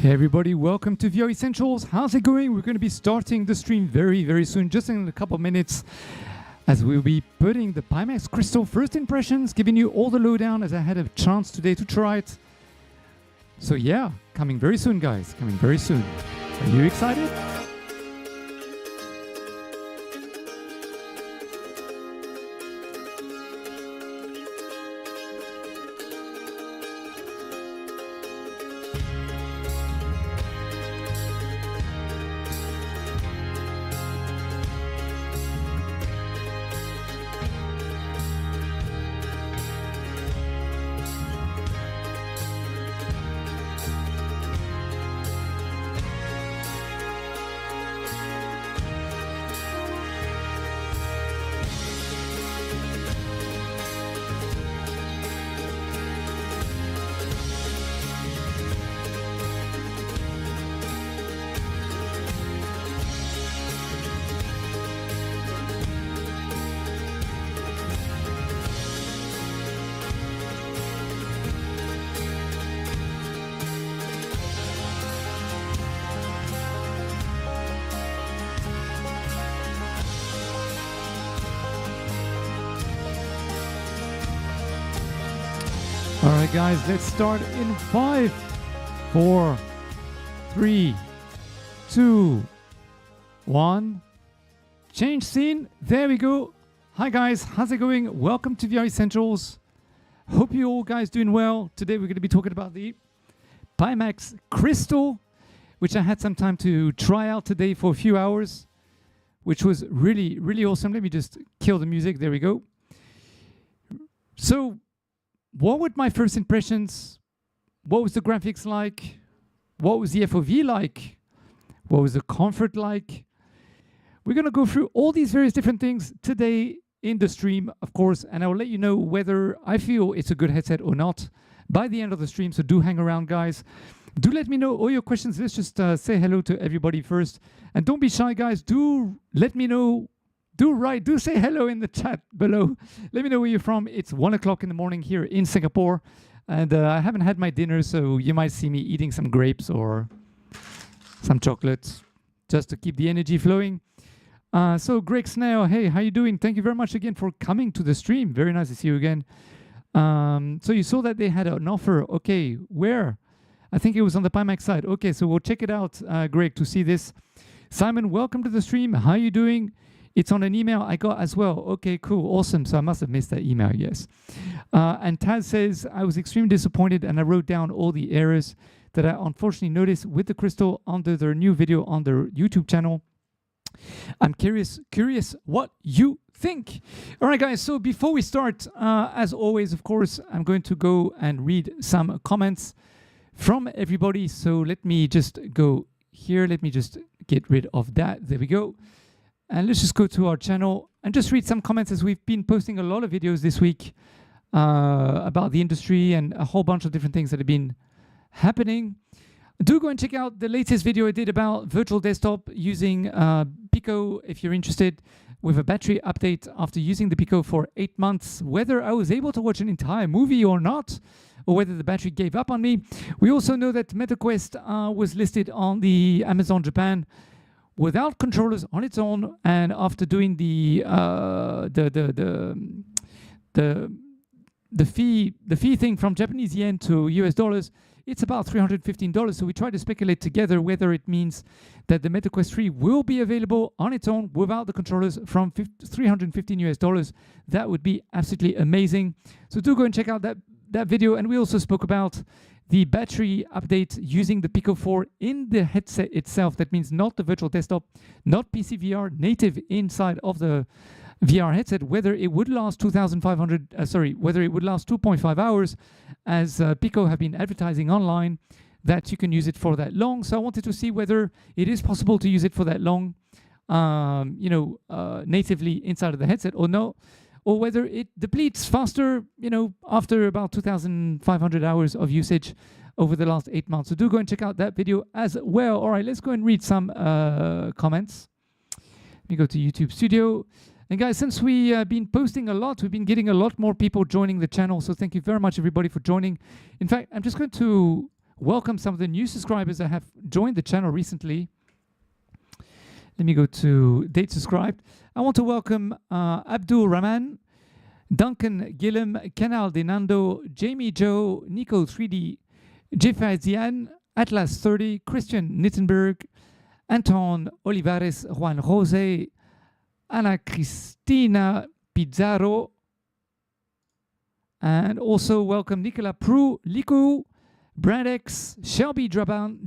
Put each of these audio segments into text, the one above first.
Hey everybody, welcome to VR Essentials. How's it going? We're going to be starting the stream very soon, just in a couple of minutes, as we'll be putting the Pimax Crystal first impressions, giving you all the lowdown as I had a chance today to try it. So yeah, coming very soon guys, coming very soon. Are you excited? All right, guys, let's start in 5, 4, 3, 2, 1. Change scene. There we go. Hi, guys. How's it going? Welcome to VR Essentials. Hope you all guys doing well. Today, we're going to be talking about the Pimax Crystal, which I had some time to try out today for a few hours, which was really awesome. Let me just kill the music. There we go. So, what were my first impressions? What was the graphics like? What was the FOV like? What was the comfort like? We're going to go through all these various different things today in the stream, of course, and I'll let you know whether I feel it's a good headset or not by the end of the stream, so do hang around, guys. Do let me know all your questions. Let's just say hello to everybody first. And don't be shy, guys. Do let me know. Do say hello in the chat below. Let me know where you're from. It's 1 o'clock in the morning here in Singapore, and I haven't had my dinner, so you might see me eating some grapes or some chocolates just to keep the energy flowing. So Greg Snail, hey, how you doing? Thank you very much again for coming to the stream. Very nice to see you again. So you saw that they had an offer. Okay, where? I think it was on the Pimax side. Okay, so we'll check it out, Greg, to see this. Simon, welcome to the stream. How you doing? It's on an email I got as well. Okay, cool, awesome. So I must have missed that email, yes. And Taz says, I was extremely disappointed and I wrote down all the errors that I unfortunately noticed with the Crystal under their new video on their YouTube channel. I'm curious what you think. All right, guys, so before we start, as always, of course, I'm going to go and read some comments from everybody. So let me just go here. Let me just get rid of that. There we go. And let's just go to our channel and just read some comments, as we've been posting a lot of videos this week about the industry and a whole bunch of different things that have been happening. Do go and check out the latest video I did about virtual desktop using Pico if you're interested, with a battery update after using the Pico for 8 months, whether I was able to watch an entire movie or not, or whether the battery gave up on me. We also know that MetaQuest was listed on the Amazon Japan without controllers on its own, and after doing the fee thing from Japanese yen to US dollars, it's about $315. So we try to speculate together whether it means that the MetaQuest 3 will be available on its own without the controllers from $315 US. That would be absolutely amazing. So do go and check out that video. And we also spoke about the battery update using the Pico 4 in the headset itself. That means not the virtual desktop, not PC VR, native inside of the VR headset, whether it would last whether it would last 2.5 hours, as Pico have been advertising online that you can use it for that long. So I wanted to see whether it is possible to use it for that long, natively inside of the headset or no, or whether it depletes faster, after about 2,500 hours of usage over the last 8 months. So do go and check out that video as well. All right, let's go and read some comments. Let me go to YouTube Studio. And guys, since we've been posting a lot, we've been getting a lot more people joining the channel. So thank you very much, everybody, for joining. In fact, I'm just going to welcome some of the new subscribers that have joined the channel recently. Let me go to date subscribed. I want to welcome Abdul Rahman, Duncan Gillum, Canal de Nando, Jamie Joe, Nico 3D, Jeffazian, Atlas 30, Christian Nittenberg, Anton Olivares, Juan Jose, Ana Cristina Pizarro, and also welcome Nicolas Prou, Liku, Bradex, Shelby Drabant,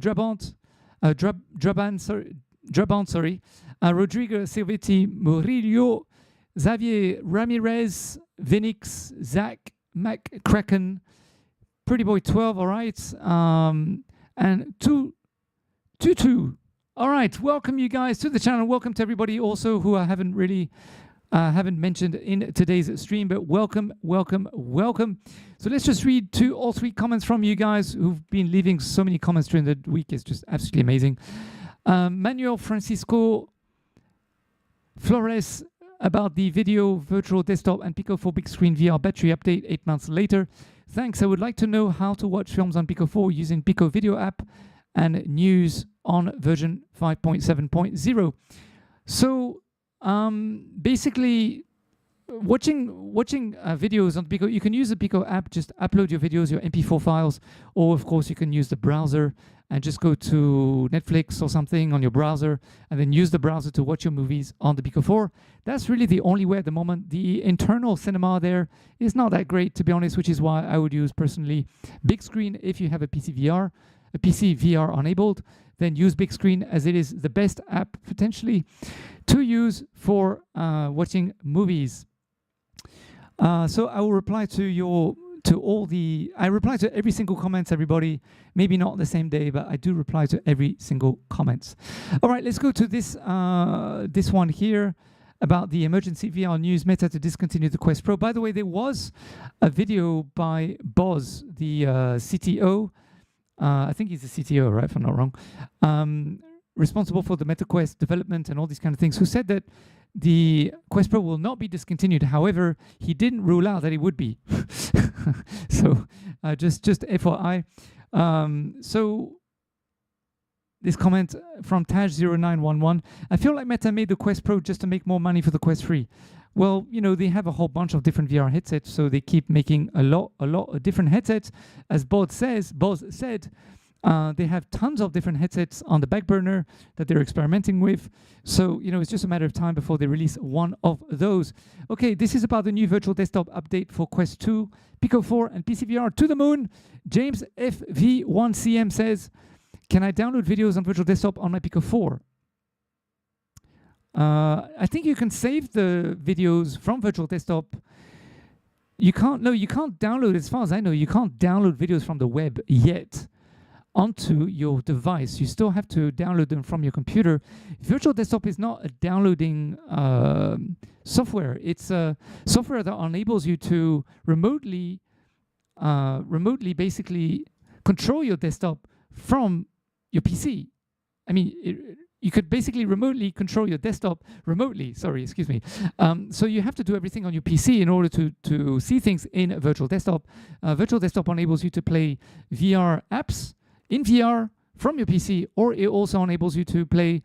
Rodrigo Silvetti, Murillo, Xavier Ramirez, Vinix, Zach McCracken, Pretty Boy 12, all right, and Tutu. All right, welcome you guys to the channel. Welcome to everybody also who I haven't really haven't mentioned in today's stream, but welcome. So let's just read all three comments from you guys who've been leaving so many comments during the week. It's just absolutely amazing. Manuel Francisco Flores about the video virtual desktop and Pico 4 big screen VR battery update 8 months later. Thanks. I would like to know how to watch films on Pico 4 using Pico video app and news on version 5.7.0. So basically, watching videos on Pico, you can use the Pico app, just upload your videos, your MP4 files, or of course you can use the browser and just go to Netflix or something on your browser and then use the browser to watch your movies on the Pico 4. That's really the only way at the moment. The internal cinema there is not that great, to be honest, which is why I would use personally big screen. If you have a PC VR enabled, then use big screen, as it is the best app potentially to use for watching movies. So I will reply I reply to every single comment, everybody. Maybe not the same day, but I do reply to every single comments. All right, let's go to this this one here about the emergency VR news, Meta to discontinue the Quest Pro. By the way, there was a video by Boz, the CTO. I think he's the CTO, right, if I'm not wrong, responsible for the MetaQuest development and all these kind of things, who said that the Quest Pro will not be discontinued. However, he didn't rule out that it would be. So just FYI. So this comment from Taj0911, I feel like Meta made the Quest Pro just to make more money for the Quest 3. Well, you know, they have a whole bunch of different VR headsets, so they keep making a lot of different headsets. As Boz said, they have tons of different headsets on the back burner that they're experimenting with. So, you know, it's just a matter of time before they release one of those. Okay, this is about the new virtual desktop update for Quest 2, Pico 4, and PC VR to the moon. James FV1CM says, can I download videos on virtual desktop on my Pico 4? I think you can save the videos from virtual desktop. You can't download, as far as I know, you can't download videos from the web yet onto your device. You still have to download them from your computer. Virtual desktop is not a downloading software. It's a software that enables you to remotely basically control your desktop from your PC. I mean, you could basically remotely control your desktop remotely. Sorry, excuse me. So you have to do everything on your PC in order to see things in a virtual desktop. Virtual desktop enables you to play VR apps in VR from your PC, or it also enables you to play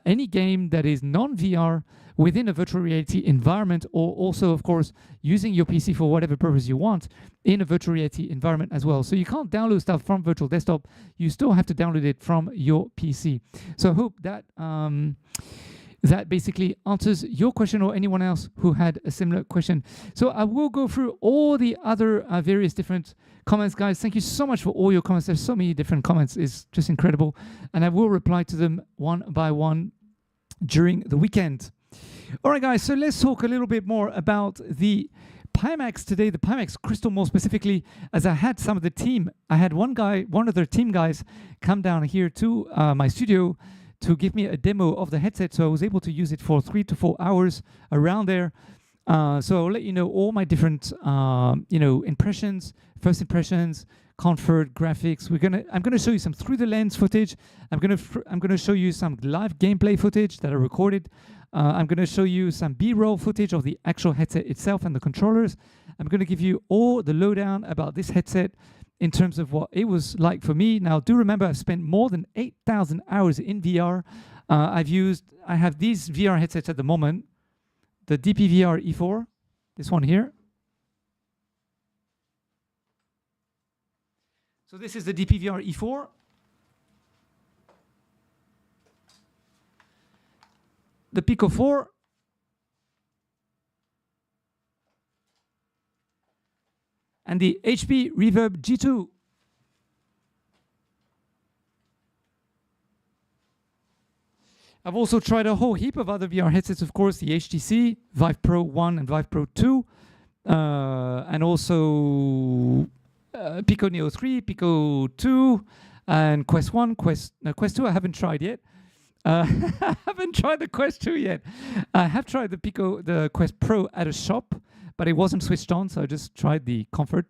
any game that is non-VR within a virtual reality environment, or also, of course, using your PC for whatever purpose you want in a virtual reality environment as well. So you can't download stuff from virtual desktop. You still have to download it from your PC. So I hope that that basically answers your question, or anyone else who had a similar question. So I will go through all the other various different comments, guys. Thank you so much for all your comments. There's so many different comments. It's just incredible. And I will reply to them one by one during the weekend. All right, guys, so let's talk a little bit more about the Pimax today, the Pimax Crystal more specifically, as I had some of the team. I had one of their team guys come down here to my studio to give me a demo of the headset, so I was able to use it for 3 to 4 hours around there. So I'll let you know all my different, impressions, first impressions, comfort, graphics. I'm gonna show you some through the lens footage. I'm gonna show you some live gameplay footage that I recorded I'm going to show you some B-roll footage of the actual headset itself and the controllers. I'm going to give you all the lowdown about this headset in terms of what it was like for me. Now, do remember, I've spent more than 8,000 hours in VR. I have these VR headsets at the moment, the DPVR E4, this one here. So this is the DPVR E4. The Pico 4. And the HP Reverb G2. I've also tried a whole heap of other VR headsets, of course, the HTC, Vive Pro 1 and Vive Pro 2, and also Pico Neo 3, Pico 2, and Quest 1, Quest 2 I haven't tried yet. I haven't tried the Quest 2 yet. I have tried the Quest Pro at a shop, but it wasn't switched on, so I just tried the Comfort.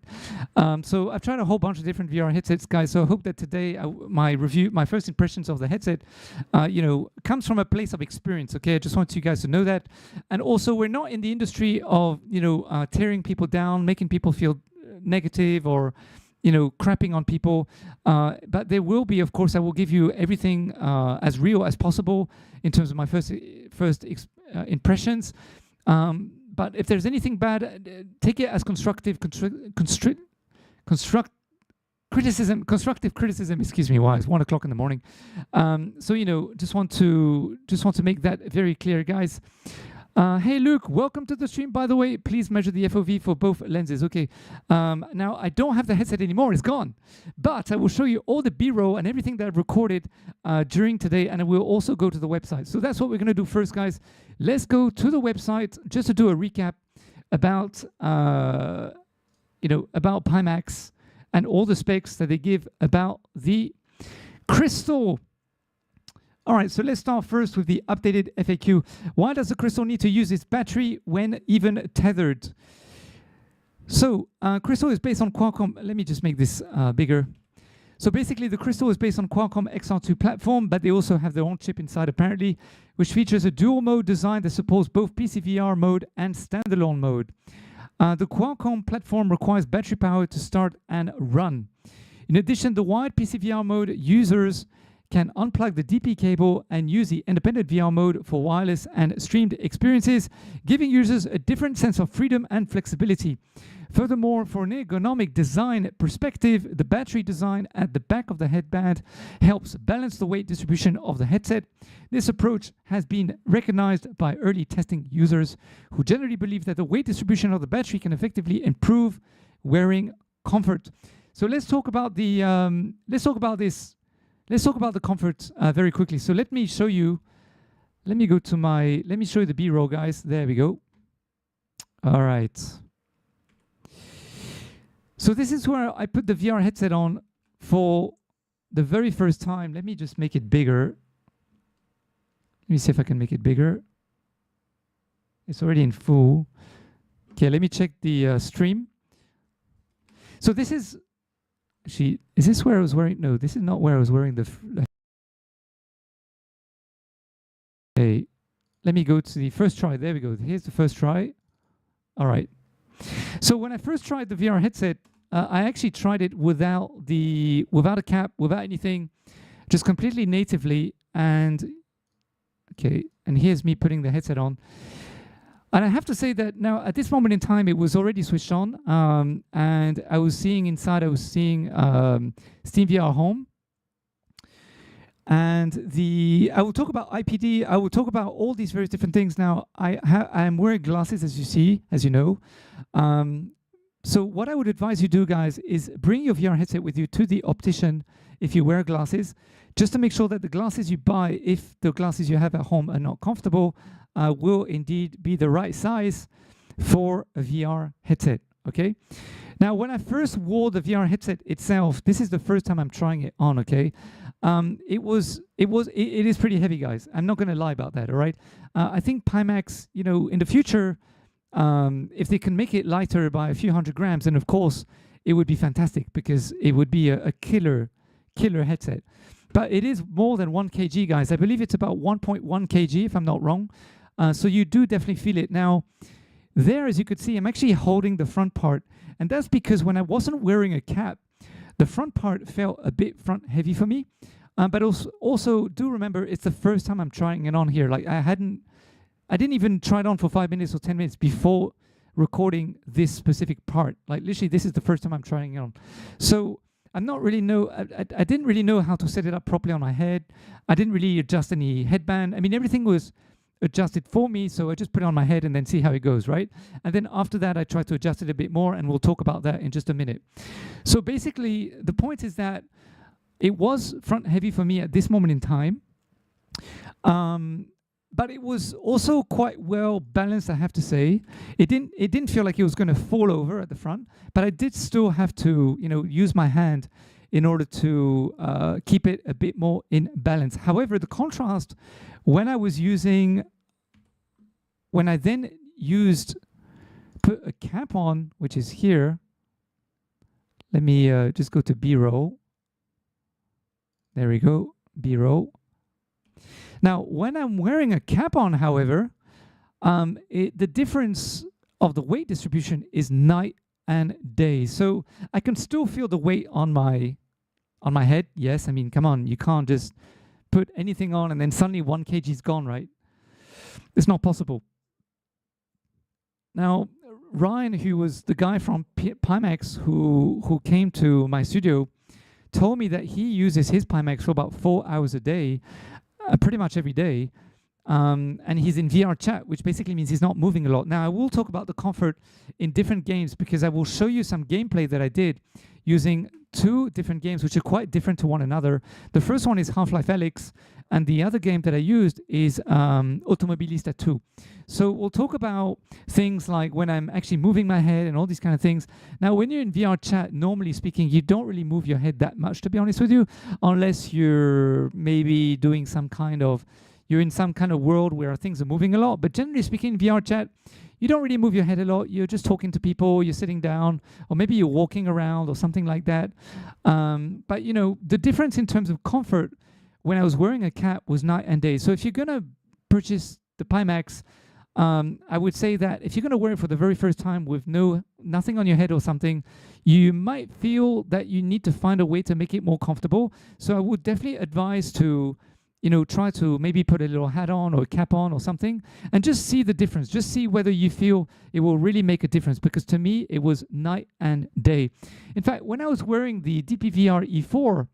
So I've tried a whole bunch of different VR headsets, guys. So I hope that today my first impressions of the headset, comes from a place of experience. Okay, I just want you guys to know that. And also, we're not in the industry of tearing people down, making people feel negative, or crapping on people. But there will be, of course, I will give you everything as real as possible in terms of my first impressions. But if there's anything bad, take it as constructive criticism. Excuse me. Why? It's 1 o'clock in the morning. So just want to make that very clear, guys. Hey Luke, welcome to the stream. By the way, please measure the FOV for both lenses. Okay. Now I don't have the headset anymore; it's gone. But I will show you all the B-roll and everything that I've recorded during today, and I will also go to the website. So that's what we're going to do first, guys. Let's go to the website just to do a recap about about Pimax and all the specs that they give about the Crystal. All right, so let's start first with the updated FAQ. Why does the Crystal need to use its battery when even tethered? So Crystal is based on Qualcomm. Let me just make this bigger. So basically, the Crystal is based on Qualcomm XR2 platform, but they also have their own chip inside, apparently, which features a dual mode design that supports both PCVR mode and standalone mode. The Qualcomm platform requires battery power to start and run. In addition, the wired PCVR mode users can unplug the DP cable and use the independent VR mode for wireless and streamed experiences, giving users a different sense of freedom and flexibility. Furthermore, for an ergonomic design perspective, the battery design at the back of the headband helps balance the weight distribution of the headset. This approach has been recognized by early testing users who generally believe that the weight distribution of the battery can effectively improve wearing comfort. So let's talk about the comfort very quickly. So let me show you. Let me show you the B-roll, guys. There we go. All right. So this is where I put the VR headset on for the very first time. Let me just make it bigger. Let me see if I can make it bigger. It's already in full. Okay, let me check the stream. So this is... Actually, is this where I was wearing? No, this is not where I was wearing the... Okay, let me go to the first try. There we go. Here's the first try. All right. So when I first tried the VR headset, I actually tried it without a cap, without anything, just completely natively. And okay, and here's me putting the headset on. And I have to say that now, at this moment in time, it was already switched on, and I was seeing inside, Steam VR Home. And I will talk about IPD, I will talk about all these various different things. Now, I'm wearing glasses, as you know. So what I would advise you do, guys, is bring your VR headset with you to the optician if you wear glasses, just to make sure that the glasses you buy, if the glasses you have at home are not comfortable, will indeed be the right size for a VR headset, okay? Now, when I first wore the VR headset itself, this is the first time I'm trying it on, okay? It is pretty heavy, guys. I'm not gonna lie about that, all right? I think Pimax, in the future, if they can make it lighter by a few hundred grams, then of course, it would be fantastic because it would be a killer headset. But it is more than 1 kg, guys. I believe it's about 1.1 kg, if I'm not wrong. So you do definitely feel it. Now, there, as you could see, I'm actually holding the front part. And that's because when I wasn't wearing a cap, the front part felt a bit front heavy for me. But also do remember, it's the first time I'm trying it on here. Like I didn't even try it on for 5 minutes or 10 minutes before recording this specific part. Like literally, this is the first time I'm trying it on. So I'm not really I didn't really know how to set it up properly on my head. I didn't really adjust any headband. I mean, everything was adjusted for me, so I just put it on my head and then see how it goes, right? And then after that, I try to adjust it a bit more, and we'll talk about that in just a minute. So basically, the point is that it was front heavy for me at this moment in time. But it was also quite well balanced, I have to say. It didn't feel like it was going to fall over at the front, but I did still have to, use my hand in order to keep it a bit more in balance. However, the contrast when I then put a cap on, which is here. Let me just go to B-roll. There we go, B-roll. Now, when I'm wearing a cap on, however, the difference of the weight distribution is night and day. So I can still feel the weight on my head. Yes, I mean, come on, you can't just put anything on and then suddenly 1 kg is gone, right? It's not possible. Now, Ryan, who was the guy from Pimax who came to my studio, told me that he uses his Pimax for about 4 hours a day, pretty much every day, and he's in VR chat, which basically means he's not moving a lot. Now, I will talk about the comfort in different games because I will show you some gameplay that I did using 2 different games, which are quite different to one another. The first one is Half-Life Alyx, and the other game that I used is Automobilista 2. So we'll talk about things like when I'm actually moving my head and all these kind of things. Now, when you're in VR chat, normally speaking, you don't really move your head that much, to be honest with you, unless you're maybe doing you're in some kind of world where things are moving a lot. But generally speaking, in VR chat, you don't really move your head a lot. You're just talking to people, you're sitting down, or maybe you're walking around or something like that. But the difference in terms of comfort when I was wearing a cap was night and day. So if you're gonna purchase the Pimax, I would say that if you're gonna wear it for the very first time with nothing on your head or something, you might feel that you need to find a way to make it more comfortable. So I would definitely advise to try to maybe put a little hat on or a cap on or something and just see the difference. Just see whether you feel it will really make a difference, because to me, it was night and day. In fact, when I was wearing the DPVR E4,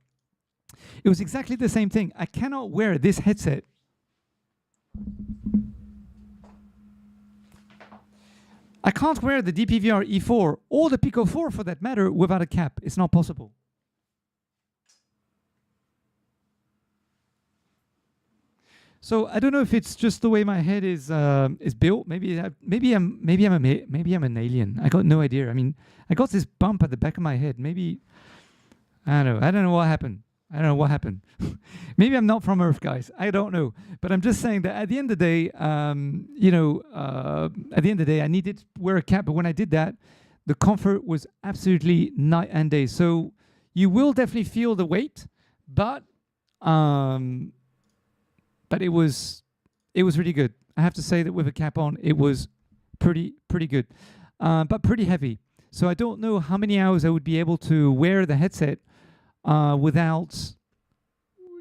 it was exactly the same thing. I cannot wear this headset. I can't wear the DPVR E4 or the Pico 4 for that matter without a cap. It's not possible. So I don't know if it's just the way my head is built. Maybe I'm an alien. I got no idea. I mean, I got this bump at the back of my head. Maybe I don't know what happened. Maybe I'm not from Earth, guys. I don't know. But I'm just saying that at the end of the day, I needed to wear a cap. But when I did that, the comfort was absolutely night and day. So you will definitely feel the weight, but it was really good. I have to say that with a cap on, it was pretty good, but pretty heavy. So I don't know how many hours I would be able to wear the headset without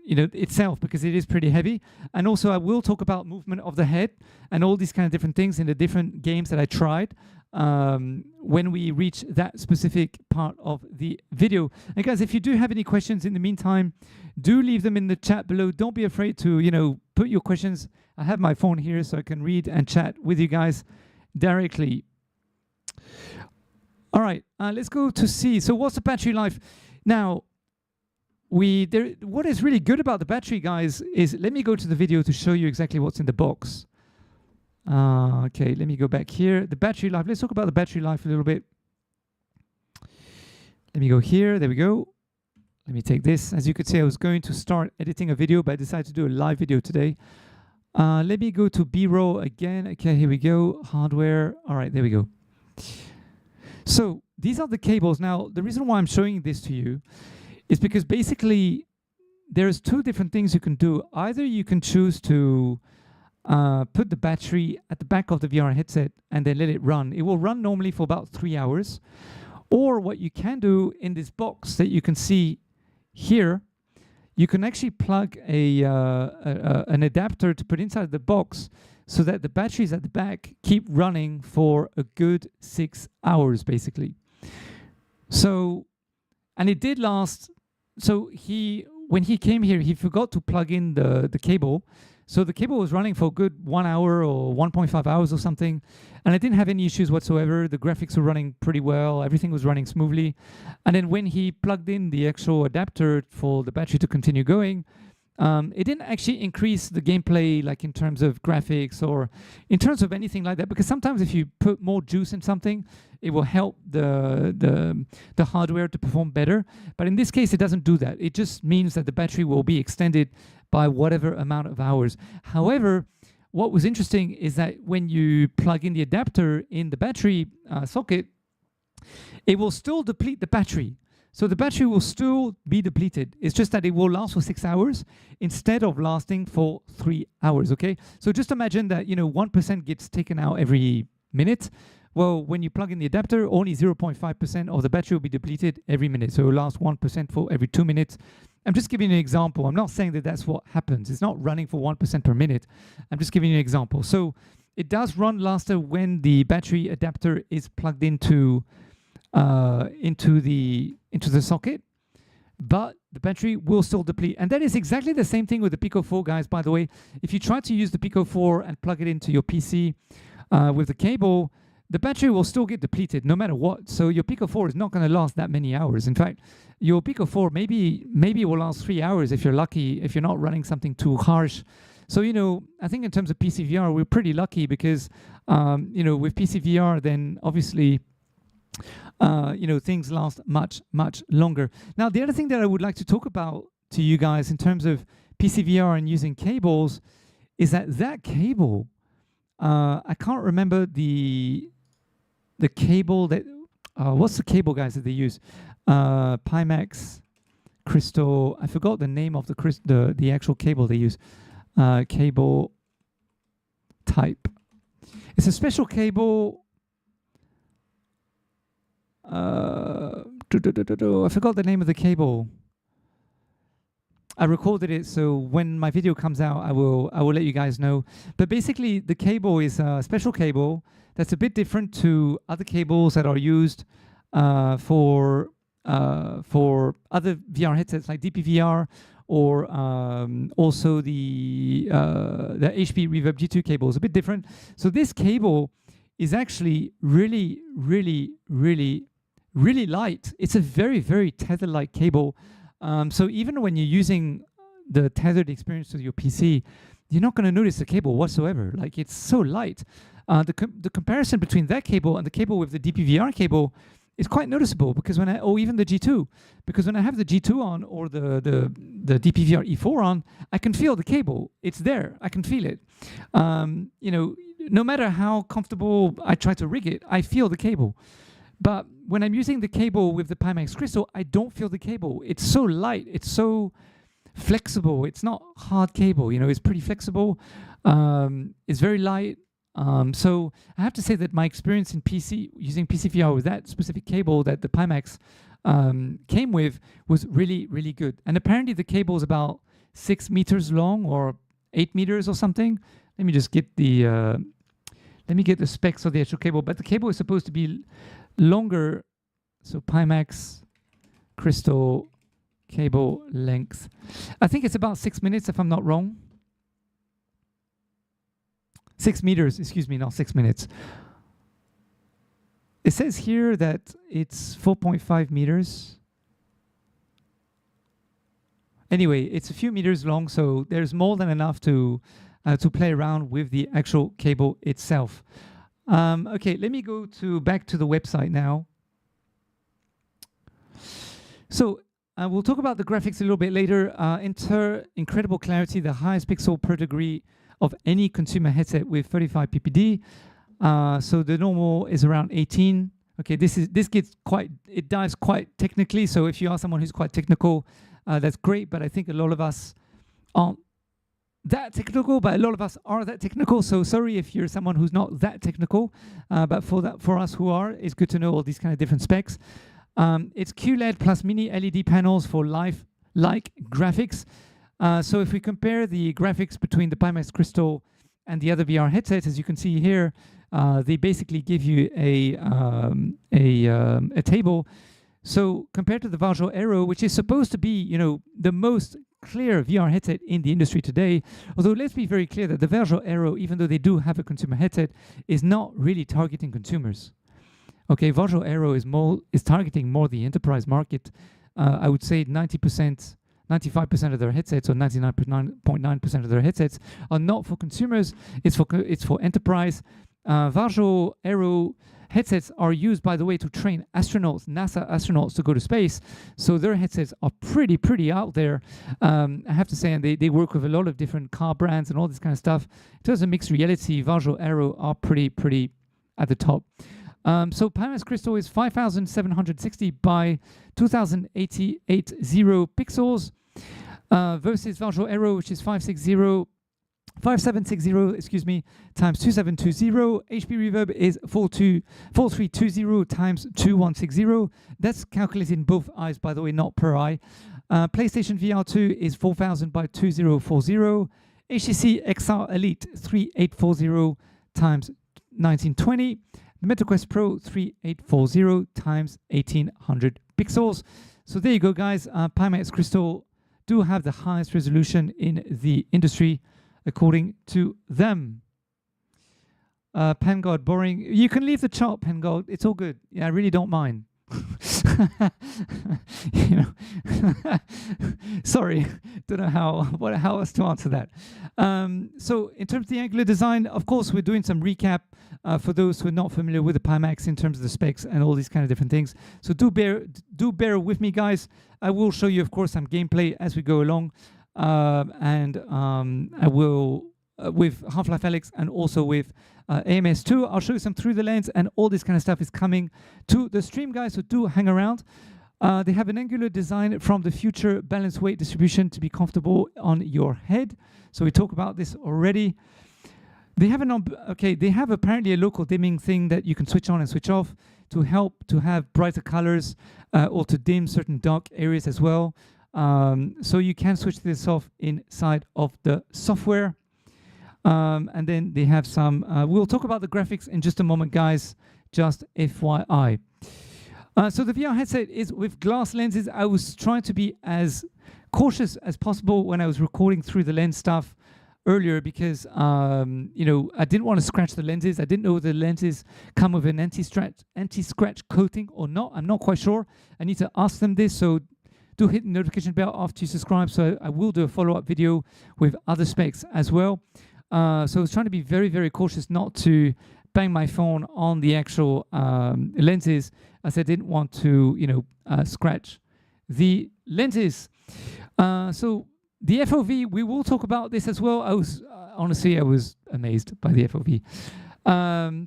itself, because it is pretty heavy. And also I will talk about movement of the head and all these kind of different things in the different games that I tried when we reach that specific part of the video. And guys, if you do have any questions in the meantime, do leave them in the chat below. Don't be afraid to put your questions. I have my phone here so I can read and chat with you guys directly. All right, let's go to C. So what's the battery life? Now, what is really good about the battery, guys, is let me go to the video to show you exactly what's in the box. Okay, let me go back here. The battery life. Let's talk about the battery life a little bit. Let me go here. There we go. Let me take this. As you could see, I was going to start editing a video, but I decided to do a live video today. Let me go to B-roll again. Okay, here we go. Hardware. All right, there we go. So these are the cables. Now, the reason why I'm showing this to you is because basically there's 2 different things you can do. Either you can choose to put the battery at the back of the VR headset, and then let it run. It will run normally for about 3 hours. Or what you can do in this box that you can see here, you can actually plug an adapter to put inside the box so that the batteries at the back keep running for a good 6 hours, basically. So, and it did last. So when he came here, he forgot to plug in the cable. So the cable was running for a good 1 hour or 1.5 hours or something. And I didn't have any issues whatsoever. The graphics were running pretty well. Everything was running smoothly. And then when he plugged in the actual adapter for the battery to continue going, it didn't actually increase the gameplay, like in terms of graphics or in terms of anything like that. Because sometimes if you put more juice in something, it will help the hardware to perform better. But in this case, it doesn't do that. It just means that the battery will be extended by whatever amount of hours. However, what was interesting is that when you plug in the adapter in the battery socket, it will still deplete the battery. So the battery will still be depleted. It's just that it will last for 6 hours instead of lasting for 3 hours, okay? So just imagine that, 1% gets taken out every minute. Well, when you plug in the adapter, only 0.5% of the battery will be depleted every minute. So it will last 1% for every 2 minutes. I'm just giving you an example. I'm not saying that that's what happens. It's not running for 1% per minute. I'm just giving you an example. So it does run faster when the battery adapter is plugged into the socket, but the battery will still deplete. And that is exactly the same thing with the Pico 4, guys, by the way. If you try to use the Pico 4 and plug it into your PC with the cable, the battery will still get depleted no matter what. So your Pico 4 is not going to last that many hours. In fact, your Pico 4 maybe it will last 3 hours if you're lucky, if you're not running something too harsh. So, I think in terms of PC VR, we're pretty lucky because, with PC VR, then obviously, things last much, much longer. Now, the other thing that I would like to talk about to you guys in terms of PC VR and using cables is that cable, I can't remember the cable that, what's the cable, guys, that they use? Pimax Crystal. I forgot the name of the actual cable they use. Cable type. It's a special cable. I forgot the name of the cable. I recorded it, so when my video comes out, I will let you guys know. But basically, the cable is a special cable that's a bit different to other cables that are used for other VR headsets like DPVR or also the HP Reverb G2 cable is a bit different. So this cable is actually really, really, really, really light. It's a very, very tether-like cable. So even when you're using the tethered experience with your PC, you're not going to notice the cable whatsoever. Like, it's so light. The comparison between that cable and the cable with the DPVR cable is quite noticeable because or even the G2, because when I have the G2 on or the DPVR E4 on, I can feel the cable. It's there. I can feel it. No matter how comfortable I try to rig it, I feel the cable. But when I'm using the cable with the Pimax Crystal, I don't feel the cable. It's so light. It's so flexible. It's not hard cable. It's pretty flexible. It's very light. So I have to say that my experience in using PC VR with that specific cable that the Pimax came with was really, really good. And apparently the cable is about 6 meters long or 8 meters or something. Let me just get the specs of the actual cable. But the cable is supposed to be longer. So Pimax Crystal cable length. I think it's about 6 minutes if I'm not wrong. 6 meters, excuse me, not 6 minutes. It says here that it's 4.5 meters. Anyway, it's a few meters long, so there's more than enough to play around with the actual cable itself. Okay, let me go back to the website now. So we'll talk about the graphics a little bit later. Incredible clarity, the highest pixel per degree of any consumer headset with 35 ppd. So the normal is around 18. Okay, it dives quite technically. So if you are someone who's quite technical, that's great. But I think a lot of us aren't that technical, but a lot of us are that technical. So sorry if you're someone who's not that technical, but for us who are, it's good to know all these kind of different specs. It's QLED plus mini LED panels for life-like graphics. So if we compare the graphics between the Pimax Crystal and the other VR headsets, as you can see here, they basically give you a table. So compared to the Visual Aero, which is supposed to be, you know, the most clear VR headset in the industry today, although let's be very clear that the Visual Aero, even though they do have a consumer headset, is not really targeting consumers. Okay, Visual Aero is targeting more the enterprise market. I would say 90%, 95% of their headsets, or 99.9% of their headsets, are not for consumers. It's for enterprise. Visual Aero headsets are used, by the way, to train astronauts, NASA astronauts, to go to space. So their headsets are pretty out there, I have to say, and they work with a lot of different car brands and all this kind of stuff. In terms of mixed reality, Visual Aero are pretty at the top. So Pimax Crystal is 5760 by 2080 pixels versus Visual Aero, which is 5760, excuse me, times 2720. HP reverb is 4320 times 2160. That's calculated in both eyes, by the way, not per eye. PlayStation VR 2 is 4000 by 2040. HTC XR Elite 3840 times 1920. The MetaQuest Pro 3840 times 1800 pixels. So there you go, guys. Pimax Crystal do have the highest resolution in the industry, according to them. Pengod, boring. You can leave the chart, Pengod. It's all good. Yeah, I really don't mind. You know, sorry, don't know how else to answer that. So in terms of the angular design, of course, we're doing some recap for those who are not familiar with the Pimax in terms of the specs and all these kind of different things. So do bear with me, guys. I will show you, of course, some gameplay as we go along, and I will with Half-Life Alyx and also with AMS2. I'll show you some through the lens, and all this kind of stuff is coming to the stream, guys, so do hang around. They have an angular design from the future balanced weight distribution to be comfortable on your head. So we talked about this already. They have they have apparently a local dimming thing that you can switch on and switch off to help to have brighter colors or to dim certain dark areas as well. So you can switch this off inside of the software. And then they have some, we'll talk about the graphics in just a moment, guys, just FYI. So the VR headset is with glass lenses. I was trying to be as cautious as possible when I was recording through the lens stuff earlier because, you know, I didn't want to scratch the lenses. I didn't know whether the lenses come with an anti-scratch coating or not. I'm not quite sure. I need to ask them this, so do hit the notification bell after you subscribe. So I will do a follow-up video with other specs as well. So I was trying to be very cautious not to bang my phone on the actual lenses, as I didn't want to, you know, scratch the lenses. So the FOV, we will talk about this as well. I was honestly, I was amazed by the FOV.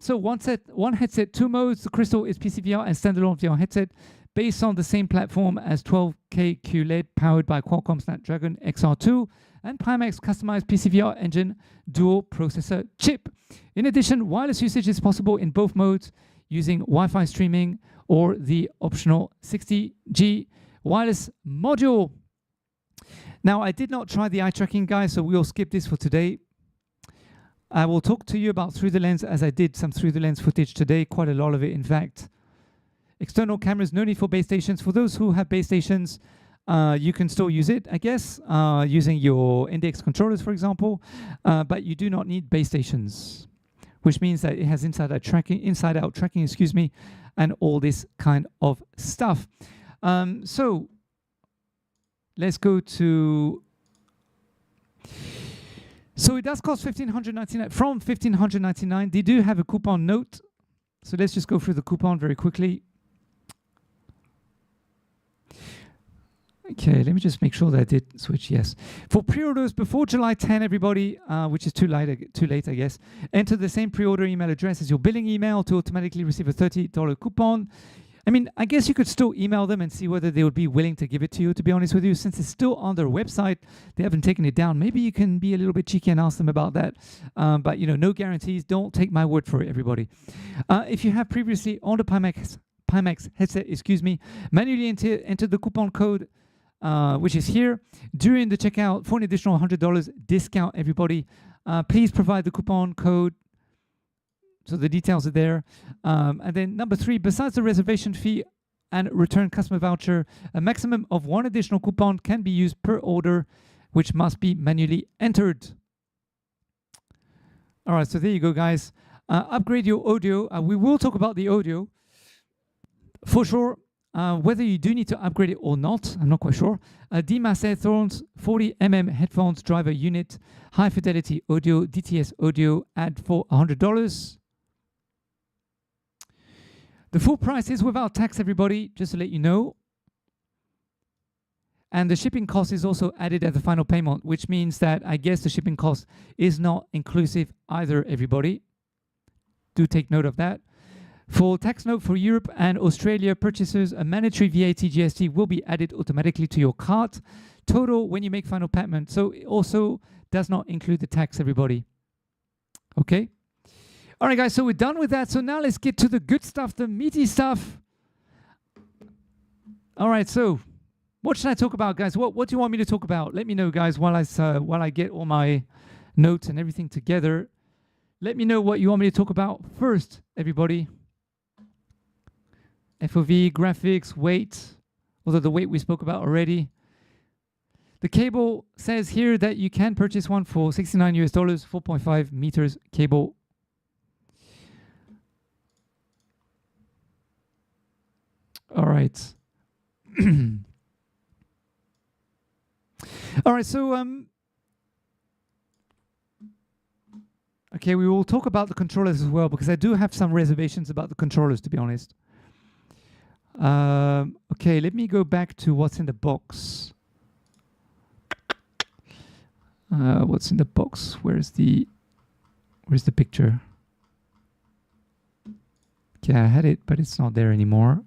So one headset, two modes. The Crystal is PCVR and standalone VR headset based on the same platform as 12K QLED, powered by Qualcomm Snapdragon XR2 and Pimax customized PCVR engine dual processor chip. In addition, wireless usage is possible in both modes using Wi-Fi streaming or the optional 60G wireless module. Now, I did not try the eye tracking, guys, so we'll skip this for today. I will talk to you about through the lens, as I did some through the lens footage today, quite a lot of it, in fact. External cameras, no need for base stations. For those who have base stations, you can still use it, I guess, using your index controllers, for example, but you do not need base stations, which means that it has inside-out tracking, excuse me, and all this kind of stuff. So let's go to. So it does cost $1,599 from $1,599. They do have a coupon note, so let's just go through the coupon very quickly. Okay, let me just make sure that I did switch, yes. For pre-orders before July 10, everybody, which is too late, I guess, enter the same pre-order email address as your billing email to automatically receive a $30 coupon. I mean, I guess you could still email them and see whether they would be willing to give it to you, to be honest with you. Since it's still on their website, they haven't taken it down. Maybe you can be a little bit cheeky and ask them about that. But, you know, no guarantees. Don't take my word for it, everybody. If you have previously on the Pimax headset, manually entered the coupon code, which is here, during the checkout for an additional $100 discount, everybody, please provide the coupon code. So the details are there. And then number 3, besides the reservation fee and return customer voucher, a maximum of 1 additional coupon can be used per order, which must be manually entered. All right, so there you go, guys. Upgrade your audio. We will talk about the audio for sure. Whether you do need to upgrade it or not, I'm not quite sure. DMAS headphones, 40mm headphones, driver unit, high fidelity audio, DTS audio, add for $100. The full price is without tax, everybody, just to let you know. And the shipping cost is also added at the final payment, which means that I guess the shipping cost is not inclusive either, everybody. Do take note of that. For tax note for Europe and Australia purchases, a mandatory VAT GST will be added automatically to your cart total when you make final payment. So it also does not include the tax, everybody. Okay? All right, guys, so we're done with that. So now let's get to the good stuff, the meaty stuff. All right, so what should I talk about, guys? What do you want me to talk about? Let me know, guys, while I get all my notes and everything together. Let me know what you want me to talk about first, everybody. FOV, graphics, weight, although the weight we spoke about already. The cable says here that you can purchase one for $69 US, 4.5 meters cable. All right. All right, so okay, we will talk about the controllers as well, because I do have some reservations about the controllers, to be honest. Okay, let me go back to what's in the box. What's in the box? Where's the picture? Okay, I had it, but it's not there anymore.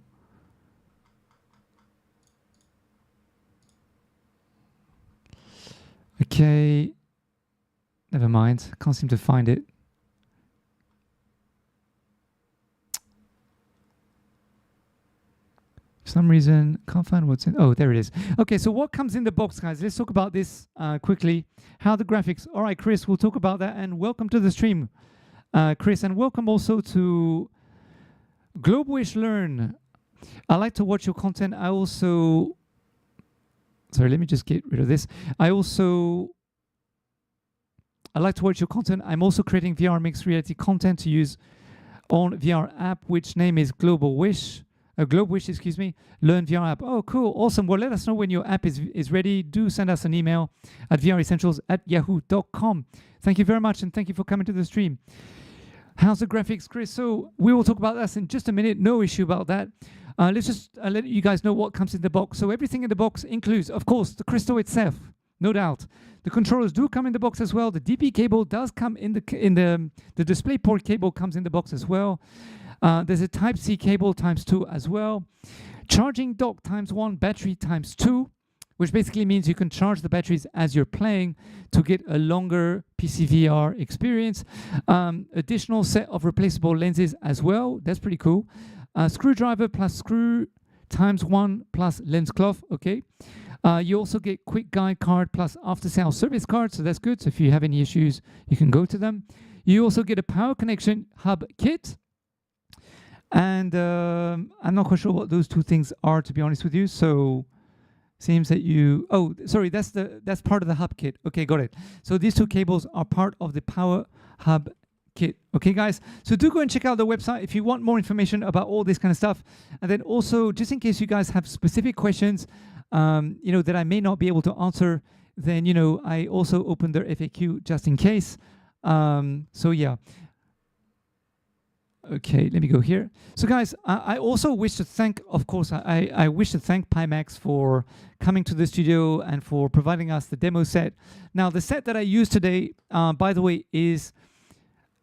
Okay, never mind. Can't seem to find it. For some reason, can't find what's in. Oh, there it is. Okay, so what comes in the box, guys? Let's talk about this quickly. How the graphics. All right, Chris, we'll talk about that. And welcome to the stream, Chris. And welcome also to Globewish Learn. I like to watch your content. I also... Sorry, let me just get rid of this. I like to watch your content. I'm also creating VR mixed reality content to use on VR app, which name is Globewish, Learn VR app. Oh, cool, awesome. Well, let us know when your app is ready. Do send us an email at vressentials@yahoo.com. Thank you very much, and thank you for coming to the stream. How's the graphics, Chris? So we will talk about that in just a minute. No issue about that. Let's just let you guys know what comes in the box. So everything in the box includes, of course, the crystal itself, no doubt. The controllers do come in the box as well. The DP cable does come in the DisplayPort cable comes in the box as well. There's a Type-C cable ×2 as well. Charging dock ×1, battery ×2, which basically means you can charge the batteries as you're playing to get a longer PCVR experience. Additional set of replaceable lenses as well. That's pretty cool. Screwdriver plus screw ×1 plus lens cloth. Okay. You also get quick guide card plus after sale service card. So that's good. So if you have any issues, you can go to them. You also get a power connection hub kit. And I'm not quite sure what those two things are, to be honest with you. So seems that you... Oh, sorry, that's part of the hub kit. Okay, got it. So these two cables are part of the power hub kit. Okay, guys. So do go and check out the website if you want more information about all this kind of stuff. And then also, just in case you guys have specific questions, that I may not be able to answer, then, I also open their FAQ just in case. So yeah. Okay, let me go here. So guys, I also wish to thank, of course, I wish to thank Pimax for coming to the studio and for providing us the demo set. Now, the set that I use today, by the way, is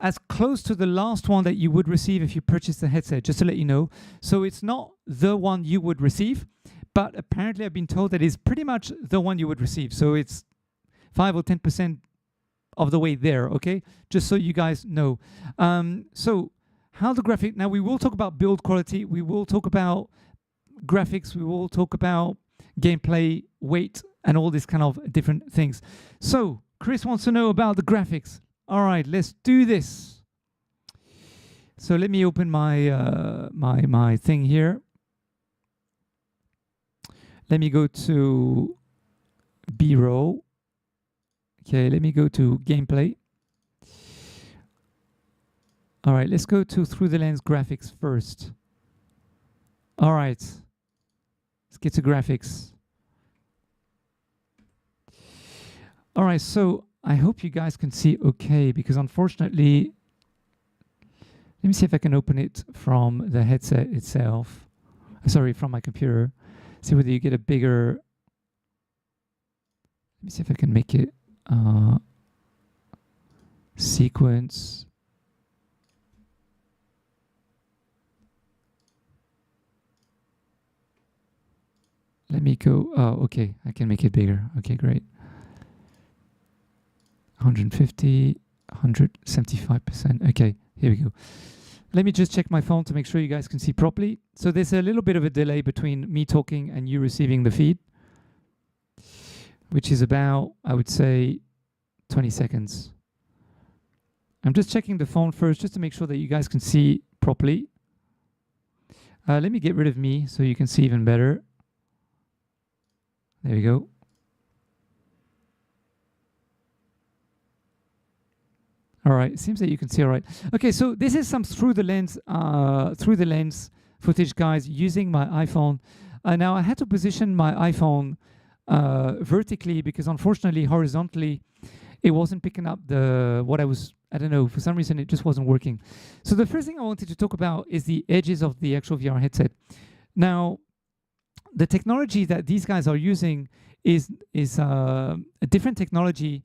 as close to the last one that you would receive if you purchased the headset, just to let you know. So it's not the one you would receive, but apparently I've been told that it's pretty much the one you would receive. So it's 5 or 10% of the way there, okay? Just so you guys know. So how the graphic, now we will talk about build quality, we will talk about graphics, we will talk about gameplay, weight, and all these kind of different things. So Chris wants to know about the graphics. All right, let's do this. So let me open my my thing here. Let me go to B-roll. Okay, let me go to gameplay. All right, let's go to through the lens graphics first. All right, let's get to graphics. All right, so I hope you guys can see okay, because unfortunately, let me see if I can open it from the headset itself. Sorry, from my computer. See whether you get a bigger. Let me see if I can make it sequence. Let me go. Oh, okay. I can make it bigger. Okay, great. 150, 175%. Okay, here we go. Let me just check my phone to make sure you guys can see properly. So there's a little bit of a delay between me talking and you receiving the feed, which is about, I would say, 20 seconds. I'm just checking the phone first just to make sure that you guys can see properly. Let me get rid of me so you can see even better. There we go. All right, it seems that you can see all right. Okay, so this is some through the lens footage, guys, using my iPhone. Now I had to position my iPhone vertically because unfortunately horizontally it wasn't picking up I don't know, for some reason it just wasn't working. So the first thing I wanted to talk about is the edges of the actual VR headset. Now, the technology that these guys are using is a different technology.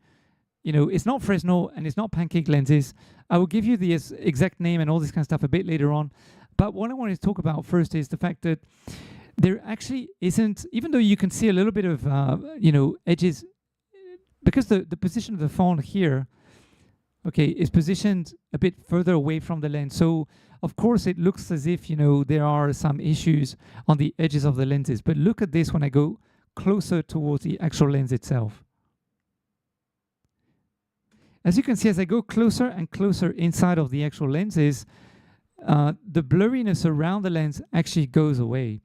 You know, it's not Fresnel and it's not pancake lenses. I will give you the exact name and all this kind of stuff a bit later on. But what I wanted to talk about first is the fact that there actually isn't, even though you can see a little bit of, edges, because the position of the phone here, okay, is positioned a bit further away from the lens. So, of course, it looks as if, there are some issues on the edges of the lenses. But look at this when I go closer towards the actual lens itself. As you can see, as I go closer and closer inside of the actual lenses, the blurriness around the lens actually goes away.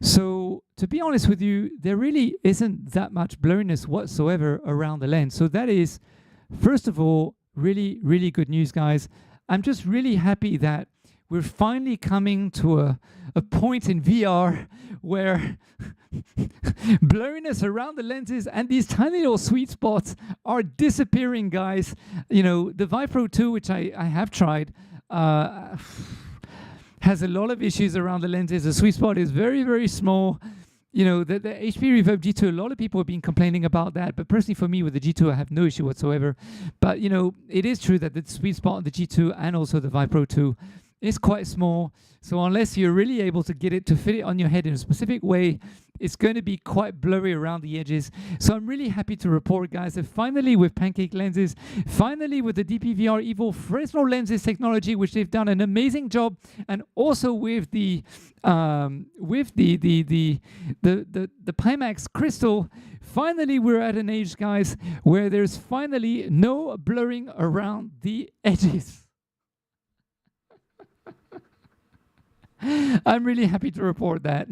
So to be honest with you, there really isn't that much blurriness whatsoever around the lens. So that is, first of all, really, really good news, guys. I'm just really happy that we're finally coming to a point in VR where blurriness around the lenses and these tiny little sweet spots are disappearing, guys. The Vive Pro 2, which I have tried, has a lot of issues around the lenses. The sweet spot is very, very small. The HP Reverb G2, a lot of people have been complaining about that, but personally for me with the G2, I have no issue whatsoever. But, it is true that the sweet spot on the G2 and also the Vive Pro 2 is quite small. So unless you're really able to get it to fit it on your head in a specific way, it's going to be quite blurry around the edges. So I'm really happy to report, guys, that finally with Pancake lenses, finally with the DPVR Evo Fresnel lenses technology, which they've done an amazing job, and also with the Pimax Crystal, finally we're at an age, guys, where there's finally no blurring around the edges. I'm really happy to report that.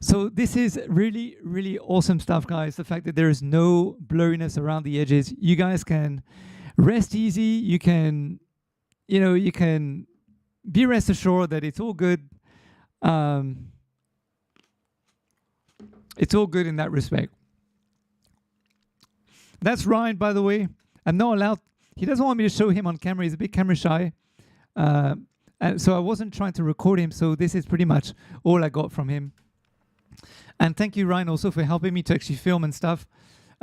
So this is really, really awesome stuff, guys. The fact that there is no blurriness around the edges. You guys can rest easy. You can be rest assured that it's all good. It's all good in that respect. That's Ryan, by the way. I'm not allowed. He doesn't want me to show him on camera. He's a bit camera shy. And so I wasn't trying to record him, so this is pretty much all I got from him. And thank you, Ryan, also for helping me to actually film and stuff.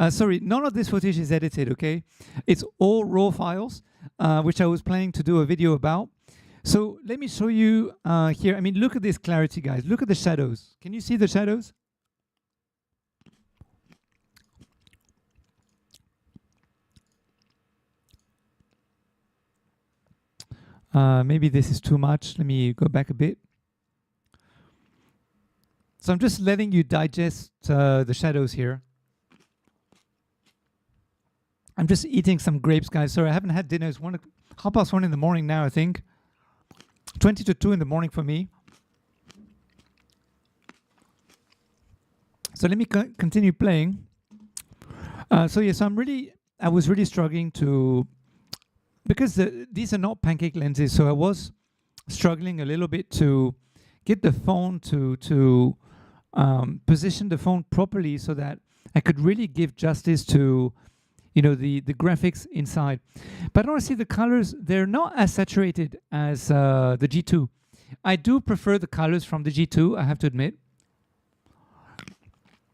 Sorry, none of this footage is edited, okay? It's all raw files, which I was planning to do a video about. So let me show you here. I mean, look at this clarity, guys. Look at the shadows. Can you see the shadows? Maybe this is too much. Let me go back a bit. So I'm just letting you digest the shadows here. I'm just eating some grapes, guys. Sorry, I haven't had dinner. It's 1:30 in the morning now, I think. 20 to 2 in the morning for me. So let me continue playing. So yes, I was really struggling to, because these are not pancake lenses, so I was struggling a little bit to get the phone to position the phone properly so that I could really give justice to, you know, the graphics inside. But honestly, the colors, they're not as saturated as the G2. I do prefer the colors from the G2, I have to admit.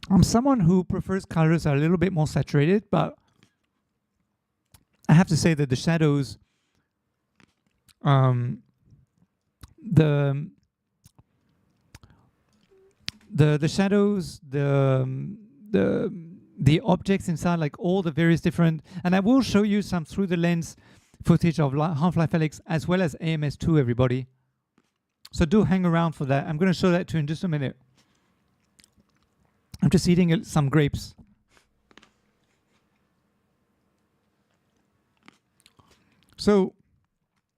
I'm someone who prefers colors that are a little bit more saturated, but I have to say that the shadows, the shadows, the objects inside, like all the various different, and I will show you some through the lens footage of Half-Life Alyx as well as AMS2, everybody. So do hang around for that. I'm going to show that to you in just a minute. I'm just eating some grapes. So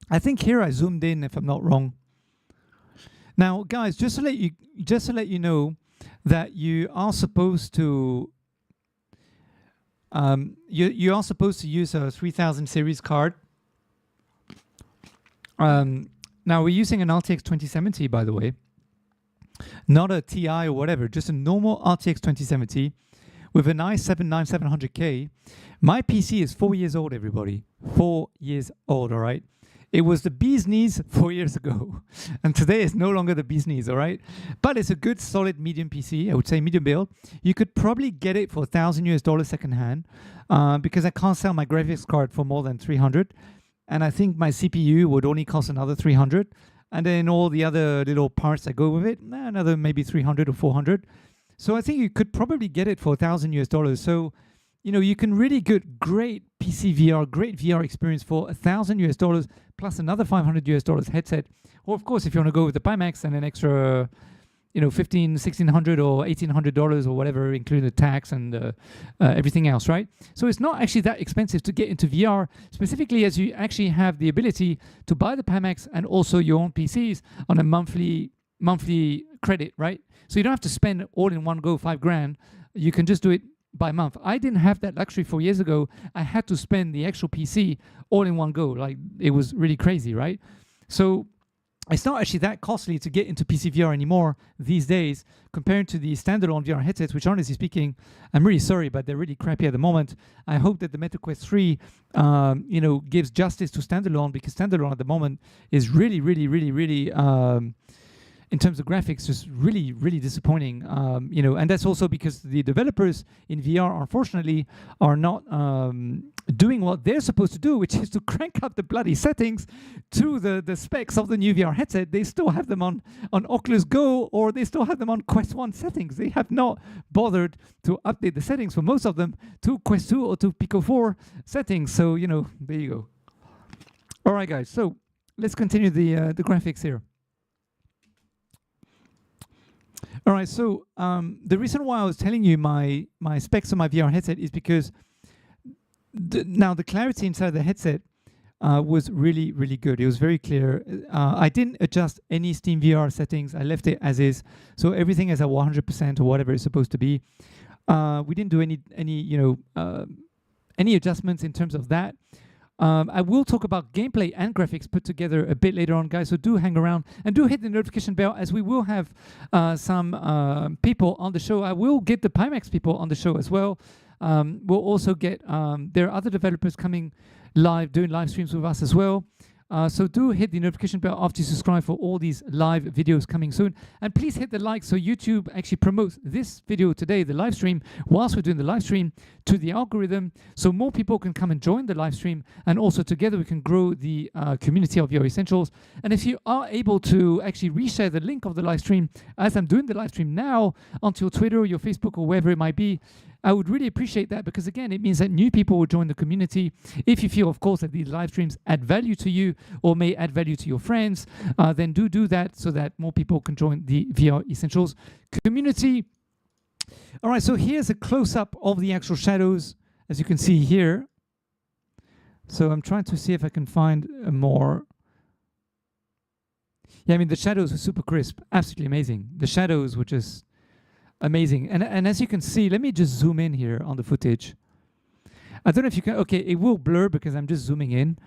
I think here I zoomed in, if I'm not wrong. Now, guys, just to let you know that you are supposed to you are supposed to use a 3000 series card. Now we're using an RTX 2070, by the way, not a TI or whatever, just a normal RTX 2070 with an i7-9700K. My PC is 4 years old, everybody. 4 years old, all right? It was the bee's knees 4 years ago, and today it's no longer the bee's knees, all right? But it's a good, solid medium PC, I would say medium build. You could probably get it for $1,000 secondhand, because I can't sell my graphics card for more than 300, and I think my CPU would only cost another 300, and then all the other little parts that go with it, another maybe 300 or 400. So I think you could probably get it for $1,000. So, you know, you can really get great PC VR, great VR experience for $1,000 plus another $500 headset. Or of course, if you want to go with the Pimax and an extra, you know, $1,500, $1,600 or $1,800 or whatever, including the tax and everything else, right? So it's not actually that expensive to get into VR, specifically as you actually have the ability to buy the Pimax and also your own PCs on a monthly credit, right? So you don't have to spend all in one go $5,000. You can just do it by month. I didn't have that luxury 4 years ago. I had to spend the actual PC all in one go. Like, it was really crazy, right? So it's not actually that costly to get into PC VR anymore these days compared to the standalone VR headsets, which honestly speaking, I'm really sorry, but they're really crappy at the moment. I hope that the Meta Quest 3, you know, gives justice to standalone, because standalone at the moment is really, in terms of graphics, just really, really disappointing. You know, and that's also because the developers in VR, unfortunately, are not doing what they're supposed to do, which is to crank up the bloody settings to the specs of the new VR headset. They still have them on Oculus Go, or they still have them on Quest 1 settings. They have not bothered to update the settings for most of them to Quest 2 or to Pico 4 settings. So, you know, there you go. All right, guys. So let's continue the graphics here. All right, so the reason why I was telling you my specs on my VR headset is because now the clarity inside the headset was really, really good. It was very clear. I didn't adjust any Steam VR settings. I left it as is. So everything is at 100% or whatever it's supposed to be. We didn't do any you know, any adjustments in terms of that. I will talk about gameplay and graphics put together a bit later on, guys, so do hang around and do hit the notification bell, as we will have some people on the show. I will get the Pimax people on the show as well. We'll also get, there are other developers coming live, doing live streams with us as well. So do hit the notification bell after you subscribe for all these live videos coming soon. And please hit the like so YouTube actually promotes this video today, the live stream, whilst we're doing the live stream to the algorithm, so more people can come and join the live stream, and also together we can grow the community of VR Essentials. And if you are able to actually reshare the link of the live stream as I'm doing the live stream now onto your Twitter or your Facebook or wherever it might be, I would really appreciate that, because again, it means that new people will join the community. If you feel, of course, that these live streams add value to you or may add value to your friends, then do that so that more people can join the VR Essentials community. All right, so here's a close-up of the actual shadows, as you can see here. So I'm trying to see if I can find more. Yeah, I mean, the shadows were super crisp, absolutely amazing. The shadows were just amazing. And as you can see, let me just zoom in here on the footage. I don't know if you can, okay, it will blur because I'm just zooming in.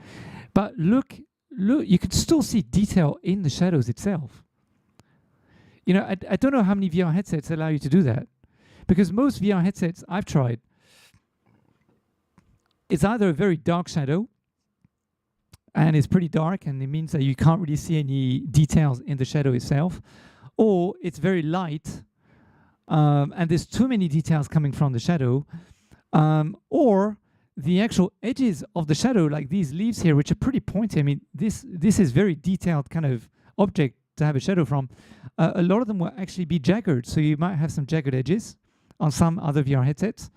But look, you can still see detail in the shadows itself. You know, I don't know how many VR headsets allow you to do that. Because most VR headsets I've tried, it's either a very dark shadow, and it's pretty dark, and it means that you can't really see any details in the shadow itself, or it's very light, and there's too many details coming from the shadow, or the actual edges of the shadow, like these leaves here, which are pretty pointy. I mean, this is very detailed kind of object to have a shadow from. A lot of them will actually be jagged, so you might have some jagged edges on some other VR headsets,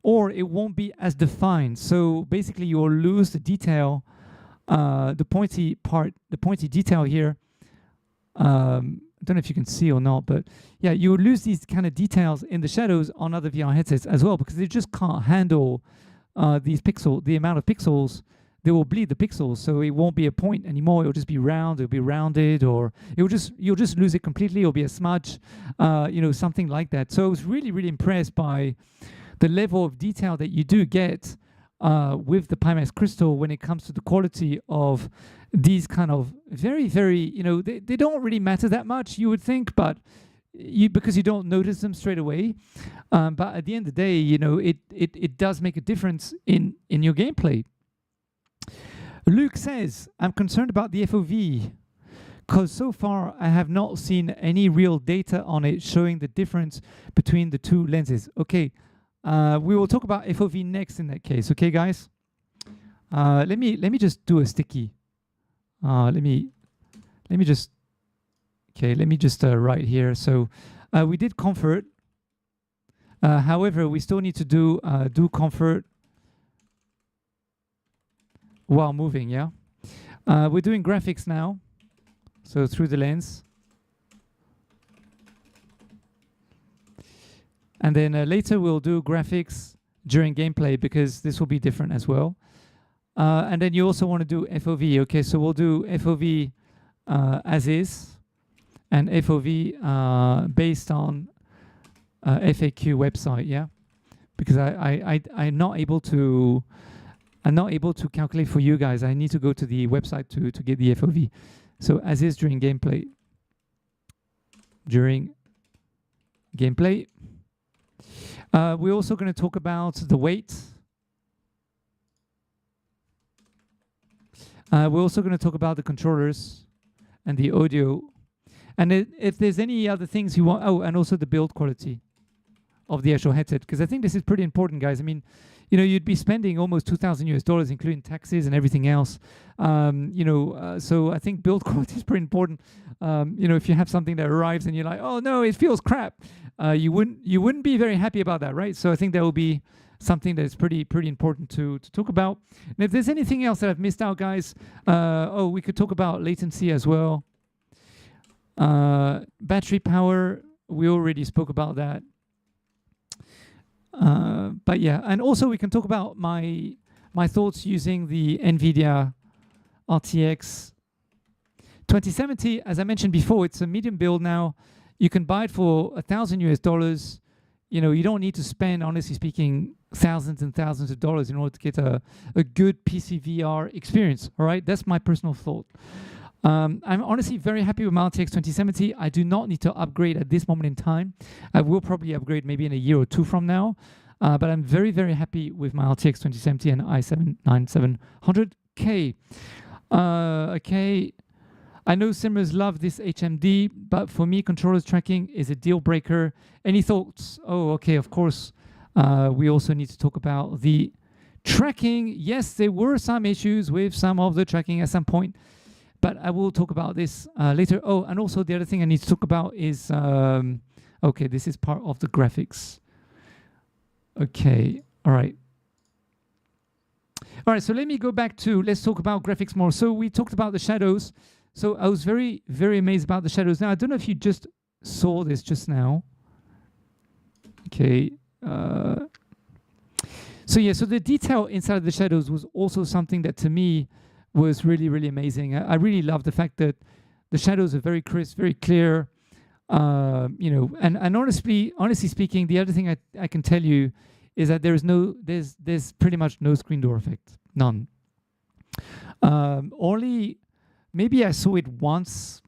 or it won't be as defined. So basically, you will lose the detail, the pointy part, the pointy detail here. I don't know if you can see or not, but yeah, you will lose these kind of details in the shadows on other VR headsets as well, because they just can't handle the amount of pixels. They will bleed the pixels, so it won't be a point anymore. It'll just be round. It'll be rounded, or you'll just lose it completely. It'll be a smudge, you know, something like that. So I was really, really impressed by the level of detail that you do get with the Pimax Crystal when it comes to the quality of these kind of very, very, you know, they don't really matter that much, you would think, but because you don't notice them straight away. But at the end of the day, you know, it does make a difference in your gameplay. Luke says, I'm concerned about the FOV because so far I have not seen any real data on it showing the difference between the two lenses. Okay, we will talk about FOV next in that case. Okay, guys. Let me just do a sticky. Let me just write here. So we did comfort. However, we still need to do comfort while moving, yeah? We're doing graphics now, so through the lens. And then later we'll do graphics during gameplay, because this will be different as well. And then you also want to do FOV, okay? So we'll do FOV as is, and FOV based on FAQ website, yeah? Because I'm not able to calculate for you guys. I need to go to the website to get the FOV. So as is during gameplay. During gameplay. We're also going to talk about the weight. We're also going to talk about the controllers and the audio. And if there's any other things you want, oh, and also the build quality of the actual headset, because I think this is pretty important, guys. I mean, you know, you'd be spending almost $2,000 including taxes and everything else. So I think build quality is pretty important. You know, if you have something that arrives and you're like, oh no, it feels crap, you wouldn't be very happy about that, right? So I think that will be something that's pretty important to talk about. And if there's anything else that I've missed out, guys, we could talk about latency as well. Battery power, we already spoke about that. But yeah, and also we can talk about my thoughts using the NVIDIA RTX 2070. As I mentioned before, it's a medium build now. You can buy it for $1,000. You know, you don't need to spend, honestly speaking, thousands and thousands of dollars in order to get a good PC VR experience. All right, that's my personal thought. I'm honestly very happy with my RTX 2070. I do not need to upgrade at this moment in time. I will probably upgrade maybe in a year or two from now. But I'm very, very happy with my RTX 2070 and i7-9700 Okay. Okay. I know simmers love this HMD, but for me, controllers tracking is a deal breaker. Any thoughts? Oh, okay, of course. We also need to talk about the tracking. Yes, there were some issues with some of the tracking at some point, but I will talk about this later. Oh, and also the other thing I need to talk about is, okay, this is part of the graphics. Okay, all right. All right, so let me go back to, let's talk about graphics more. So we talked about the shadows. So I was very, very amazed about the shadows. Now, I don't know if you just saw this just now. Okay. So yeah, so the detail inside the shadows was also something that to me was really, really amazing. I really love the fact that the shadows are very crisp, very clear. You know, and honestly speaking, the other thing I can tell you is that there's pretty much no screen door effect, none. Only maybe I saw it once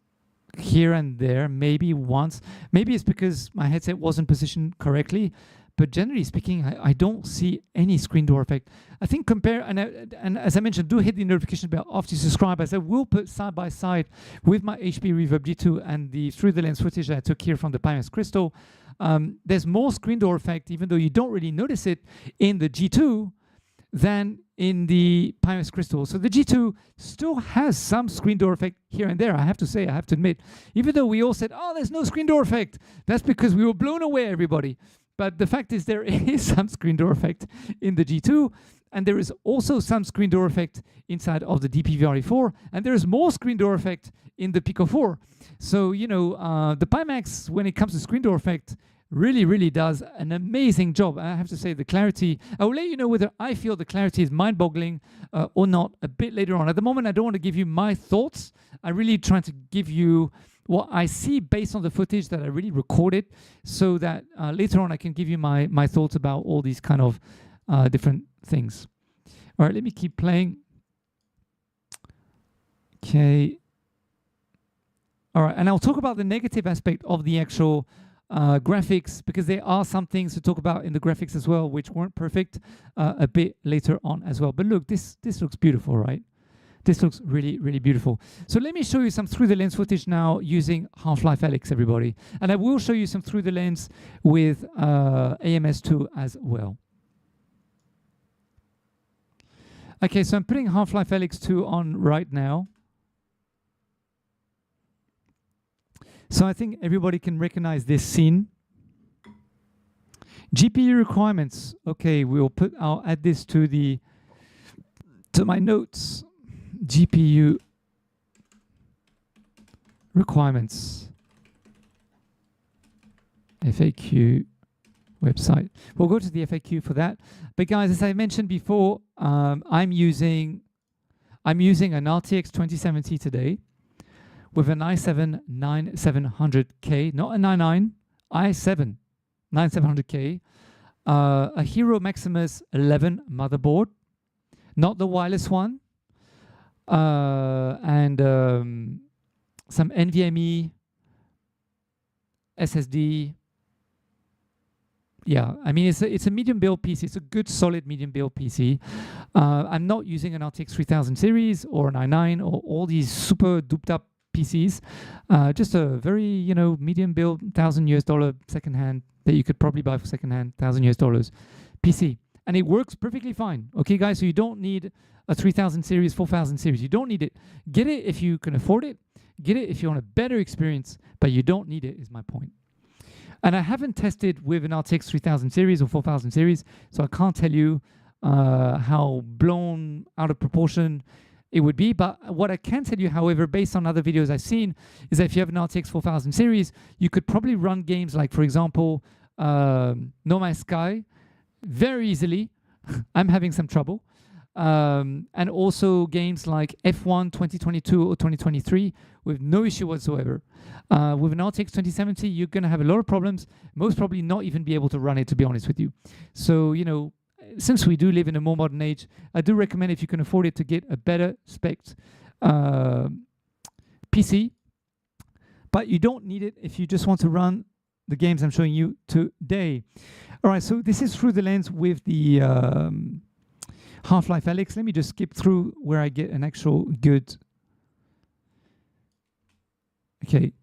here and there, maybe once. Maybe it's because my headset wasn't positioned correctly, but generally speaking, I don't see any screen door effect. I think compare, and as I mentioned, do hit the notification bell after you subscribe, as I will put side by side with my HP Reverb G2 and the through the lens footage that I took here from the Pimax Crystal. There's more screen door effect, even though you don't really notice it in the G2 than in the Pimax Crystal. So the G2 still has some screen door effect here and there, I have to say, I have to admit. Even though we all said, oh, there's no screen door effect. That's because we were blown away, everybody. But the fact is there is some screen door effect in the G2, and there is also some screen door effect inside of the DP-VR4, and there is more screen door effect in the Pico 4. So, you know, the Pimax, when it comes to screen door effect, really, really does an amazing job. I have to say the clarity, I will let you know whether I feel the clarity is mind-boggling or not a bit later on. At the moment, I don't want to give you my thoughts. I'm really trying to give you what I see based on the footage that I really recorded, so that later on I can give you my thoughts about all these kind of different things. All right, let me keep playing. Okay. All right, and I'll talk about the negative aspect of the actual graphics, because there are some things to talk about in the graphics as well which weren't perfect a bit later on as well. But look, this looks beautiful, right? This looks really, really beautiful. So let me show you some through the lens footage now using Half-Life Alyx, everybody. And I will show you some through the lens with AMS2 as well. Okay, so I'm putting Half-Life Alyx 2 on right now. So I think everybody can recognize this scene. GPU requirements. Okay, I'll add this to my notes. GPU requirements. FAQ website. We'll go to the FAQ for that. But guys, as I mentioned before, I'm using an RTX 2070 today with an i7 9700K, not a 99, i7 9700K, a Hero Maximus 11 motherboard, not the wireless one, and some NVMe SSD. Yeah, I mean, it's a medium build PC. It's a good, solid medium build PC. I'm not using an RTX 3000 series or an i9 or all these super duped up PCs. Just a very, you know, medium build, $1,000 secondhand that you could probably buy for secondhand, $1,000 PC. And it works perfectly fine. Okay, guys, so you don't need a 3000 series, 4000 series. You don't need it. Get it if you can afford it. Get it if you want a better experience, but you don't need it, is my point. And I haven't tested with an RTX 3000 series or 4000 series, so I can't tell you how blown out of proportion it would be. But what I can tell you, however, based on other videos I've seen, is that if you have an RTX 4000 series, you could probably run games like, for example, No Man's Sky very easily. I'm having some trouble. And also games like F1 2022 or 2023 with no issue whatsoever. With an RTX 2070, you're going to have a lot of problems, most probably not even be able to run it, to be honest with you. So, you know, since we do live in a more modern age, I do recommend, if you can afford it, to get a better spec PC. But you don't need it if you just want to run the games I'm showing you today. All right, so this is through the lens with the Half-Life Alyx. Let me just skip through where I get an actual good. Okay.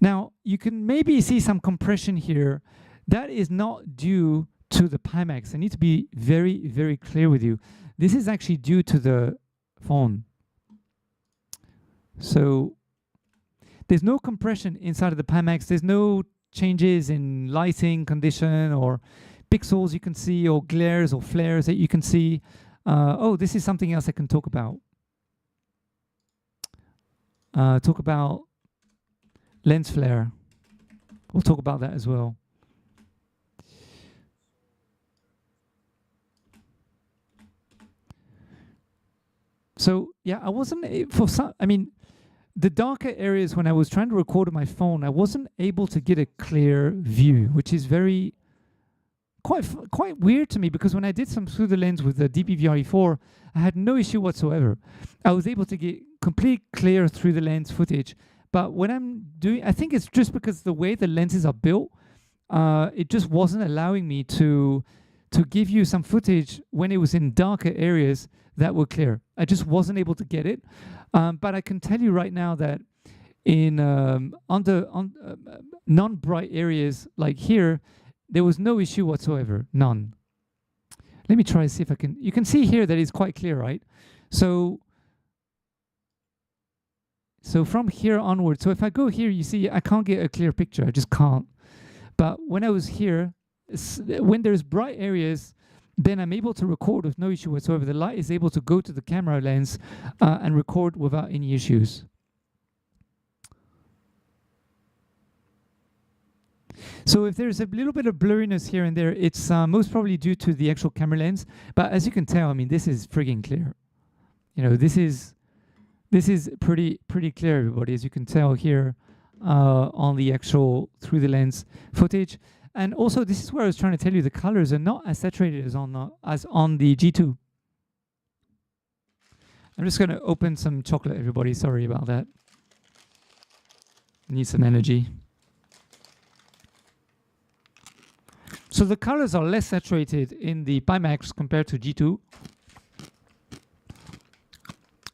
Now, you can maybe see some compression here. That is not due to the Pimax. I need to be very, very clear with you. This is actually due to the phone. So there's no compression inside of the Pimax. There's no changes in lighting condition or pixels you can see or glares or flares that you can see. Oh, this is something else I can talk about. Talk about lens flare. We'll talk about that as well. So yeah, I wasn't for some. I mean, the darker areas when I was trying to record on my phone, I wasn't able to get a clear view, which is very quite weird to me, because when I did some through the lens with the DPVRE4, I had no issue whatsoever. I was able to get complete clear through the lens footage. But when I'm doing, I think it's just because the way the lenses are built, it just wasn't allowing me to give you some footage when it was in darker areas that were clear. I just wasn't able to get it. But I can tell you right now that in non-bright areas like here, there was no issue whatsoever, none. Let me try to see if I can. You can see here that it's quite clear, right? So from here onward, so if I go here, you see I can't get a clear picture. I just can't. But when I was here, when there's bright areas, then I'm able to record with no issue whatsoever. The light is able to go to the camera lens and record without any issues. So if there's a little bit of blurriness here and there, it's most probably due to the actual camera lens. But as you can tell, I mean, this is frigging clear. You know, this is pretty clear, everybody, as you can tell here on the actual through the lens footage. And also, this is where I was trying to tell you the colors are not as saturated as on the G2. I'm just going to open some chocolate, everybody. Sorry about that. Need some energy. So the colors are less saturated in the Pimax compared to G2.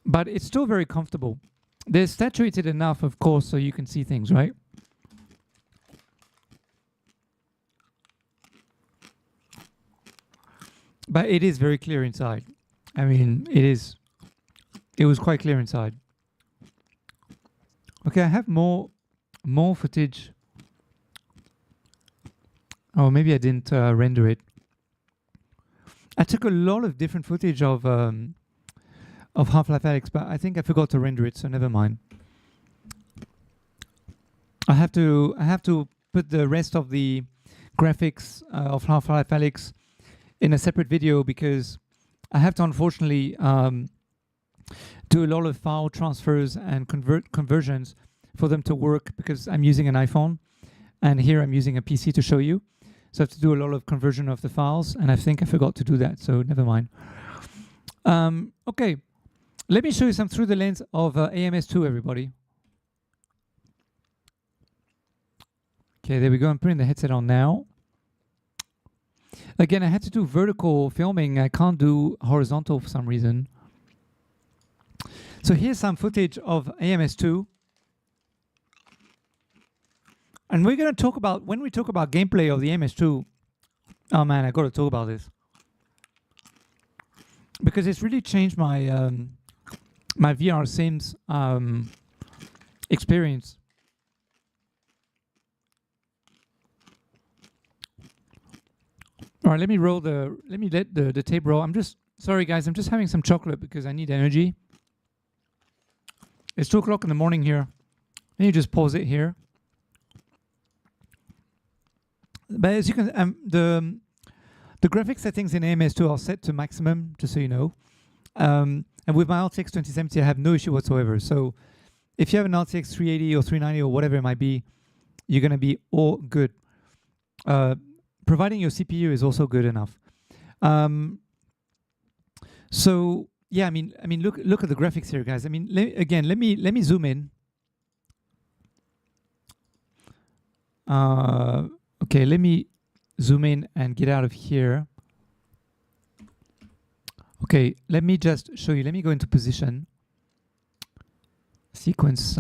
But it's still very comfortable. They're saturated enough, of course, so you can see things, right? But it is very clear inside. I mean, it was quite clear inside. Okay, I have more footage. Oh, maybe I didn't render it. I took a lot of different footage of Half-Life Alyx, but I think I forgot to render it, so never mind. I have to put the rest of the graphics of Half-Life Alyx in a separate video, because I have to unfortunately do a lot of file transfers and conversions for them to work, because I'm using an iPhone and here I'm using a PC to show you. So I have to do a lot of conversion of the files, and I think I forgot to do that, so never mind. Okay, let me show you some through the lens of AMS2, everybody. Okay, there we go. I'm putting the headset on now. Again, I had to do vertical filming. I can't do horizontal for some reason. So here's some footage of AMS2. And we're going to talk about, when we talk about gameplay of the AMS2, oh man, I got to talk about this. Because it's really changed my my VR Sims experience. All right, let me let the tape roll. I'm just, sorry guys, I'm just having some chocolate because I need energy. It's 2 o'clock in the morning here. Let me just pause it here. But as you can, the graphics settings in AMS2 are set to maximum, just so you know. And with my RTX 2070, I have no issue whatsoever. So if you have an RTX 380 or 390 or whatever it might be, you're going to be all good. Providing your CPU is also good enough. So yeah, I mean, look at the graphics here, guys. I mean, let me zoom in. Okay, let me zoom in and get out of here. Okay, let me just show you. Let me go into position. Sequence.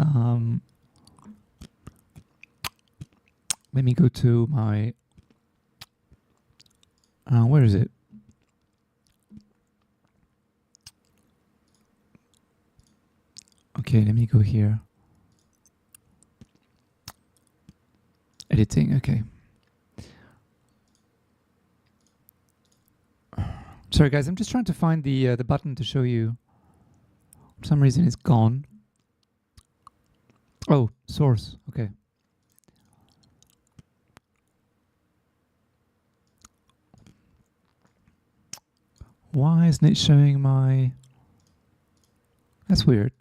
Let me go to my. Where is it? Okay, let me go here. Editing. Okay. Sorry, guys. I'm just trying to find the button to show you. For some reason, it's gone. Oh, source. Okay. Why isn't it showing my... That's weird.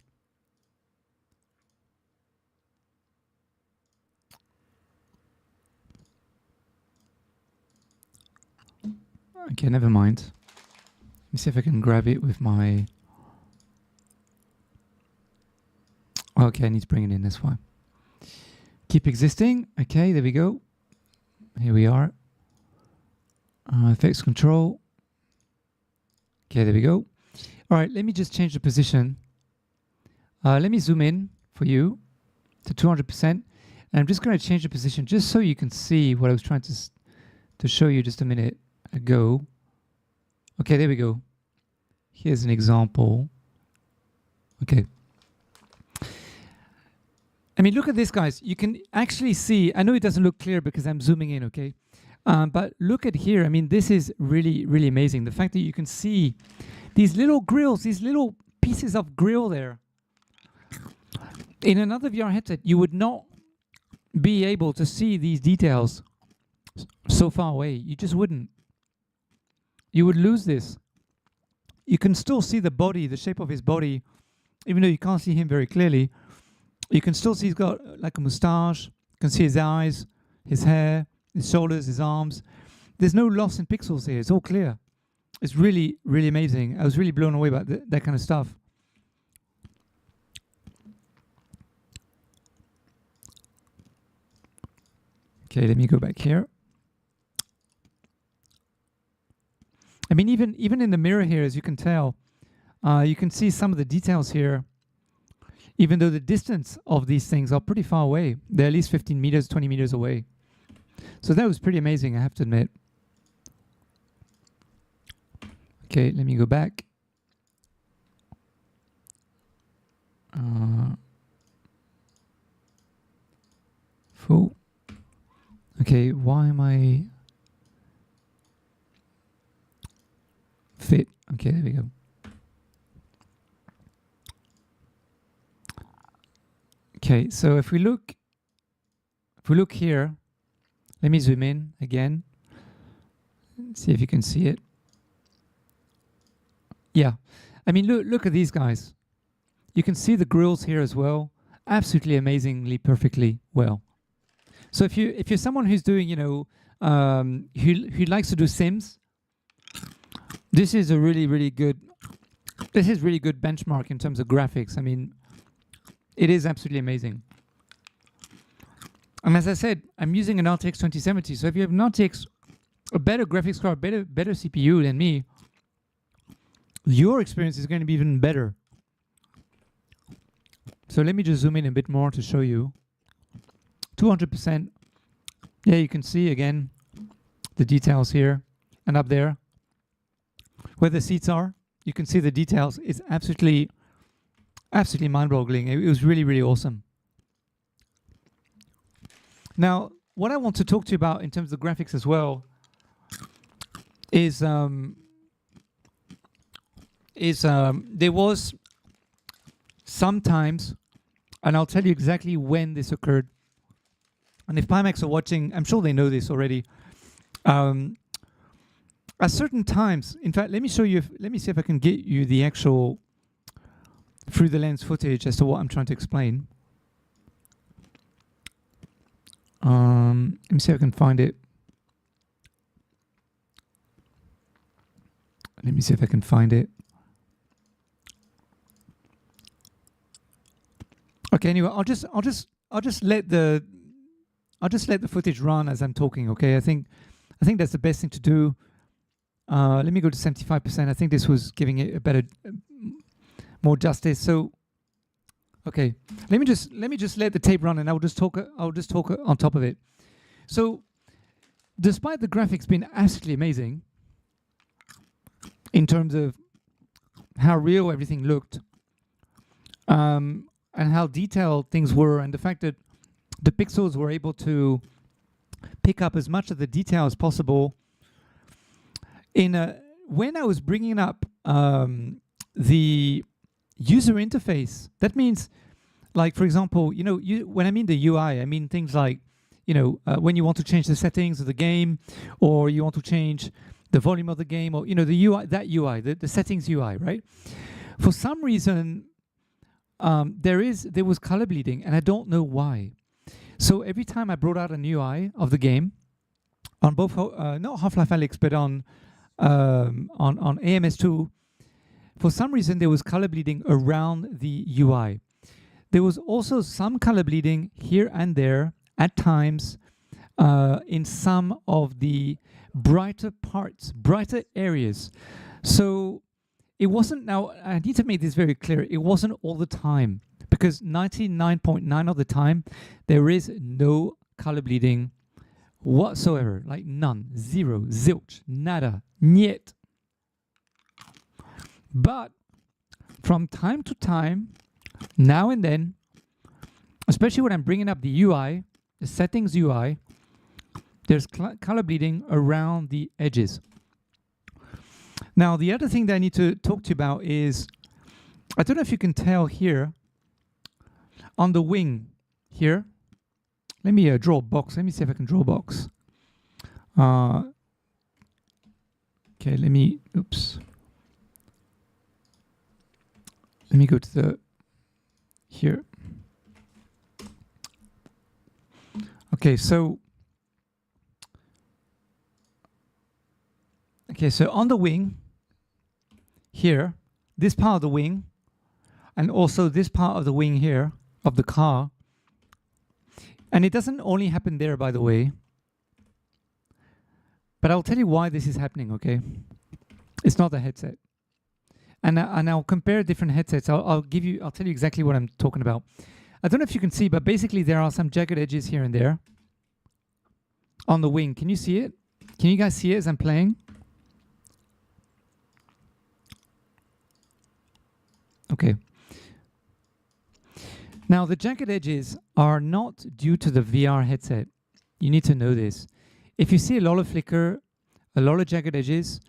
Okay, never mind. Let me see if I can grab it with my... Okay, I need to bring it in, that's why. Keep existing. Okay, there we go. Here we are. Effects control. Okay, there we go. All right, let me just change the position. Let me zoom in for you to 200%. And I'm just going to change the position just so you can see what I was trying to show you just a minute ago. Okay, there we go. Here's an example. Okay. I mean, look at this, guys. You can actually see, I know it doesn't look clear because I'm zooming in, okay? But look at here. I mean, this is really, really amazing. The fact that you can see these little grills, these little pieces of grill there. In another VR headset, you would not be able to see these details so far away. You just wouldn't. You would lose this. You can still see the body, the shape of his body, even though you can't see him very clearly. You can still see he's got like a mustache. You can see his eyes, his hair, his shoulders, his arms. There's no loss in pixels here. It's all clear. It's really, really amazing. I was really blown away by that kind of stuff. Okay, let me go back here. I mean, even in the mirror here, as you can tell, you can see some of the details here. Even though the distance of these things are pretty far away. They're at least 15 meters, 20 meters away. So that was pretty amazing, I have to admit. Okay, let me go back. Full. Okay, why am I... Fit. Okay, there we go. Okay, so if we look here, let me zoom in again. See if you can see it. Yeah, I mean, look at these guys. You can see the grills here as well. Absolutely amazingly, perfectly well. So if you're someone who's doing, you know, who likes to do sims, this is a really good benchmark in terms of graphics. I mean, it is absolutely amazing. And as I said, I'm using an RTX 2070. So if you have an RTX, a better graphics card, better CPU than me, your experience is going to be even better. So let me just zoom in a bit more to show you. 200%. Yeah, you can see again the details here and up there. Where the seats are, you can see the details. It's absolutely mind-boggling. It was really awesome. Now, what I want to talk to you about in terms of graphics as well is there was sometimes, and I'll tell you exactly when this occurred. And if Pimax are watching, I'm sure they know this already. At certain times, in fact, let me show you. Let me see if I can get you the actual through the lens footage as to what I'm trying to explain. Let me see if I can find it. Let me see if I can find it. Okay. Anyway, I'll just let the footage run as I'm talking. Okay. I think that's the best thing to do. Let me go to 75%. I think this was giving it a better, more justice. So, okay, let me just let the tape run, and I'll just talk on top of it. So, despite the graphics being absolutely amazing in terms of how real everything looked, and how detailed things were, and the fact that the pixels were able to pick up as much of the detail as possible. When I was bringing up the user interface, that means, like, for example, when I mean the UI, I mean things like, when you want to change the settings of the game, or you want to change the volume of the game, or the UI, the settings UI, right? For some reason, there was color bleeding, and I don't know why. So every time I brought out a new UI of the game, on both not Half-Life Alyx, but on AMS2, for some reason there was color bleeding around the UI. There was also some color bleeding here and there at times in some of the brighter parts, brighter areas. So it wasn't, now I need to make this very clear, it wasn't all the time, because 99.9% of the time there is no color bleeding whatsoever, like none, zero, zilch, nada, niet. But from time to time, now and then, especially when I'm bringing up the UI, the settings UI, there's color bleeding around the edges. Now, the other thing that I need to talk to you about is, I don't know if you can tell here, on the wing here, let me draw a box. Let me see if I can draw a box. Okay, let me go to the, here. Okay, so on the wing here, this part of the wing, and also this part of the wing here, of the car. And it doesn't only happen there, by the way. But I'll tell you why this is happening, okay? It's not the headset. And I'll compare different headsets. I'll tell you exactly what I'm talking about. I don't know if you can see, but basically there are some jagged edges here and there on the wing. Can you see it? Can you guys see it as I'm playing? Okay. Now, the jagged edges are not due to the VR headset. You need to know this. If you see a lot of flicker, a lot of jagged edges,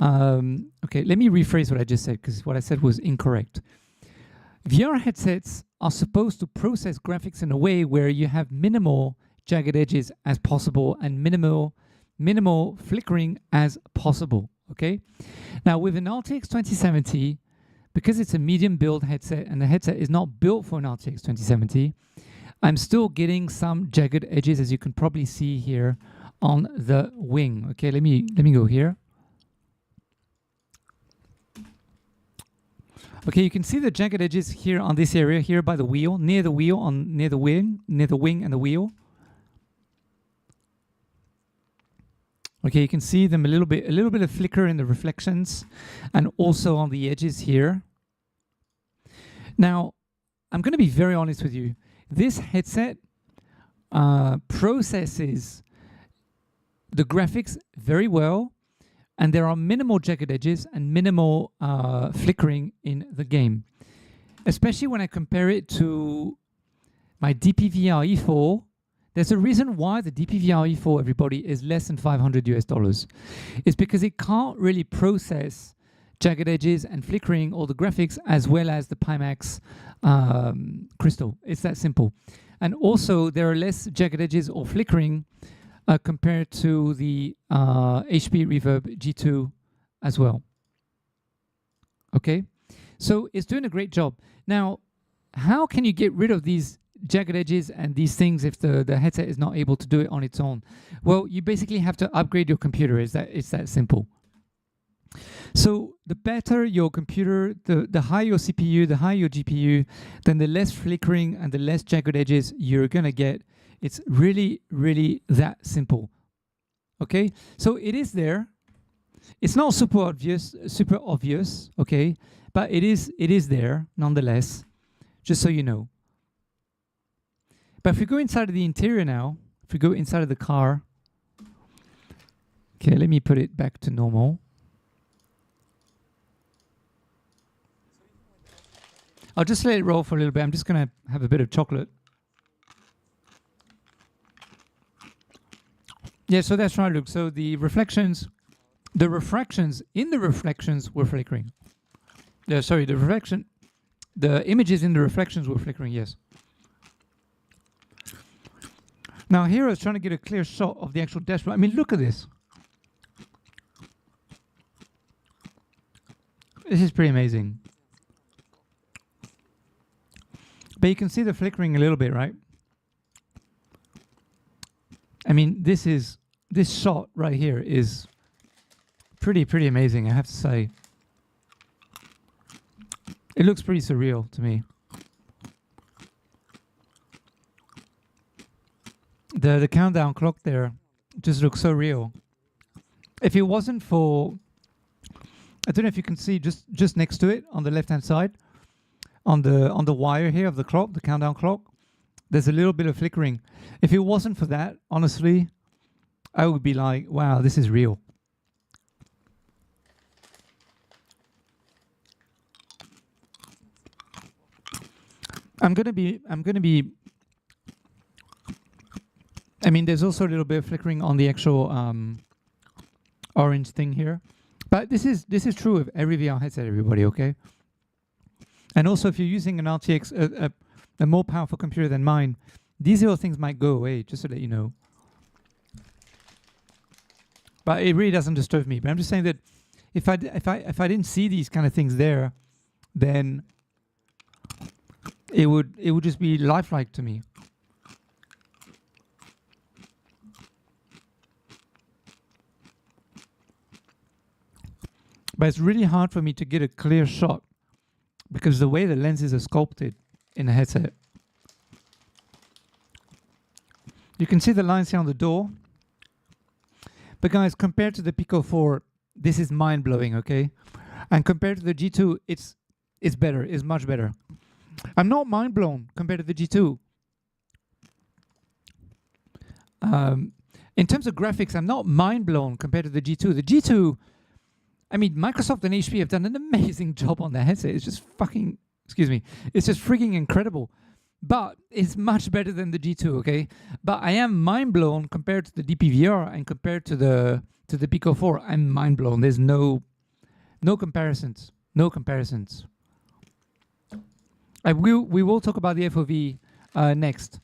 okay, let me rephrase what I just said, because what I said was incorrect. VR headsets are supposed to process graphics in a way where you have minimal jagged edges as possible and minimal flickering as possible, okay? Now, with an RTX 2070, because it's a medium build headset and the headset is not built for an RTX 2070, I'm still getting some jagged edges, as you can probably see here on the wing. Okay, let me go here. Okay, you can see the jagged edges here on this area here by the wheel, near the wheel, near the wing and the wheel. Okay, you can see them a little bit of flicker in the reflections and also on the edges here. Now, I'm going to be very honest with you. This headset processes the graphics very well, and there are minimal jagged edges and minimal flickering in the game. Especially when I compare it to my DPVR E4. There's a reason why the DPVR E4, everybody, is less than $500 US. It's because it can't really process jagged edges and flickering all the graphics as well as the Pimax Crystal. It's that simple. And also, there are less jagged edges or flickering compared to the HP Reverb G2 as well. Okay? So it's doing a great job. Now, how can you get rid of these jagged edges and these things if the headset is not able to do it on its own? Well, you basically have to upgrade your computer. It's that simple. So the better your computer, the higher your CPU, the higher your GPU, then the less flickering and the less jagged edges you're gonna get. It's really, really that simple. Okay, so it is there. It's not super obvious, okay? But it is there nonetheless, just so you know. But if we go inside of the interior now, if we go inside of the car, okay, let me put it back to normal. I'll just let it roll for a little bit. I'm just going to have a bit of chocolate. Yeah, so that's right, Luke. So the refractions in the reflections were flickering. Sorry, the images in the reflections were flickering, yes. Now here I was trying to get a clear shot of the actual dashboard. I mean, look at this. This is pretty amazing. But you can see the flickering a little bit, right? I mean, this shot right here is pretty amazing, I have to say. It looks pretty surreal to me. The countdown clock there just looks so real. If it wasn't for, I don't know if you can see just next to it on the left hand side, on the wire here of the clock, the countdown clock, there's a little bit of flickering. If it wasn't for that, honestly, I would be like, wow, this is real. I'm gonna be I mean, there's also a little bit of flickering on the actual orange thing here, but this is true of every VR headset, everybody. Okay. And also, if you're using an RTX, a more powerful computer than mine, these little things might go away. Just to let you know. But it really doesn't disturb me. But I'm just saying that if I didn't see these kind of things there, then it would just be lifelike to me. But it's really hard for me to get a clear shot because the way the lenses are sculpted in a headset. You can see the lines here on the door. But guys, compared to the Pico 4, this is mind-blowing, okay? And compared to the G2, it's better, it's much better. I'm not mind-blown compared to the G2. In terms of graphics, I'm not mind-blown compared to the G2. The G2, I mean, Microsoft and HP have done an amazing job on their headset. It's just fucking, it's just freaking incredible. But it's much better than the G2, okay? But I am mind-blown compared to the DPVR and compared to the Pico 4. I'm mind-blown. There's no comparisons. No comparisons. We will talk about the FOV next.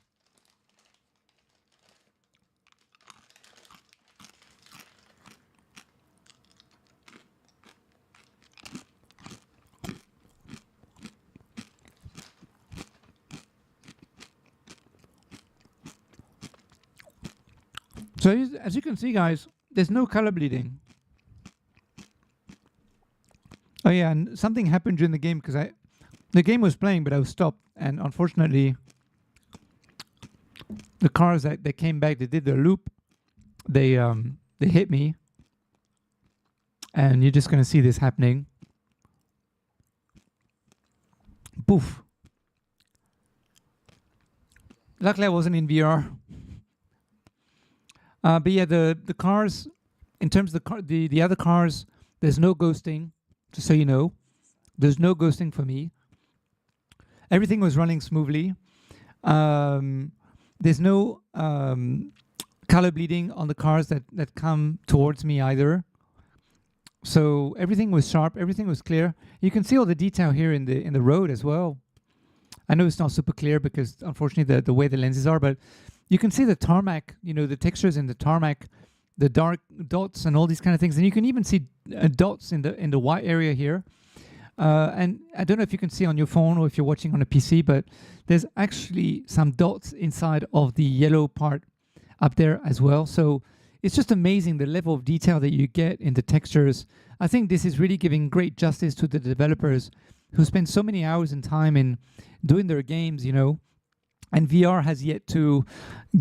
So as you can see, guys, there's no color bleeding. Oh yeah, and something happened during the game because the game was playing, but I was stopped, and unfortunately, the cars that came back, they did their loop, they hit me, and you're just gonna see this happening. Poof. Luckily, I wasn't in VR. But yeah, the cars, in terms of the other cars, there's no ghosting, just so you know. There's no ghosting for me. Everything was running smoothly. There's no color bleeding on the cars that come towards me either. So everything was sharp, everything was clear. You can see all the detail here in the road as well. I know it's not super clear because unfortunately the way the lenses are, but you can see the tarmac, you know, the textures in the tarmac, the dark dots and all these kind of things. And you can even see dots in the white area here. And I don't know if you can see on your phone or if you're watching on a PC, but there's actually some dots inside of the yellow part up there as well. So it's just amazing the level of detail that you get in the textures. I think this is really giving great justice to the developers who spend so many hours and time in doing their games, you know. And VR has yet to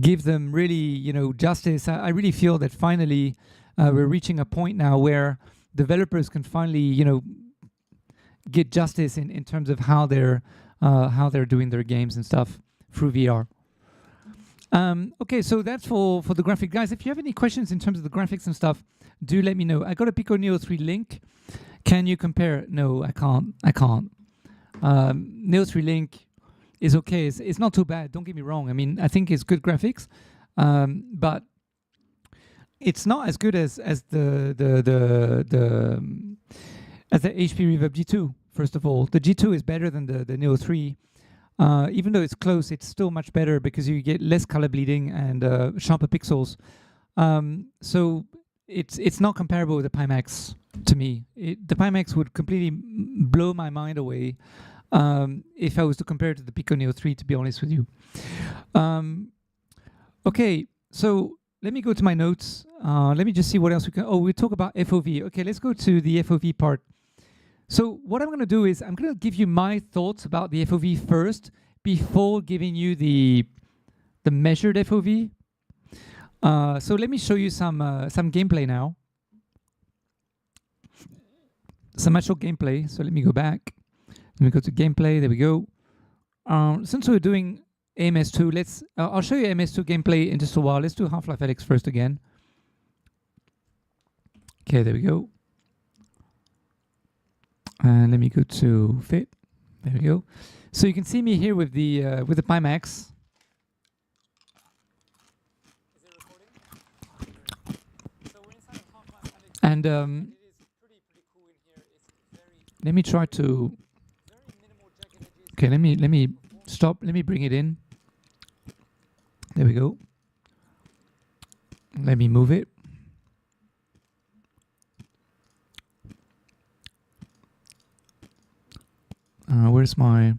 give them really, you know, justice. I really feel that finally we're reaching a point now where developers can finally, get justice in terms of how they're doing their games and stuff through VR. Okay, so that's for the graphic. Guys, if you have any questions in terms of the graphics and stuff, do let me know. I got a Pico Neo 3 link. Can you compare? No, I can't. Neo 3 Link is okay. It's not too bad. Don't get me wrong. I mean, I think it's good graphics, but it's not as good as the HP Reverb G2. First of all, the G2 is better than the Neo 3. Even though it's close, it's still much better because you get less color bleeding and sharper pixels. So it's not comparable with the Pimax to me. The Pimax would completely blow my mind away if I was to compare it to the Pico Neo 3, to be honest with you. Okay, so let me go to my notes. Let me just see what else we can... Oh, we talk about FOV. Okay, let's go to the FOV part. So what I'm going to do is I'm going to give you my thoughts about the FOV first before giving you the measured FOV. So let me show you some gameplay now. Some actual gameplay. So let me go back. Let me go to gameplay. There we go. Since we're doing AMS2, I'll show you AMS2 gameplay in just a while. Let's do Half-Life Alyx first again. Okay, there we go. And let me go to fit. There we go. So you can see me here with the Pimax. And let me try to. Okay, let me stop. Let me bring it in. There we go. Let me move it. Where's my...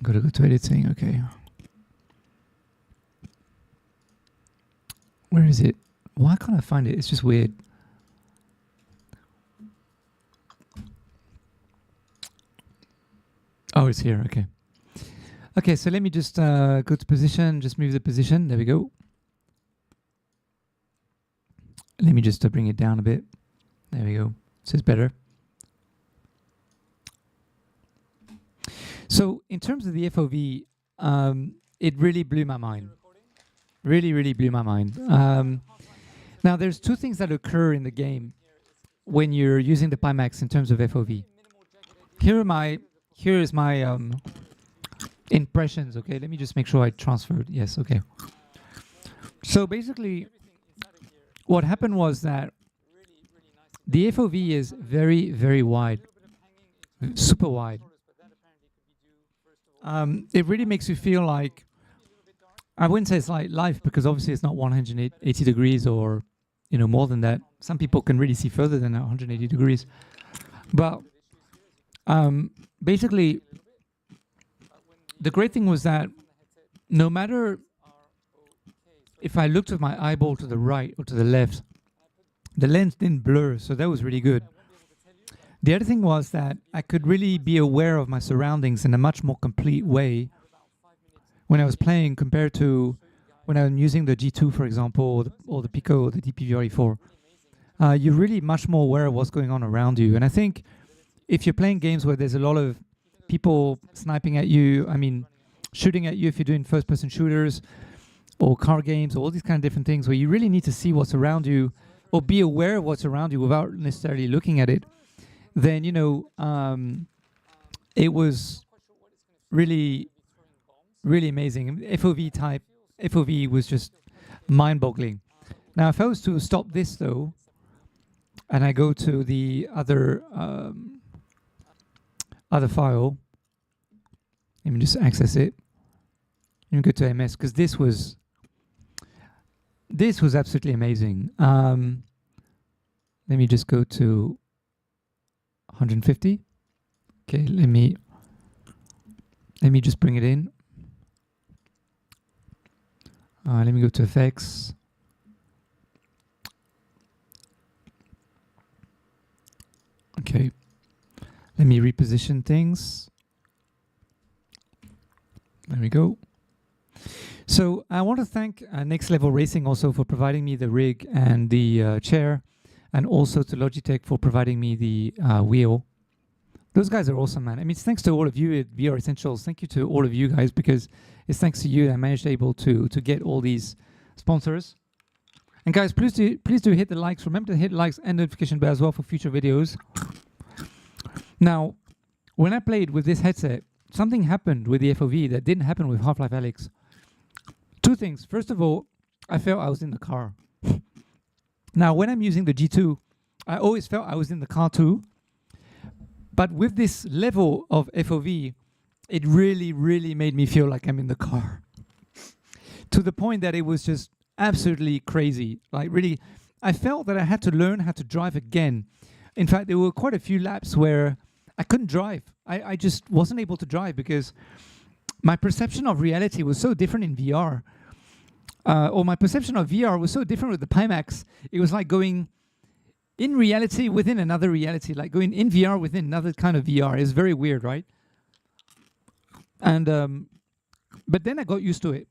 Gotta go to editing, okay. Where is it? Why can't I find it? It's just weird. Oh, it's here, okay. Okay, so let me just go to position, just move the position. There we go. Let me just bring it down a bit. There we go. So it's better. So in terms of the FOV, it really blew my mind. Really, really blew my mind. Now, there's two things that occur in the game when you're using the Pimax in terms of FOV. Here is my impressions. Okay, let me just make sure I transferred. Yes, okay. So basically, what happened was that the FOV is very, very wide, super wide. It really makes you feel like, I wouldn't say it's like life, because obviously it's not 180 degrees or more than that. Some people can really see further than 180 degrees. But basically, the great thing was that no matter if I looked with my eyeball to the right or to the left, the lens didn't blur, so that was really good. The other thing was that I could really be aware of my surroundings in a much more complete way when I was playing compared to when I'm using the G2, for example, or the Pico or the DPVRE4. You're really much more aware of what's going on around you. And I think if you're playing games where there's a lot of people sniping at you, I mean, shooting at you if you're doing first-person shooters or car games or all these kind of different things where you really need to see what's around you or be aware of what's around you without necessarily looking at it, then, it was really, really amazing. FOV was just mind-boggling. Now, if I was to stop this, though, and I go to the other file, let me just access it. Let me go to MS, because this was absolutely amazing. Let me just go to 150. Okay, let me just bring it in. Let me go to effects. Okay, Let me reposition things. There we go. So I want to thank Next Level Racing also for providing me the rig and the chair, and also to Logitech for providing me the wheel. Those guys are awesome, man. I mean, it's thanks to all of you at VR Essentials. Thank you to all of you guys, because it's thanks to you that I managed able to get all these sponsors. And guys, please do hit the likes. Remember to hit likes and notification bell as well for future videos. Now, when I played with this headset, something happened with the FOV that didn't happen with Half-Life Alyx. Two things. First of all, I felt I was in the car. Now, when I'm using the G2, I always felt I was in the car too. But with this level of FOV, it really, really made me feel like I'm in the car. To the point that it was just absolutely crazy. Like really, I felt that I had to learn how to drive again. In fact, there were quite a few laps where I couldn't drive. I just wasn't able to drive because my perception of reality was so different in VR. Or my perception of VR was so different with the Pimax. It was like going in reality within another reality, like going in VR within another kind of VR. It's very weird, right? And but then I got used to it,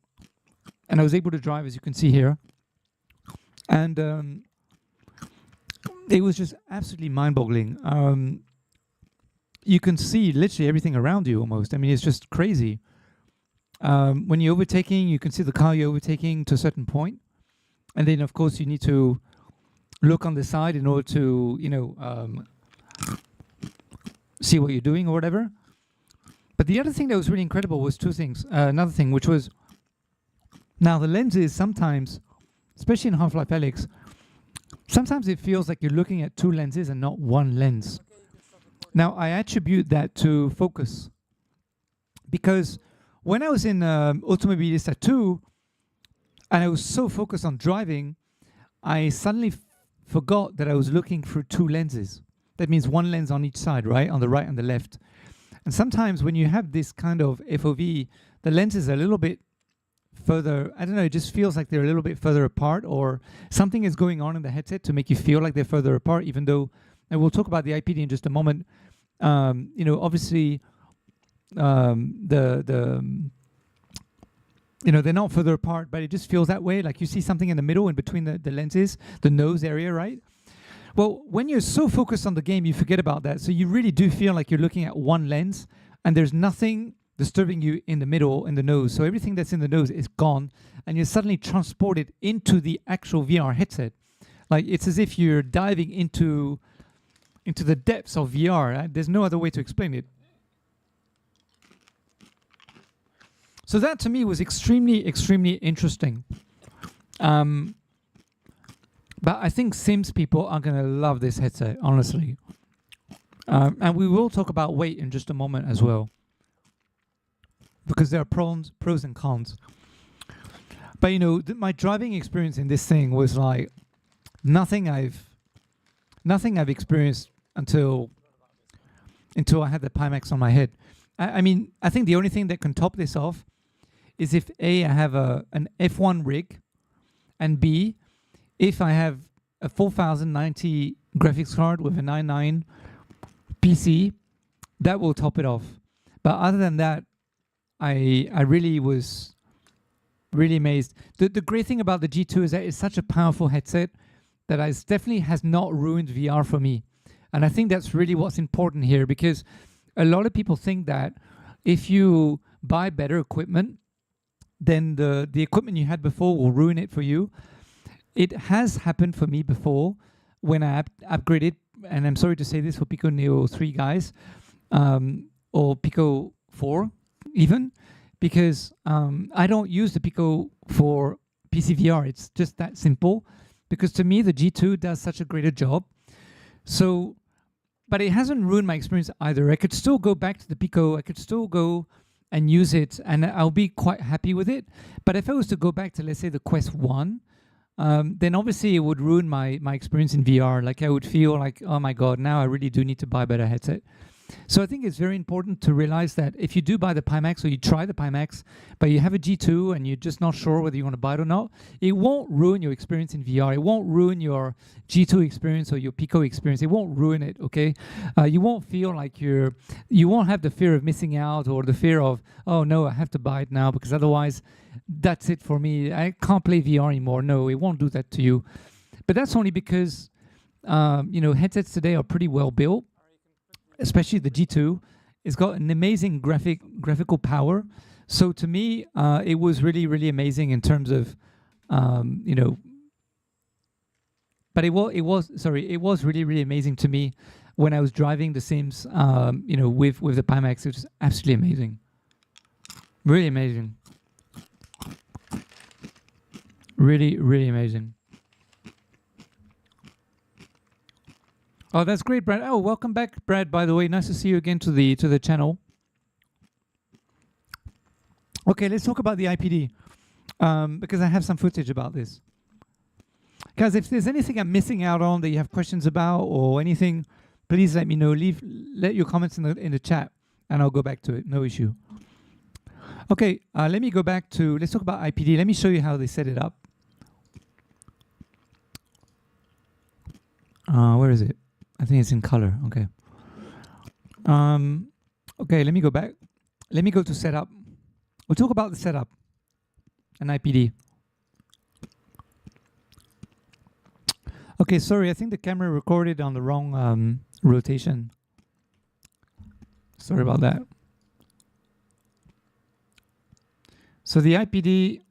and I was able to drive, as you can see here. And it was just absolutely mind-boggling. You can see literally everything around you almost. I mean, it's just crazy. When you're overtaking, you can see the car you're overtaking to a certain point. And then, of course, you need to look on the side in order to, you know, see what you're doing or whatever. But the other thing that was really incredible was two things. Another thing, which was, now the lenses sometimes, especially in Half-Life Alyx, sometimes it feels like you're looking at two lenses and not one lens. Now, I attribute that to focus. Because when I was in Automobilista 2, and I was so focused on driving, I suddenly forgot that I was looking through two lenses. That means one lens on each side, right? On the right and the left. And sometimes when you have this kind of FOV, the lenses are a little bit further, I don't know, it just feels like they're a little bit further apart, or something is going on in the headset to make you feel like they're further apart, even though, and we'll talk about the IPD in just a moment, you know, obviously, you know, they're not further apart, but it just feels that way. Like you see something in the middle, in between the lenses, the nose area, right? Well, when you're so focused on the game, you forget about that. So you really do feel like you're looking at one lens, and there's nothing disturbing you in the middle, in the nose. So everything that's in the nose is gone, and you're suddenly transported into the actual VR headset. Like it's as if you're diving into the depths of VR. Right? There's no other way to explain it. So that to me was extremely, extremely interesting. But I think Sims people are going to love this headset, honestly. And we will talk about weight in just a moment as well, because there are pros and cons. But you know, my driving experience in this thing was like nothing I've experienced until I had the Pimax on my head. I mean, I think the only thing that can top this off is if A, I have an F1 rig, and B, if I have a 4090 graphics card with a 99 PC, that will top it off. But other than that, I really was really amazed. The great thing about the G2 is that it's such a powerful headset that it definitely has not ruined VR for me. And I think that's really what's important here, because a lot of people think that if you buy better equipment, then the equipment you had before will ruin it for you. It has happened for me before when I upgraded, and I'm sorry to say this for Pico Neo 3 guys, or Pico 4 even, because I don't use the Pico for PC VR. It's just that simple, because to me the G2 does such a greater job. So, but it hasn't ruined my experience either. I could still go back to the Pico, I could still go and use it, and I'll be quite happy with it. But if I was to go back to, let's say, the Quest 1, then obviously it would ruin my experience in VR. Like I would feel like, oh my God, now I really do need to buy a better headset. So I think it's very important to realize that if you do buy the Pimax or you try the Pimax, but you have a G2 and you're just not sure whether you want to buy it or not, it won't ruin your experience in VR. It won't ruin your G2 experience or your Pico experience. It won't ruin it, okay? You won't feel like you won't have the fear of missing out or the fear of, oh no, I have to buy it now because otherwise that's it for me. I can't play VR anymore. No, it won't do that to you. But that's only because, headsets today are pretty well built. Especially the G2, it's got an amazing graphical power. So to me, it was really, really amazing in terms of, But it was really, really amazing to me when I was driving the Sims, with the Pimax. It was absolutely amazing, really amazing, really, really amazing. Oh, that's great, Brad. Oh, welcome back, Brad, by the way. Nice to see you again to the channel. Okay, let's talk about the IPD, because I have some footage about this. Guys, if there's anything I'm missing out on that you have questions about or anything, please let me know. Let your comments in the chat, and I'll go back to it. No issue. Okay, let me go back to, let's talk about IPD. Let me show you how they set it up. Where is it? I think it's in color. Okay. Okay, let me go back. Let me go to setup. We'll talk about the setup and IPD. Okay, sorry, I think the camera recorded on the wrong rotation. Sorry about that. So the IPD,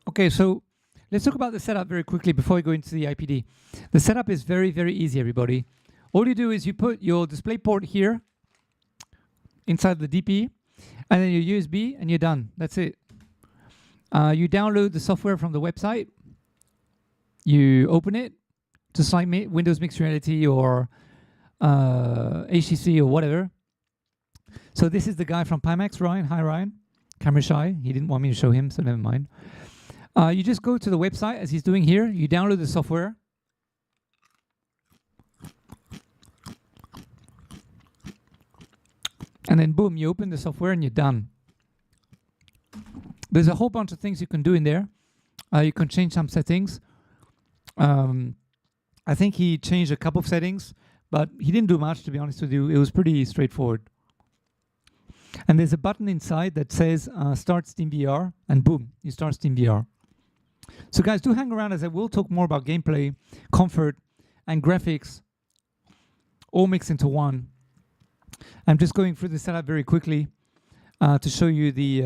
okay, so let's talk about the setup very quickly before we go into the IPD. The setup is very, very easy, everybody. All you do is you put your display port here inside the DP, and then your USB, and you're done. That's it. You download the software from the website. You open it, just like Windows Mixed Reality or HTC or whatever. So this is the guy from Pimax, Ryan. Hi, Ryan. Camera shy. He didn't want me to show him, so never mind. You just go to the website, as he's doing here. You download the software. And then boom, you open the software and you're done. There's a whole bunch of things you can do in there. You can change some settings. I think he changed a couple of settings, but he didn't do much, to be honest with you. It was pretty straightforward. And there's a button inside that says Start Steam VR, and boom, you start Steam VR. So guys, do hang around as I will talk more about gameplay, comfort, and graphics, all mixed into one. I'm just going through the setup very quickly to show you the...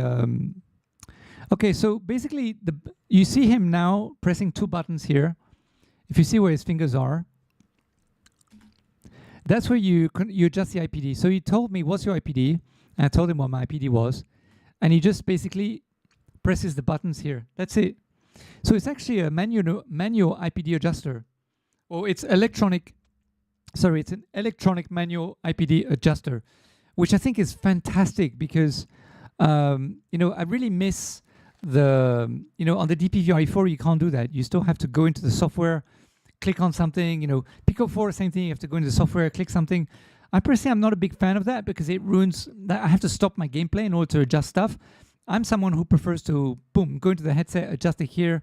Okay, so basically, you see him now pressing two buttons here. If you see where his fingers are, that's where you adjust the IPD. So he told me, what's your IPD? And I told him what my IPD was. And he just basically presses the buttons here. That's it. So it's actually a manual IPD adjuster. Or it's electronic... Sorry, it's an electronic manual IPD adjuster, which I think is fantastic because, I really miss the, on the DPVR4, you can't do that. You still have to go into the software, click on something, Pico 4, same thing. You have to go into the software, click something. I personally am not a big fan of that because it ruins that. I have to stop my gameplay in order to adjust stuff. I'm someone who prefers to, boom, go into the headset, adjust it here,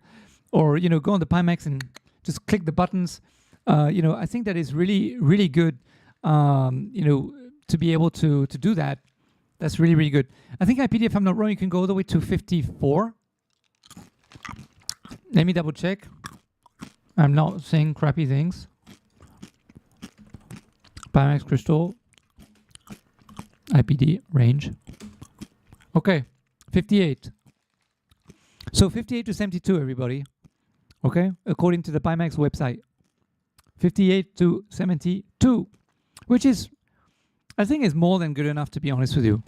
or, go on the Pimax and just click the buttons. I think that is really, really good, to be able to do that. That's really, really good. I think IPD, if I'm not wrong, you can go all the way to 54. Let me double check. I'm not saying crappy things. Pimax Crystal, IPD range. Okay, 58. So 58 to 72, everybody. Okay, according to the Pimax website. 58 to 72, which is, I think, is more than good enough, to be honest with you.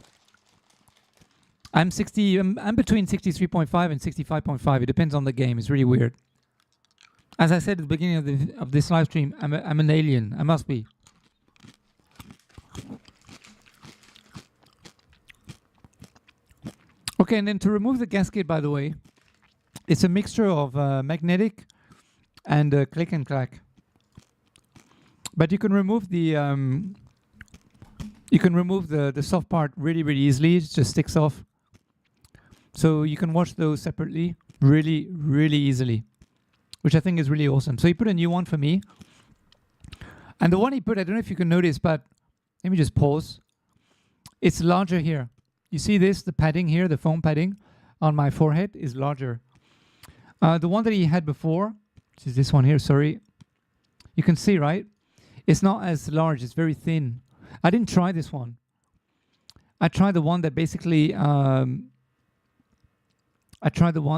I'm between 63.5 and 65.5. It depends on the game. It's really weird. As I said at the beginning of this live stream, I'm an alien. I must be. Okay, and then to remove the gasket, by the way, it's a mixture of magnetic and click and clack. But you can remove the You can remove the soft part really, really easily. It just sticks off. So you can watch those separately really, really easily, which I think is really awesome. So he put a new one for me. And the one he put, I don't know if you can notice, but let me just pause. It's larger here. You see this, the padding here, the foam padding on my forehead is larger. The one that he had before, which is this one here, sorry. You can see, right? It's not as large, it's very thin. I didn't try this one. I tried the one that basically,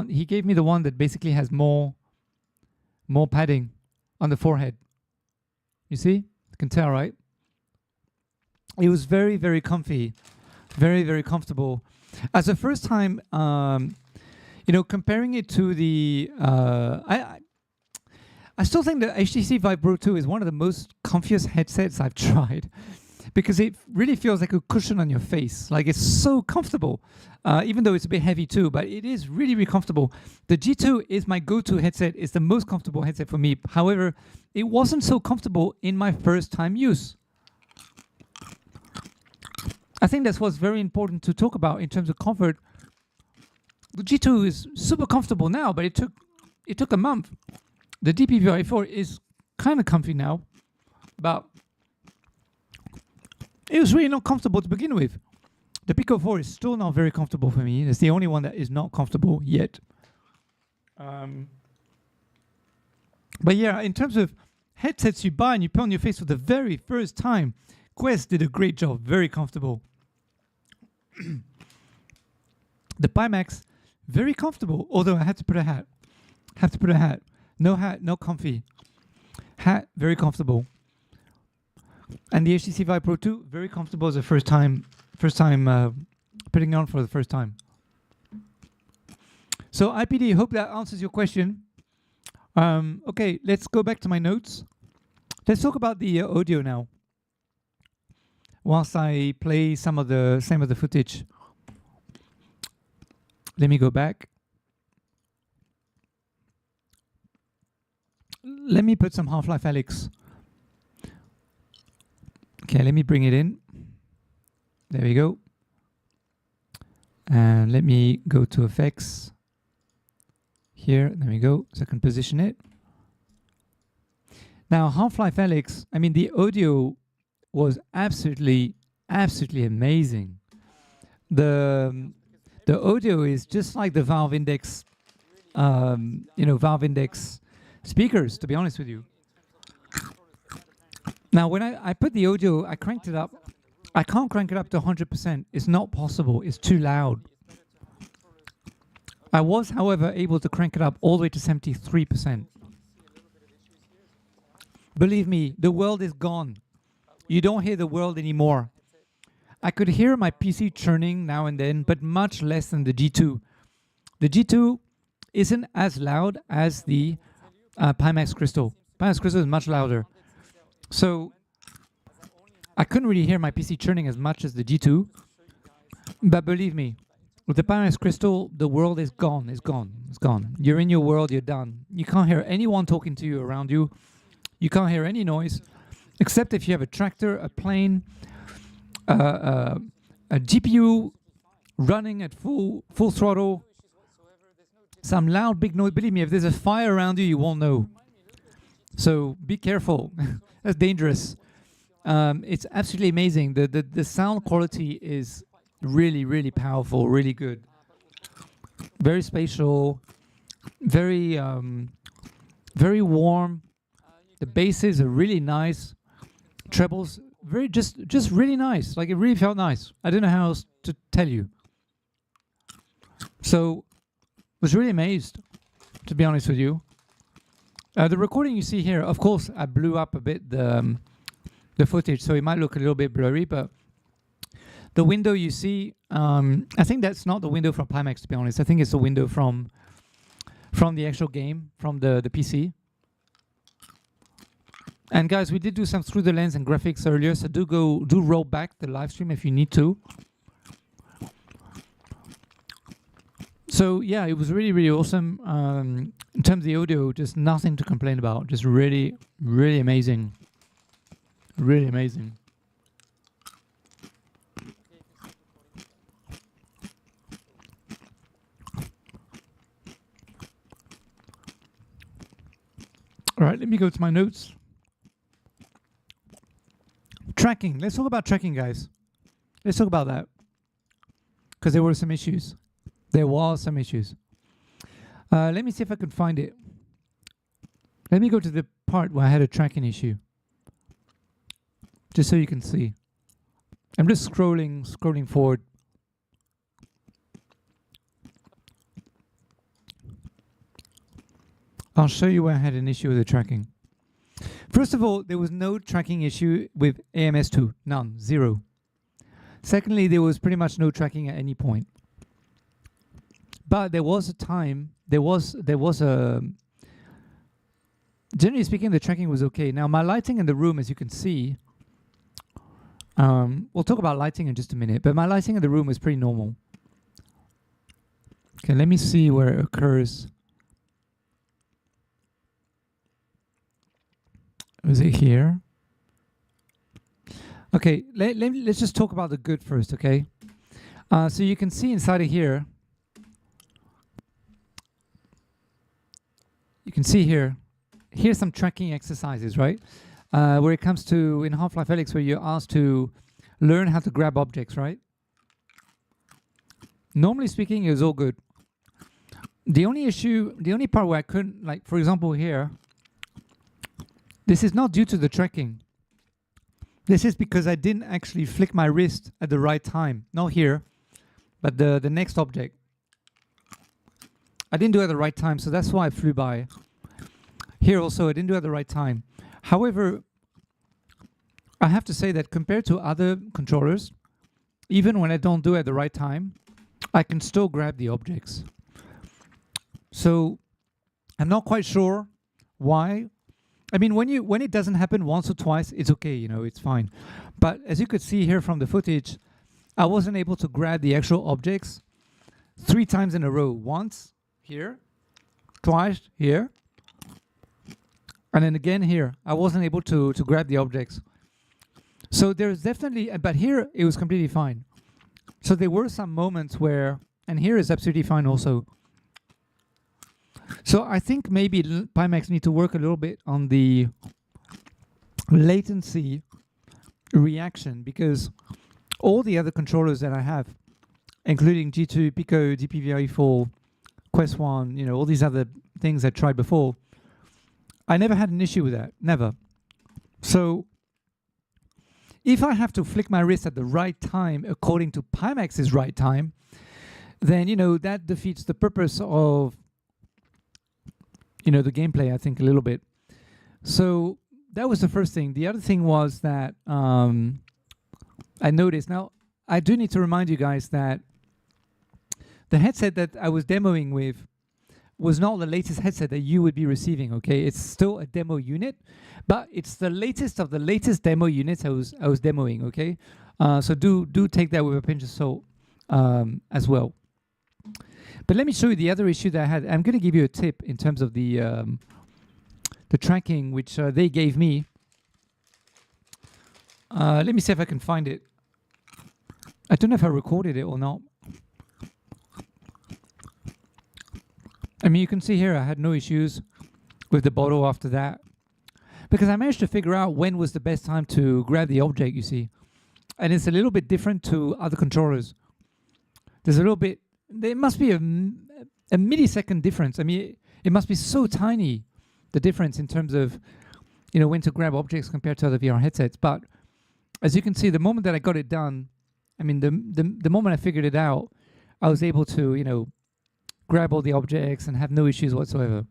he gave me the one that basically has more padding on the forehead. You see? You can tell, right? It was very, very comfy. Very, very comfortable. As a first time, you know, comparing it to the, I still think the HTC Vive Pro 2 is one of the most comfiest headsets I've tried, because it really feels like a cushion on your face. Like, it's so comfortable, even though it's a bit heavy too, but it is really, really comfortable. The G2 is my go-to headset. It's the most comfortable headset for me. However, it wasn't so comfortable in my first time use. I think that's what's very important to talk about in terms of comfort. The G2 is super comfortable now, but it took a month. The DP4 is kind of comfy now, but it was really not comfortable to begin with. The Pico 4 is still not very comfortable for me. It's the only one that is not comfortable yet. But yeah, in terms of headsets you buy and you put on your face for the very first time, Quest did a great job, very comfortable. The Pimax, very comfortable, although I had to put a hat. No hat, no comfy. Hat, very comfortable. And the HTC Vive Pro 2, very comfortable as a first time putting it on for the first time. So IPD, hope that answers your question. Okay, let's go back to my notes. Let's talk about the audio now, whilst I play some of the footage. Let me go back. Let me put some Half-Life Alyx. Okay, let me bring it in. There we go. And let me go to effects. Here, there we go, so I can position it. Now, Half-Life Alyx, I mean, the audio was absolutely amazing. The audio is just like the Valve Index, Valve Index speakers, to be honest with you. Now, when I put the audio, I cranked it up. I can't crank it up to 100%. It's not possible. It's too loud. I was, however, able to crank it up all the way to 73%. Believe me, the world is gone. You don't hear the world anymore. I could hear my PC churning now and then, but much less than the G2. The G2 isn't as loud as the Pimax Crystal. Pimax Crystal is much louder. So I couldn't really hear my PC churning as much as the G2. But believe me, with the Pimax Crystal, the world is gone. It's gone. It's gone. You're in your world. You're done. You can't hear anyone talking to you around you. You can't hear any noise, except if you have a tractor, a plane, a GPU running at full throttle, some loud big noise. Believe me, if there's a fire around you, you won't know. So be careful. That's dangerous. It's absolutely amazing. The sound quality is really, really powerful, really good. Very spatial, very warm. The basses are really nice. Trebles, very just really nice. Like, it really felt nice. I don't know how else to tell you. So, was really amazed, to be honest with you. The recording you see here, of course, I blew up a bit the footage, so it might look a little bit blurry, but the window you see, I think that's not the window from Pimax, to be honest. I think it's the window from the actual game, from the PC. And guys, we did do some through the lens and graphics earlier, so do roll back the live stream if you need to. So yeah, it was really, really awesome. In terms of the audio, just nothing to complain about. Just really, really amazing. Really amazing. All right, let me go to my notes. Tracking. Let's talk about tracking, guys. Let's talk about that. Because there were some issues. There was some issues. Let me see if I can find it. Let me go to the part where I had a tracking issue. Just so you can see. I'm just scrolling forward. I'll show you where I had an issue with the tracking. First of all, there was no tracking issue with AMS2. None. Zero. Secondly, there was pretty much no tracking at any point. But there was a time, there was a... Generally speaking, the tracking was okay. Now, my lighting in the room, as you can see, we'll talk about lighting in just a minute, but my lighting in the room was pretty normal. Okay, let me see where it occurs. Is it here? Okay, let's just talk about the good first, okay? So you can see inside of here, you can see here, here's some tracking exercises, right? Where it comes to, in Half-Life Alyx, where you're asked to learn how to grab objects, right? Normally speaking, it was all good. The only issue, the only part where I couldn't, like, for example, here, this is not due to the tracking. This is because I didn't actually flick my wrist at the right time. Not here, but the next object. I didn't do it at the right time, so that's why I flew by. Here also, I didn't do it at the right time. However, I have to say that compared to other controllers, even when I don't do it at the right time, I can still grab the objects. So I'm not quite sure why. I mean, when it doesn't happen once or twice, it's okay, you know, it's fine. But as you could see here from the footage, I wasn't able to grab the actual objects 3 times in a row. Once here, twice here, and then again here. I wasn't able to grab the objects. So there's definitely, but here it was completely fine. So there were some moments where, and here is absolutely fine also. So I think maybe Pimax need to work a little bit on the latency reaction, because all the other controllers that I have, including G2, Pico, DPVI4, Quest 1, you know, all these other things I tried before, I never had an issue with that, never. So if I have to flick my wrist at the right time according to Pimax's right time, then, you know, that defeats the purpose of, you know, the gameplay, I think, a little bit. So that was the first thing. The other thing was that I noticed. Now, I do need to remind you guys that the headset that I was demoing with was not the latest headset that you would be receiving, okay? It's still a demo unit, but it's the latest of the latest demo units I was demoing, okay? So do take that with a pinch of salt as well. But let me show you the other issue that I had. I'm going to give you a tip in terms of the tracking, which they gave me. Let me see if I can find it. I don't know if I recorded it or not. I mean, you can see here I had no issues with the bottle after that, because I managed to figure out when was the best time to grab the object, you see. And it's a little bit different to other controllers. There's a little bit, there must be a millisecond difference. I mean, it must be so tiny, the difference in terms of, you know, when to grab objects compared to other VR headsets. But as you can see, the moment that I got it done, I mean, the moment I figured it out, I was able to, you know, grab all the objects and have no issues whatsoever.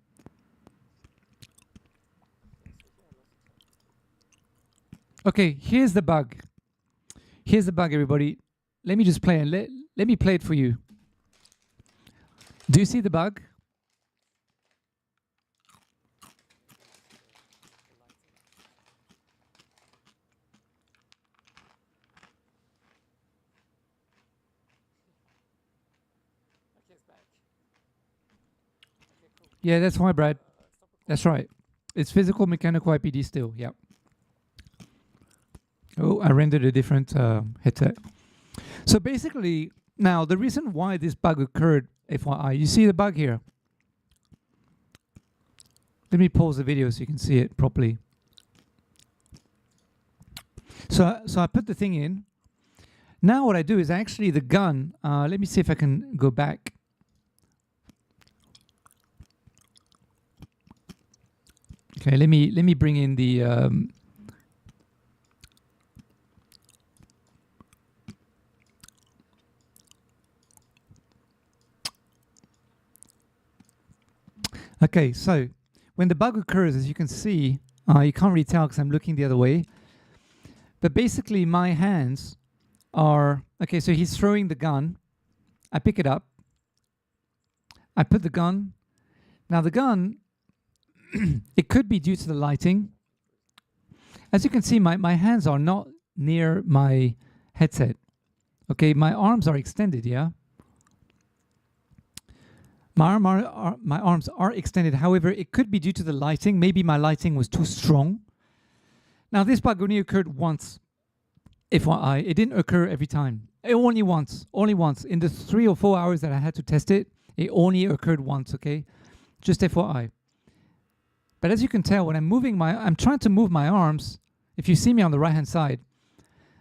Okay, here's the bug. Here's the bug, everybody. Let me just play and let me play it for you. Do you see the bug? Yeah, that's why, Brad. That's right. It's physical mechanical IPD still, yeah. Oh, I rendered a different headset. So basically, now the reason why this bug occurred, FYI, you see the bug here. Let me pause the video so you can see it properly. So I put the thing in. Now what I do is actually the gun, let me see if I can go back. Okay, let me bring in the okay, so when the bug occurs, as you can see, you can't really tell because I'm looking the other way. But basically my hands are, okay, so he's throwing the gun. I pick it up. I put the gun. Now the gun, it could be due to the lighting. As you can see, my hands are not near my headset. Okay, my arms are extended, yeah? My arms are extended. However, it could be due to the lighting. Maybe my lighting was too strong. Now, this bug only occurred once. FYI, it didn't occur every time. Only once. In the 3 or 4 hours that I had to test it, it only occurred once, okay? Just FYI. But as you can tell, when I'm trying to move my arms. If you see me on the right-hand side,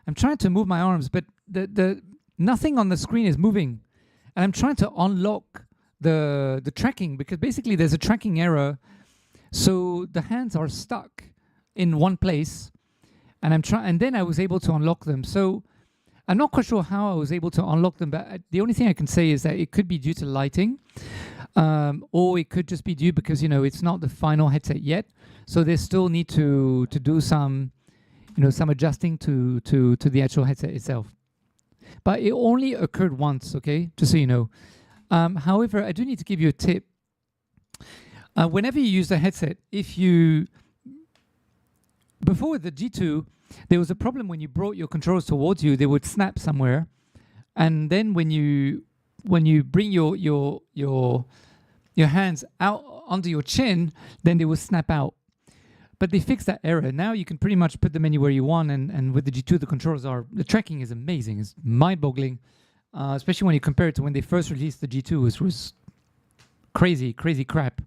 I'm trying to move my arms, but nothing on the screen is moving. And I'm trying to unlock the tracking, because basically there's a tracking error. So the hands are stuck in one place, and then I was able to unlock them. So I'm not quite sure how I was able to unlock them, but the only thing I can say is that it could be due to lighting, or it could just be due because, you know, it's not the final headset yet. So they still need to do some, you know, some adjusting to the actual headset itself. But it only occurred once, okay? Just so you know. However, I do need to give you a tip. Whenever you use the headset, before the G2, there was a problem when you brought your controllers towards you, they would snap somewhere. And then when you bring your hands out onto your chin, then they will snap out. But they fixed that error. Now you can pretty much put them anywhere you want, and with the G2, the tracking is amazing. It's mind-boggling, especially when you compare it to when they first released the G2, which was crazy crap.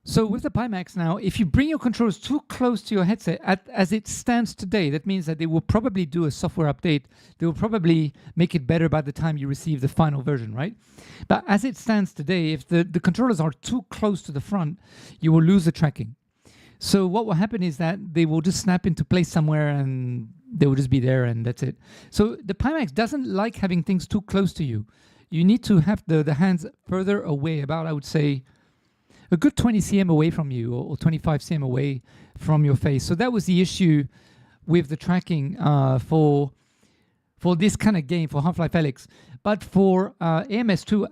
So with the Pimax now, if you bring your controllers too close to your headset, as it stands today, that means that they will probably do a software update. They will probably make it better by the time you receive the final version, right? But as it stands today, if the controllers are too close to the front, you will lose the tracking. So what will happen is that they will just snap into place somewhere and they will just be there, and that's it. So the Pimax doesn't like having things too close to you. You need to have the hands further away, about, I would say, a good 20 cm away from you, or 25 cm away from your face. So that was the issue with the tracking for this kind of game, for Half-Life Alyx. But for AMS2,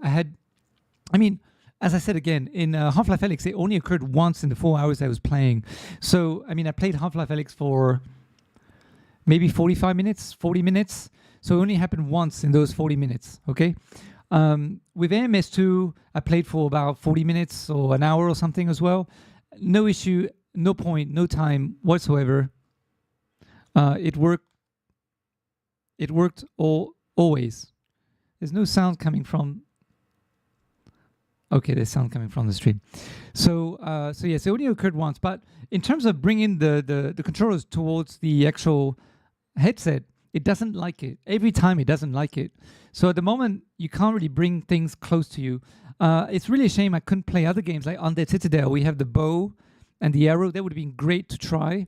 as I said again, in Half-Life Alyx, it only occurred once in the 4 hours I was playing. So, I played Half-Life Alyx for maybe 45 minutes, 40 minutes. So it only happened once in those 40 minutes, okay? With AMS2, I played for about 40 minutes or an hour or something as well. No issue, no point, no time whatsoever. It worked always. There's no sound coming from... Okay, there's sound coming from the stream. So yes, it only occurred once. But in terms of bringing the controllers towards the actual headset, it doesn't like it. Every time it doesn't like it. So at the moment, you can't really bring things close to you. It's really a shame I couldn't play other games like Undead Citadel. We have the bow and the arrow. That would have been great to try.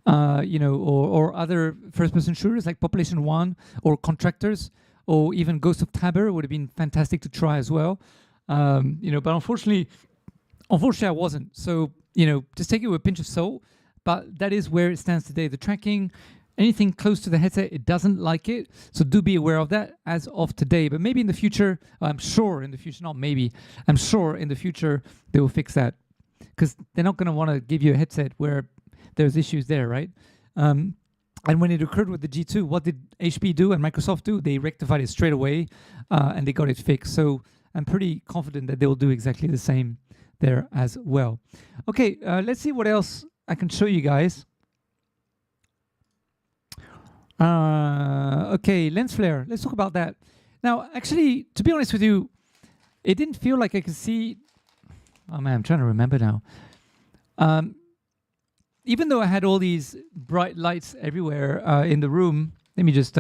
Or other first-person shooters like Population 1 or Contractors, or even Ghost of Tabor would have been fantastic to try as well. But unfortunately I wasn't. So, just take it with a pinch of salt. But that is where it stands today. The tracking, anything close to the headset, it doesn't like it. So do be aware of that as of today. But maybe in the future, I'm sure in the future they will fix that. Because they're not going to want to give you a headset where there's issues there, right? And when it occurred with the G2, what did HP do and Microsoft do? They rectified it straight away and they got it fixed. So I'm pretty confident that they will do exactly the same there as well. Okay, let's see what else I can show you guys. Okay, lens flare. Let's talk about that. Now, actually, to be honest with you, it didn't feel like I could see Oh man, I'm trying to remember now. Even though I had all these bright lights everywhere in the room, let me just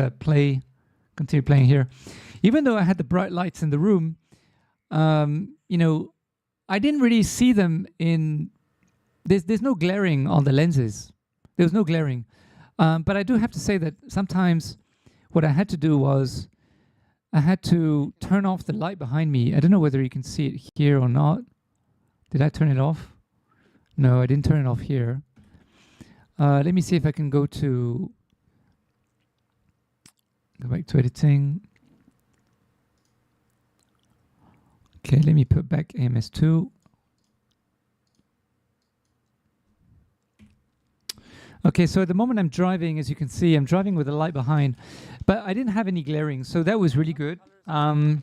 continue playing here. Even though I had the bright lights in the room, you know, I didn't really see them in. There's no glaring on the lenses. There was no glaring, but I do have to say that sometimes what I had to do was I had to turn off the light behind me. I don't know whether you can see it here or not. Did I turn it off? No, I didn't turn it off here. Let me see if I can go back to editing. Okay, let me put back AMS2. Okay, so at the moment I'm driving, as you can see, I'm driving with the light behind, but I didn't have any glaring, so that was really good. But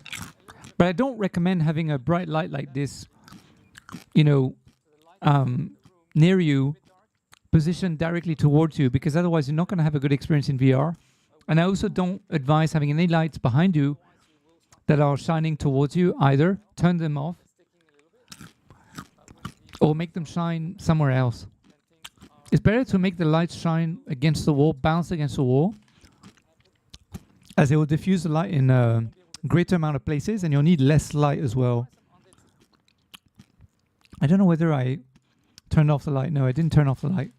I don't recommend having a bright light like this, you know, near you, positioned directly towards you, because otherwise you're not going to have a good experience in VR. And I also don't advise having any lights behind you that are shining towards you either. Turn them off or make them shine somewhere else. It's better to make the lights shine against the wall, bounce against the wall, as it will diffuse the light in a greater amount of places, and you'll need less light as well. I don't know whether I turned off the light. No, I didn't turn off the light.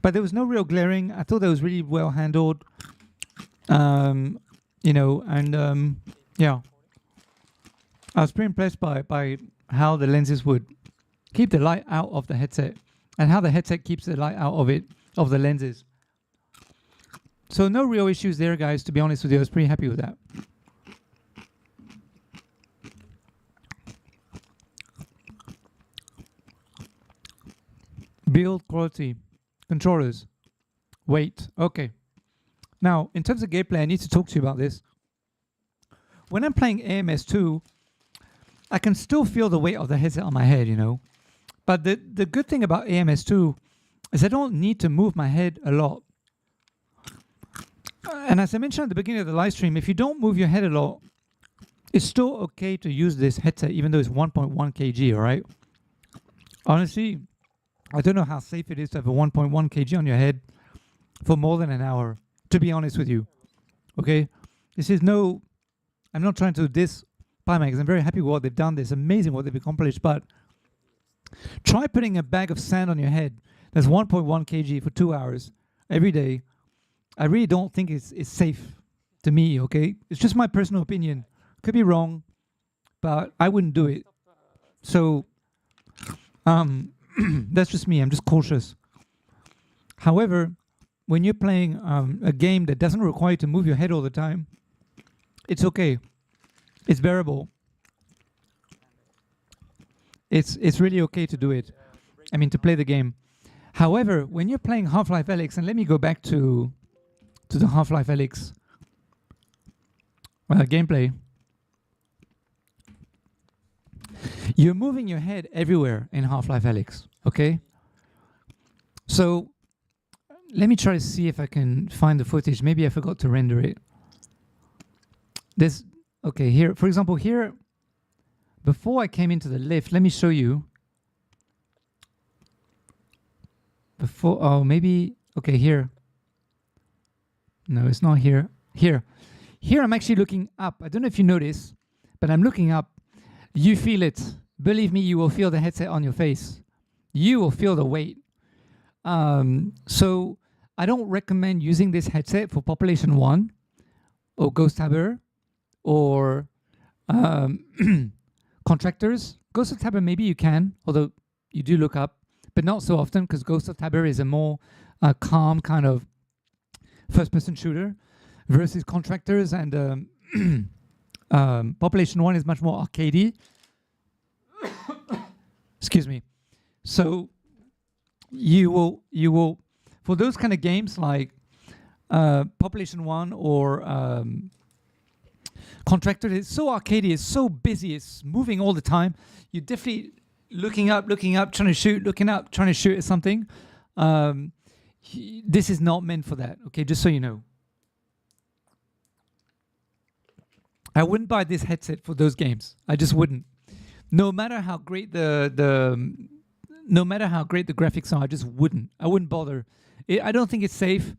But there was no real glaring. I thought that was really well handled. You know, and yeah. I was pretty impressed by how the lenses would keep the light out of the headset and how the headset keeps the light out of the lenses. So no real issues there, guys, to be honest with you. I was pretty happy with that. Build quality. Controllers. Weight. Okay. Now, in terms of gameplay, I need to talk to you about this. When I'm playing AMS2, I can still feel the weight of the headset on my head, you know. But the good thing about AMS2 is I don't need to move my head a lot. And as I mentioned at the beginning of the live stream, if you don't move your head a lot, it's still okay to use this headset, even though it's 1.1 kg, all right? Honestly, I don't know how safe it is to have a 1.1 kg on your head for more than an hour, to be honest with you. Okay? This is no... I'm not trying to diss Pimax. I'm very happy with what they've done. It's amazing what they've accomplished, but try putting a bag of sand on your head that's 1.1 kg for 2 hours every day. I really don't think it's safe to me, okay? It's just my personal opinion. Could be wrong, but I wouldn't do it. So, that's just me. I'm just cautious. However, when you're playing a game that doesn't require you to move your head all the time, it's okay. It's bearable. It's really okay to do it. I mean, to play the game. However, when you're playing Half-Life Alyx, and let me go back to the Half-Life Alyx gameplay, you're moving your head everywhere in Half-Life Alyx, okay? So let me try to see if I can find the footage. Maybe I forgot to render it. Okay, here, for example, here, before I came into the lift, let me show you. Okay, here. No, it's not here. Here I'm actually looking up. I don't know if you notice, but I'm looking up. You feel it. Believe me, you will feel the headset on your face. You will feel the weight. So I don't recommend using this headset for Population 1 or Ghost Tabor or Contractors. Ghost of Tabor, maybe you can, although you do look up, but not so often, because Ghost of Tabor is a more calm kind of first-person shooter versus Contractors, and Population 1 is much more arcadey. Excuse me. So you will for those kind of games like Population 1 or Contractor, it's so arcadey, it's so busy, it's moving all the time. You're definitely looking up, trying to shoot, looking up, trying to shoot at something. This is not meant for that, okay, just so you know. I wouldn't buy this headset for those games. I just wouldn't. no matter how great no matter how great the graphics are, I wouldn't bother. I don't think it's safe.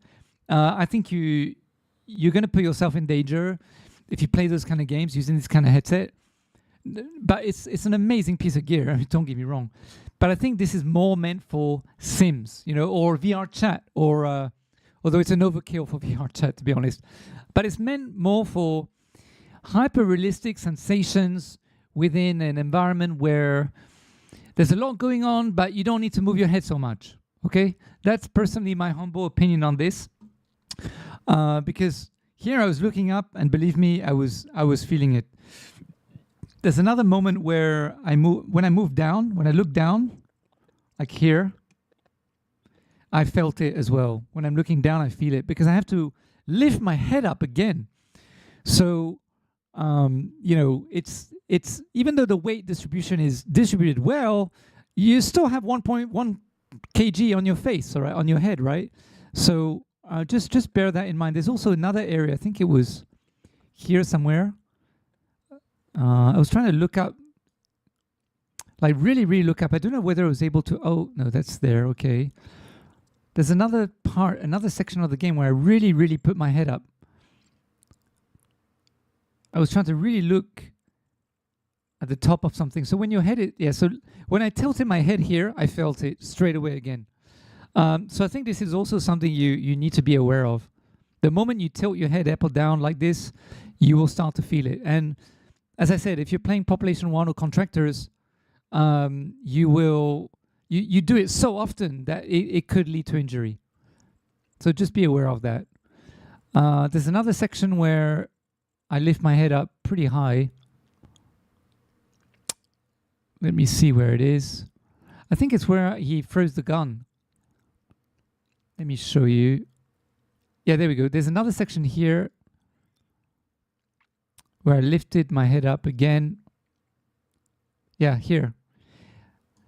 I think you're going to put yourself in danger if you play those kind of games using this kind of headset. But it's an amazing piece of gear. I mean, don't get me wrong. But I think this is more meant for Sims, or VR chat, or although it's an overkill for VR chat, to be honest. But it's meant more for hyper-realistic sensations within an environment where there's a lot going on, but you don't need to move your head so much. Okay, that's personally my humble opinion on this. Because here I was looking up, and believe me, I was feeling it. There's another moment where when I look down, like here, I felt it as well. When I'm looking down, I feel it because I have to lift my head up again. So, it's even though the weight distribution is distributed well, you still have 1.1 kg on your face, all right, on your head, right? So just bear that in mind. There's also another area. I think it was here somewhere. I was trying to look up, like really, really look up. I don't know whether I was able to. Oh no, that's there. Okay. There's another section of the game where I really, really put my head up. I was trying to really look at the top of something. So when your head so when I tilted my head here, I felt it straight away again. So I think this is also something you need to be aware of. The moment you tilt your head up or down like this, you will start to feel it. And as I said, if you're playing Population 1 or Contractors, you do it so often that it could lead to injury. So just be aware of that. There's another section where I lift my head up pretty high. Let me see where it is. I think it's where he throws the gun. Let me show you. Yeah, there we go. There's another section here where I lifted my head up again. Yeah, here.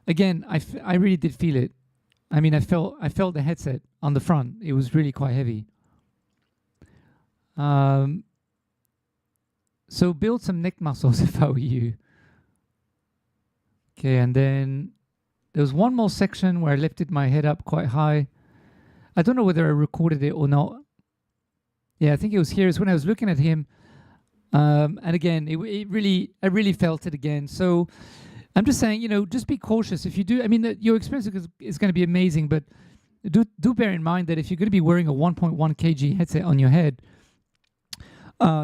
Again, I really did feel it. I mean, I felt the headset on the front. It was really quite heavy. So build some neck muscles if I were you. Okay, and then there was one more section where I lifted my head up quite high. I don't know whether I recorded it or not. Yeah, I think it was here. It's when I was looking at him. And again, I really felt it again. So I'm just saying, just be cautious. If you do, I mean, your experience is going to be amazing, but do bear in mind that if you're going to be wearing a 1.1 kg headset on your head,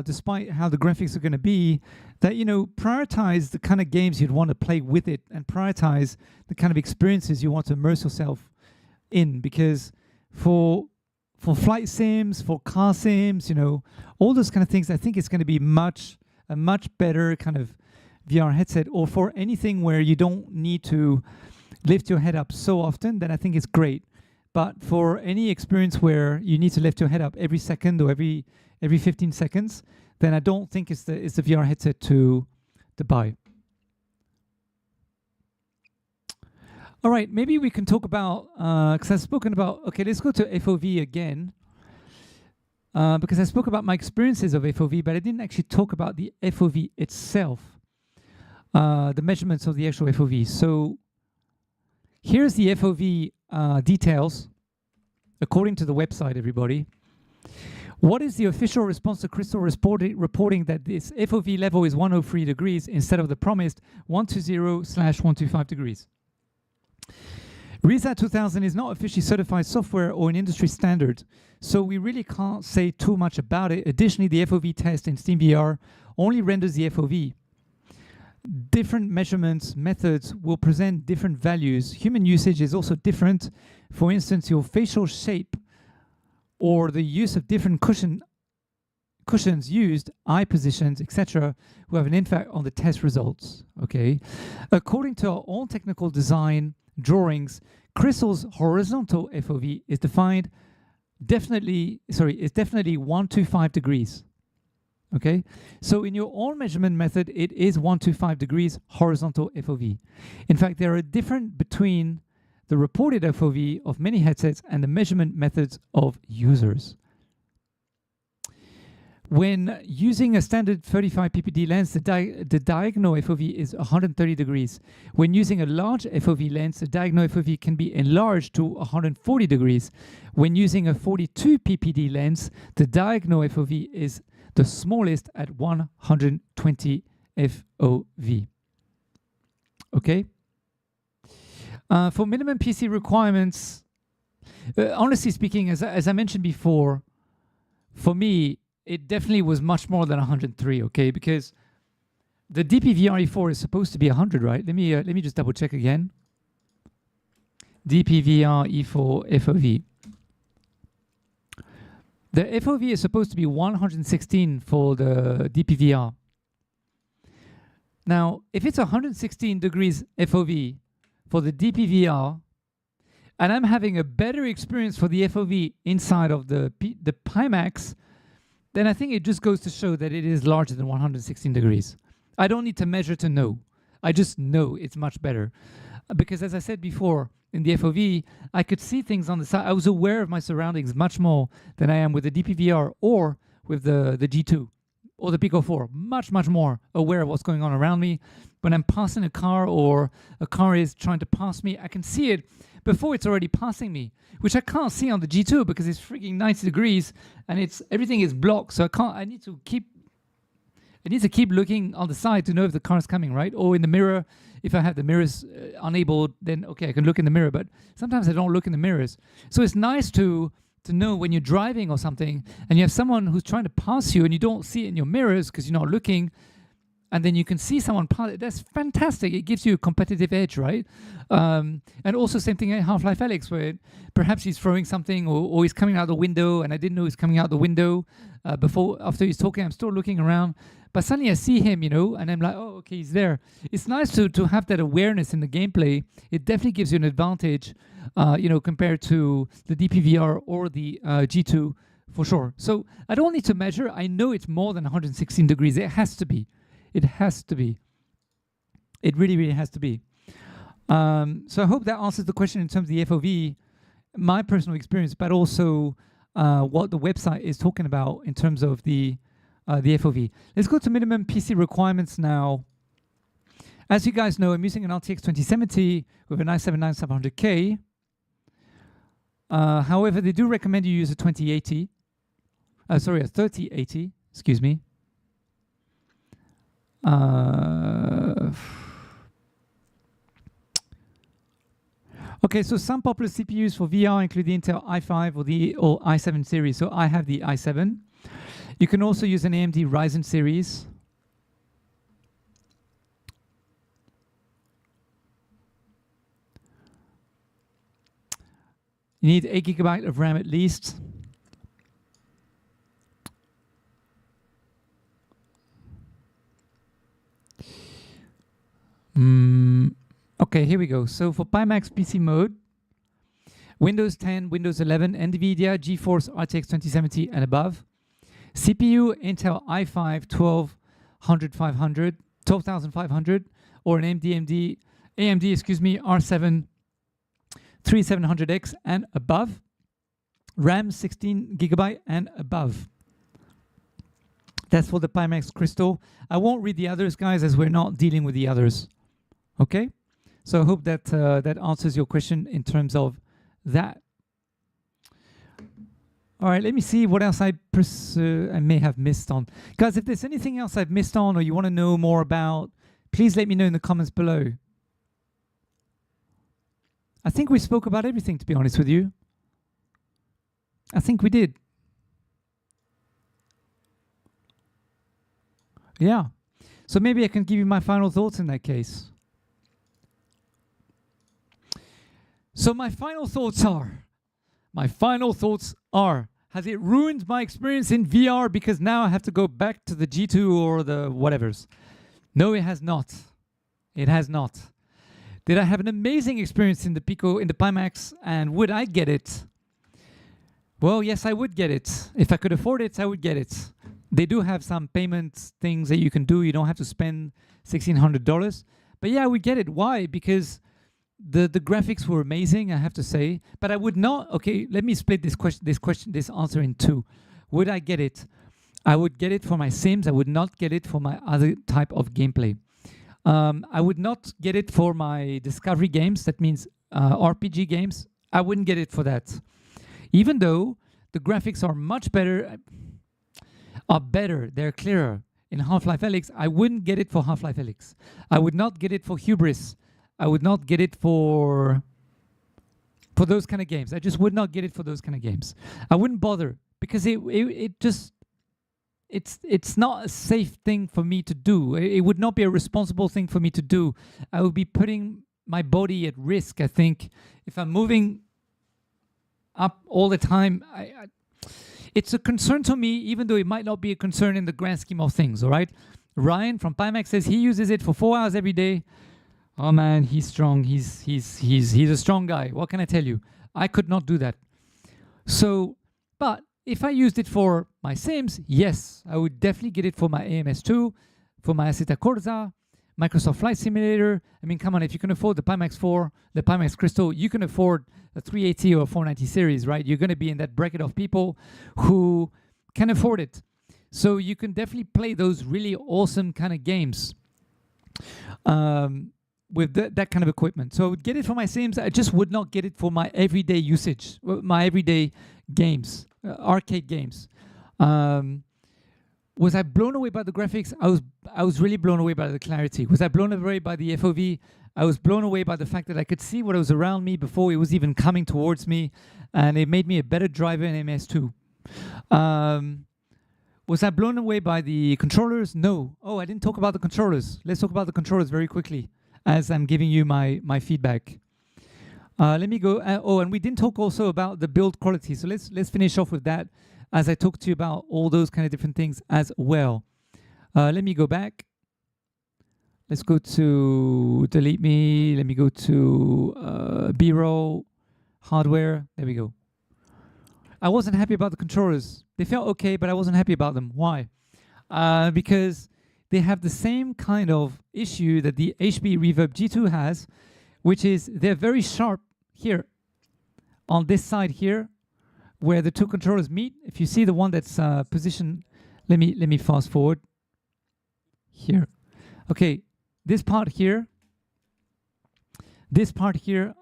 despite how the graphics are going to be, that, prioritize the kind of games you'd want to play with it and prioritize the kind of experiences you want to immerse yourself in. Because for flight sims, for car sims, all those kind of things, I think it's going to be a much better kind of VR headset. Or for anything where you don't need to lift your head up so often, then I think it's great. But for any experience where you need to lift your head up every second or every 15 seconds, then I don't think it's the VR headset to buy. All right, maybe we can talk about, because I've spoken about, okay, let's go to FOV again. Because I spoke about my experiences of FOV, but I didn't actually talk about the FOV itself, the measurements of the actual FOV. So here's the FOV details, according to the website, everybody. What is the official response to Crystal reporting that this FOV level is 103 degrees instead of the promised 120/125 degrees? RESAT 2000 is not officially certified software or an industry standard, so we really can't say too much about it. Additionally, the FOV test in SteamVR only renders the FOV. Different measurements methods will present different values. Human usage is also different. For instance, your facial shape or the use of different cushions used, eye positions, etc., will have an impact on the test results. Okay, according to our own technical design drawings, Crystal's horizontal FOV is definitely 125 degrees. Okay, so in your own measurement method, it is 125 degrees horizontal FOV. In fact, there are different between the reported FOV of many headsets and the measurement methods of users. When using a standard 35 ppd lens, the diagonal FOV is 130 degrees. When using a large FOV lens, the diagonal FOV can be enlarged to 140 degrees. When using a 42 ppd lens, the diagonal FOV is the smallest at 120 FOV. Okay? For minimum PC requirements, honestly speaking, as I mentioned before, for me, it definitely was much more than 103, okay? Because the DPVR E4 is supposed to be 100, right? Let me just double check again. DPVR E4 FOV. The FOV is supposed to be 116 for the DPVR. Now, if it's 116 degrees FOV for the DPVR, and I'm having a better experience for the FOV inside of the Pimax, then I think it just goes to show that it is larger than 116 degrees. I don't need to measure to know. I just know it's much better. Because as I said before, in the FOV, I could see things on the side. I was aware of my surroundings much more than I am with the DPVR or with the G2 or the Pico 4. Much, much more aware of what's going on around me. When I'm passing a car or a car is trying to pass me, I can see it before it's already passing me, which I can't see on the G2 because it's freaking 90 degrees and everything is blocked. So I need to keep looking on the side to know if the car is coming, right? Or in the mirror, if I have the mirrors enabled, then okay, I can look in the mirror. But sometimes I don't look in the mirrors. So it's nice to know when you're driving or something and you have someone who's trying to pass you and you don't see it in your mirrors because you're not looking, and then you can see someone pass it. That's fantastic. It gives you a competitive edge, right? And also same thing at Half-Life Alyx, where perhaps he's throwing something or he's coming out the window and I didn't know he's coming out the window after he's talking. I'm still looking around, but suddenly I see him, and I'm like, oh, okay, he's there. It's nice to have that awareness in the gameplay. It definitely gives you an advantage, compared to the DPVR or the G2 for sure. So I don't need to measure. I know it's more than 116 degrees. It has to be. It has to be. It really, really has to be. So I hope that answers the question in terms of the FOV, my personal experience, but also what the website is talking about in terms of the FOV. Let's go to minimum PC requirements now. As you guys know, I'm using an RTX 2070 with an i7-9700K. However, they do recommend you use a 3080, excuse me. Okay, so some popular CPUs for VR include the Intel i5 or i7 series. So I have the i7. You can also use an AMD Ryzen series. You need 8 GB of RAM at least. Okay, here we go. So for Pimax PC mode, Windows 10, Windows 11, NVIDIA GeForce RTX 2070 and above. CPU, Intel i5 12500 or an AMD R7 3700X and above. RAM 16 GB and above. That's for the Pimax Crystal. I won't read the others, guys, as we're not dealing with the others. Okay? So I hope that that answers your question in terms of that. All right, let me see what else I may have missed on. Guys, if there's anything else I've missed on or you want to know more about, please let me know in the comments below. I think we spoke about everything, to be honest with you. I think we did. Yeah. So maybe I can give you my final thoughts in that case. So my final thoughts are, has it ruined my experience in VR because now I have to go back to the G2 or the whatevers? No, it has not. It has not. Did I have an amazing experience in the Pimax, and would I get it? Well, yes, I would get it. If I could afford it, I would get it. They do have some payment things that you can do. You don't have to spend $1,600. But yeah, I would get it. Why? Because the graphics were amazing, I have to say. But I would not. Okay, let me split this answer in two. Would I get it? I would get it for my Sims. I would not get it for my other type of gameplay. I would not get it for my discovery games. That means RPG games. I wouldn't get it for that. Even though the graphics are much better, they're clearer. In Half-Life Alyx, I wouldn't get it for Half-Life Alyx. I would not get it for Hubris. I would not get it for those kind of games. I just would not get it for those kind of games. I wouldn't bother because it's not a safe thing for me to do. It would not be a responsible thing for me to do. I would be putting my body at risk, I think, if I'm moving up all the time. It's a concern to me, even though it might not be a concern in the grand scheme of things, all right? Ryan from Pimax says he uses it for 4 hours every day. Oh man, he's strong. He's a strong guy. What can I tell you? I could not do that. So, but if I used it for my Sims, yes, I would definitely get it for my AMS2, for my Assetto Corsa, Microsoft Flight Simulator. I mean, come on, if you can afford the Pimax 4, the Pimax Crystal, you can afford a 380 or a 490 series, right? You're going to be in that bracket of people who can afford it. So you can definitely play those really awesome kind of games with that kind of equipment. So I would get it for my Sims. I just would not get it for my everyday usage, my everyday games, arcade games. Was I blown away by the graphics? I was really blown away by the clarity. Was I blown away by the FOV? I was blown away by the fact that I could see what was around me before it was even coming towards me, and it made me a better driver in MS2. Was I blown away by the controllers? No. Oh, I didn't talk about the controllers. Let's talk about the controllers very quickly as I'm giving you my feedback. Let me go. And we didn't talk also about the build quality. So let's finish off with that as I talk to you about all those kind of different things as well. Let me go back. Let's go to delete me. Let me go to B-roll, hardware. There we go. I wasn't happy about the controllers. They felt okay, but I wasn't happy about them. Why? Because they have the same kind of issue that the HP Reverb G2 has, which is they're very sharp here on this side here where the two controllers meet. If you see the one that's positioned, let me fast forward here. Okay, this part here,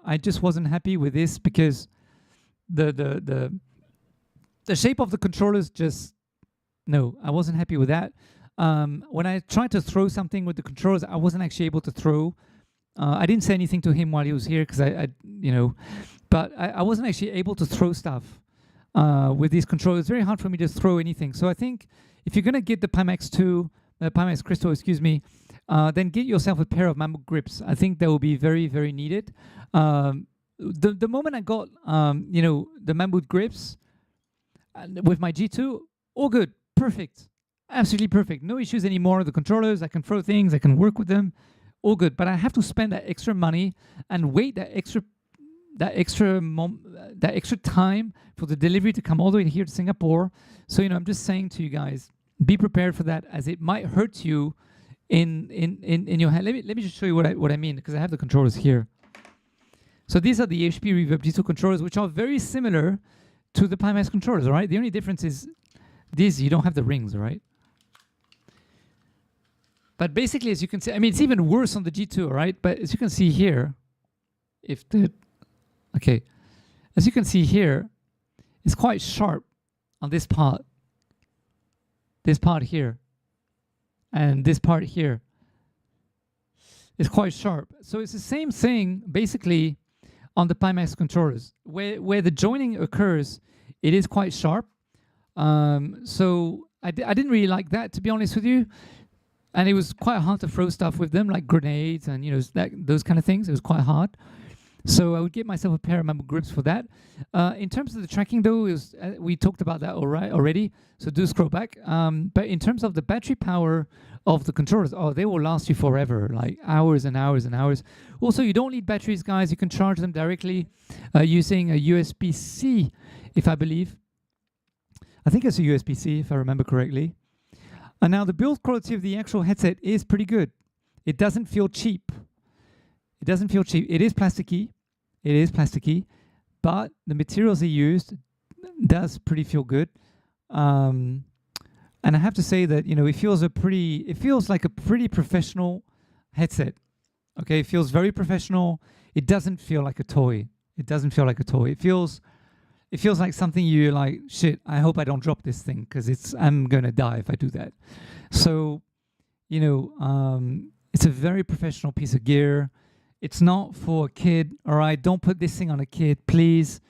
I just wasn't happy with this because the shape of the controllers just, no, I wasn't happy with that. When I tried to throw something with the controllers, I wasn't actually able to throw. I didn't say anything to him while he was here because but I wasn't actually able to throw stuff with these controllers. It's very hard for me to throw anything. So I think if you're going to get the Pimax Crystal, excuse me, then get yourself a pair of Mammoth grips. I think that will be very, very needed. The moment I got, the Mammoth grips with my G2, all good, perfect, absolutely perfect. No issues anymore. The controllers, I can throw things, I can work with them, all good. But I have to spend that extra money and wait that extra time for the delivery to come all the way here to Singapore. So I'm just saying to you guys, be prepared for that, as it might hurt you in your hand. Let me just show you what I mean, because I have the controllers here. So these are the HP Reverb G2 controllers, which are very similar to the Pimax controllers. All right, the only difference is these, you don't have the rings. All right, but basically, as you can see, I mean, it's even worse on the G2. All right, but as you can see here, as you can see here, it's quite sharp on this part here, and this part here is quite sharp. So it's the same thing basically on the Pimax controllers. Where the joining occurs, it is quite sharp. So I didn't really like that, to be honest with you. And it was quite hard to throw stuff with them, like grenades and those kind of things. It was quite hard. So I would get myself a pair of Mammoth grips for that. In terms of the tracking, though, we talked about that already. So do scroll back. But in terms of the battery power of the controllers, they will last you forever, like hours and hours and hours. Also, you don't need batteries, guys. You can charge them directly using a USB-C, if I believe. I think it's a USB-C, if I remember correctly. And now the build quality of the actual headset is pretty good. It doesn't feel cheap. It doesn't feel cheap. It is plasticky. It is plasticky, but the materials they used does pretty feel good. And And I have to say that, you know, it feels like a pretty professional headset. Okay, it feels very professional. It doesn't feel like a toy. It doesn't feel like a toy. It feels like something you're like, shit, I hope I don't drop this thing because I'm gonna die if I do that. So, you know, it's a very professional piece of gear. It's not for a kid, all right? Don't put this thing on a kid, please.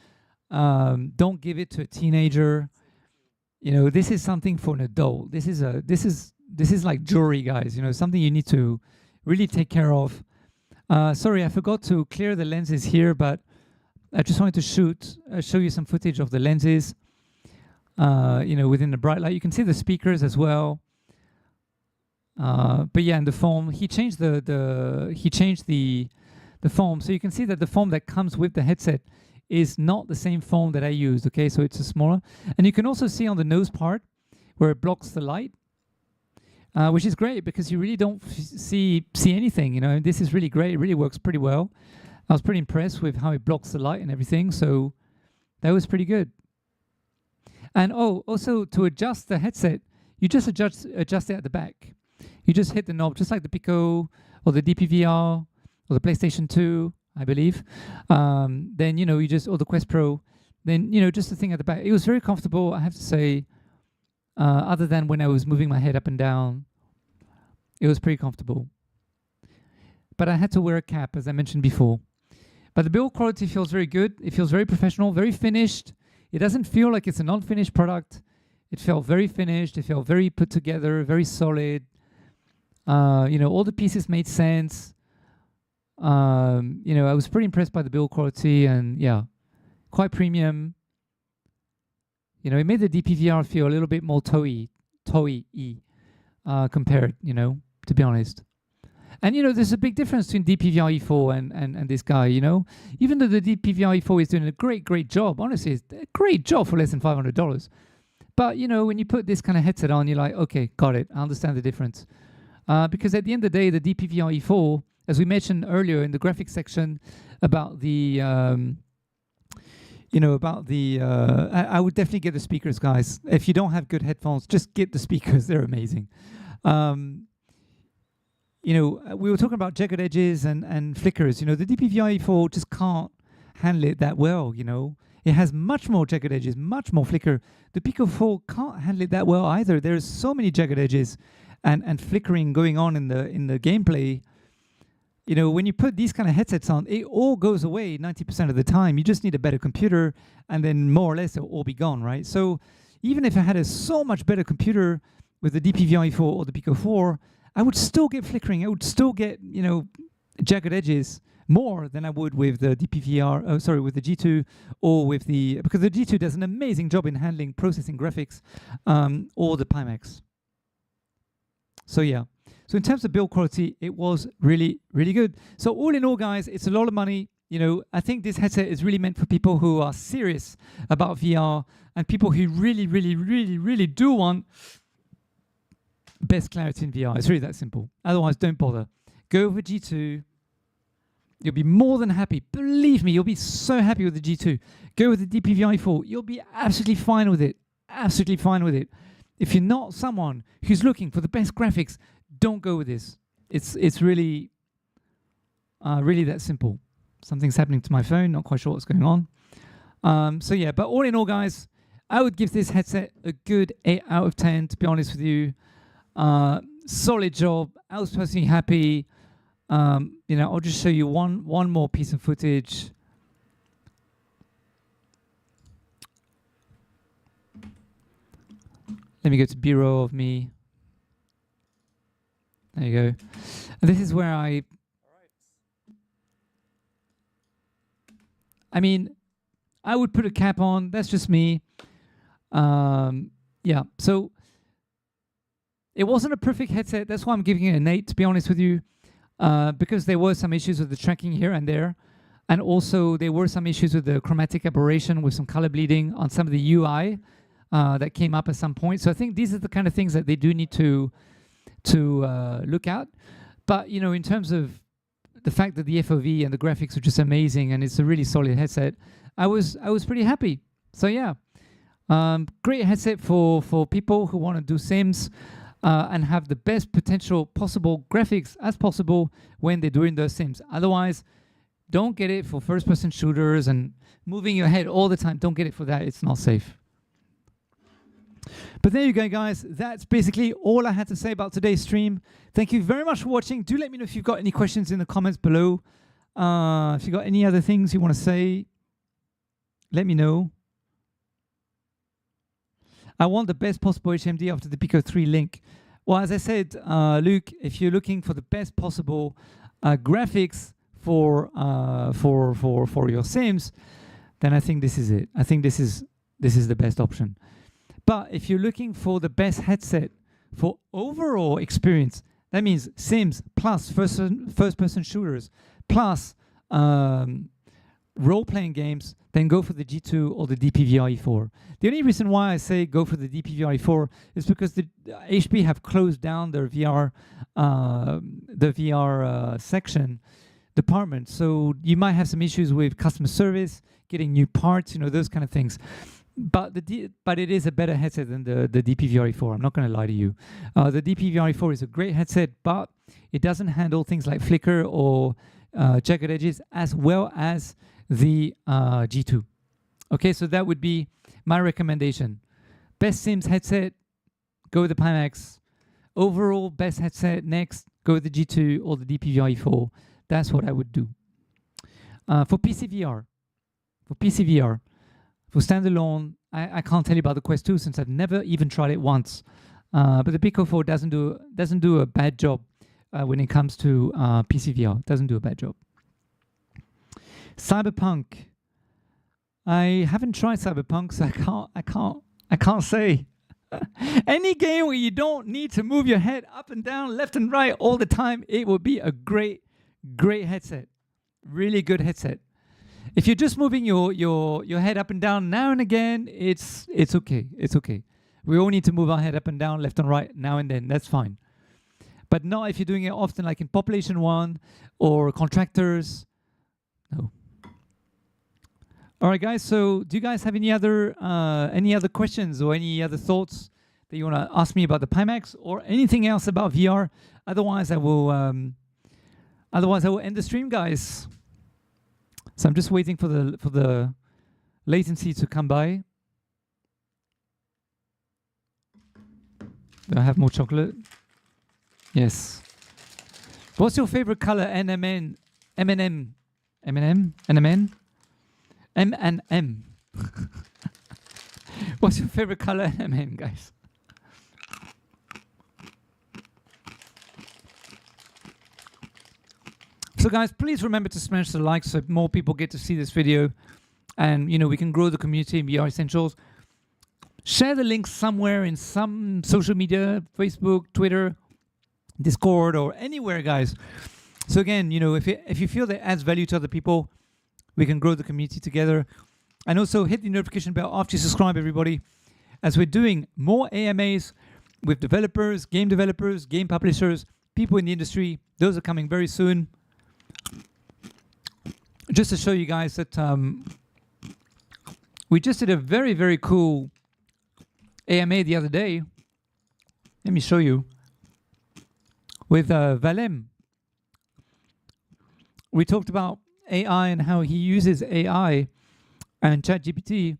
Don't give it to a teenager. You know, this is something for an adult. This is like jewelry, guys. You know, something you need to really take care of. Sorry, I forgot to clear the lenses here, but I just wanted to show you some footage of the lenses. You know, within the bright light, you can see the speakers as well. But yeah, and the foam, he changed the foam, so you can see that the foam that comes with the headset is not the same foam that I used. Okay, so it's a smaller, and you can also see on the nose part where it blocks the light, which is great because you really don't see anything. You know, this is really great. It really works pretty well. I was pretty impressed with how it blocks the light and everything, so that was pretty good. And oh, also to adjust the headset, you just adjust it at the back. You just hit the knob, just like the Pico or the DPVR or the PlayStation 2, I believe. Then, you know, or the Quest Pro, then, you know, just the thing at the back. It was very comfortable, I have to say, other than when I was moving my head up and down. It was pretty comfortable. But I had to wear a cap, as I mentioned before. But the build quality feels very good. It feels very professional, very finished. It doesn't feel like it's an unfinished product. It felt very finished. It felt very put together, very solid. You know, all the pieces made sense. You know, I was pretty impressed by the build quality, and yeah, quite premium. You know, it made the DPVR feel a little bit more toy-y compared, you know, to be honest. And, you know, there's a big difference between DPVR E4 and this guy, you know. Even though the DPVR E4 is doing a great job, honestly, it's a great job for less than $500. But, you know, when you put this kind of headset on, you're like, okay, got it. I understand the difference. Because at the end of the day, the DPVR E4, as we mentioned earlier in the graphics section about the, you know, about the, I would definitely get the speakers, guys. If you don't have good headphones, just get the speakers. They're amazing. You know, we were talking about jagged edges and flickers. You know, the DPVR E4 just can't handle it that well, you know. It has much more jagged edges, much more flicker. The Pico 4 can't handle it that well either. There's so many jagged edges and flickering going on in the gameplay. You know, when you put these kind of headsets on, it all goes away 90% of the time. You just need a better computer, and then more or less it'll all be gone, right? So even if I had a so much better computer with the DPVR E4 or the Pico 4, I would still get flickering. I would still get, you know, jagged edges more than I would with the DPVR, with the G2 or with because the G2 does an amazing job in handling processing graphics, or the Pimax. So yeah. So in terms of build quality, it was really, really good. So all in all, guys, it's a lot of money. You know, I think this headset is really meant for people who are serious about VR and people who really, really, really, really do want best clarity in VR. It's really that simple. Otherwise, don't bother. Go with G2. You'll be more than happy. Believe me, you'll be so happy with the G2. Go with the DPVI 4. You'll be absolutely fine with it. Absolutely fine with it. If you're not someone who's looking for the best graphics, don't go with this. It's really, really that simple. Something's happening to my phone. Not quite sure what's going on. So yeah, but all in all, guys, I would give this headset a good 8 out of 10, to be honest with you. Solid job. I was personally happy. You know, I'll just show you one more piece of footage. Let me go to B-roll of me. There you go. And this is where I mean, I would put a cap on. That's just me. Yeah, so it wasn't a perfect headset. That's why I'm giving it an 8, to be honest with you. Because there were some issues with the tracking here and there. And also there were some issues with the chromatic aberration with some color bleeding on some of the UI that came up at some point. So I think these are the kind of things that they do need to look at. But, you know, in terms of the fact that the FOV and the graphics are just amazing and it's a really solid headset, I was pretty happy. So yeah, Great headset for people who want to do sims and have the best potential possible graphics as possible when they're doing the sims. Otherwise, don't get it for first-person shooters and moving your head all the time. Don't get it for that. It's not safe. But there you go, guys. That's basically all I had to say about today's stream. Thank you very much for watching. Do let me know if you've got any questions in the comments below. If you've got any other things you want to say, let me know. I want the best possible HMD after the Pico 3 link. Well, as I said, Luke, if you're looking for the best possible graphics for your sims, then I think this is it. I think this is the best option. But if you're looking for the best headset for overall experience, that means sims plus first-person shooters plus role-playing games, then go for the G2 or the DPVR-E4. The only reason why I say go for the DPVR-E4 is because the HP have closed down their VR section department. So you might have some issues with customer service, getting new parts, those kind of things. But it is a better headset than the DPVR-E4. I'm not going to lie to you. The DPVR-E4 is a great headset, but it doesn't handle things like flicker or jagged edges as well as the G2. Okay, so that would be my recommendation. Best Sims headset, go with the Pimax. Overall best headset, next, go with the G2 or the DPVR-E4. That's what I would do. For PCVR, for standalone, I can't tell you about the Quest 2 since I've never even tried it once. But the Pico 4 doesn't do a bad job when it comes to PCVR. Doesn't do a bad job. Cyberpunk. I haven't tried Cyberpunk, so I can't say. Any game where you don't need to move your head up and down, left and right all the time, it would be a great headset. Really good headset. If you're just moving your head up and down now and again, it's okay. It's okay. We all need to move our head up and down, left and right now and then. That's fine. But not if you're doing it often, like in Population 1 or Contractors. No. All right, guys. So, do you guys have any other questions or any other thoughts that you want to ask me about the Pimax or anything else about VR? Otherwise, I will end the stream, guys. So I'm just waiting for the latency to come by. Do I have more chocolate? Yes. What's your favorite color? M&M. What's your favorite color? M&M, guys. So guys, please remember to smash the like so more people get to see this video and we can grow the community in VR Essentials. Share the link somewhere in some social media, Facebook, Twitter, Discord, or anywhere, guys. So again, if you feel that adds value to other people, we can grow the community together. And also hit the notification bell after you subscribe, everybody, as we're doing more AMAs with developers, game publishers, people in the industry. Those are coming very soon. Just to show you guys that we just did a very, very cool AMA the other day. Let me show you. With Valem. We talked about AI and how he uses AI and ChatGPT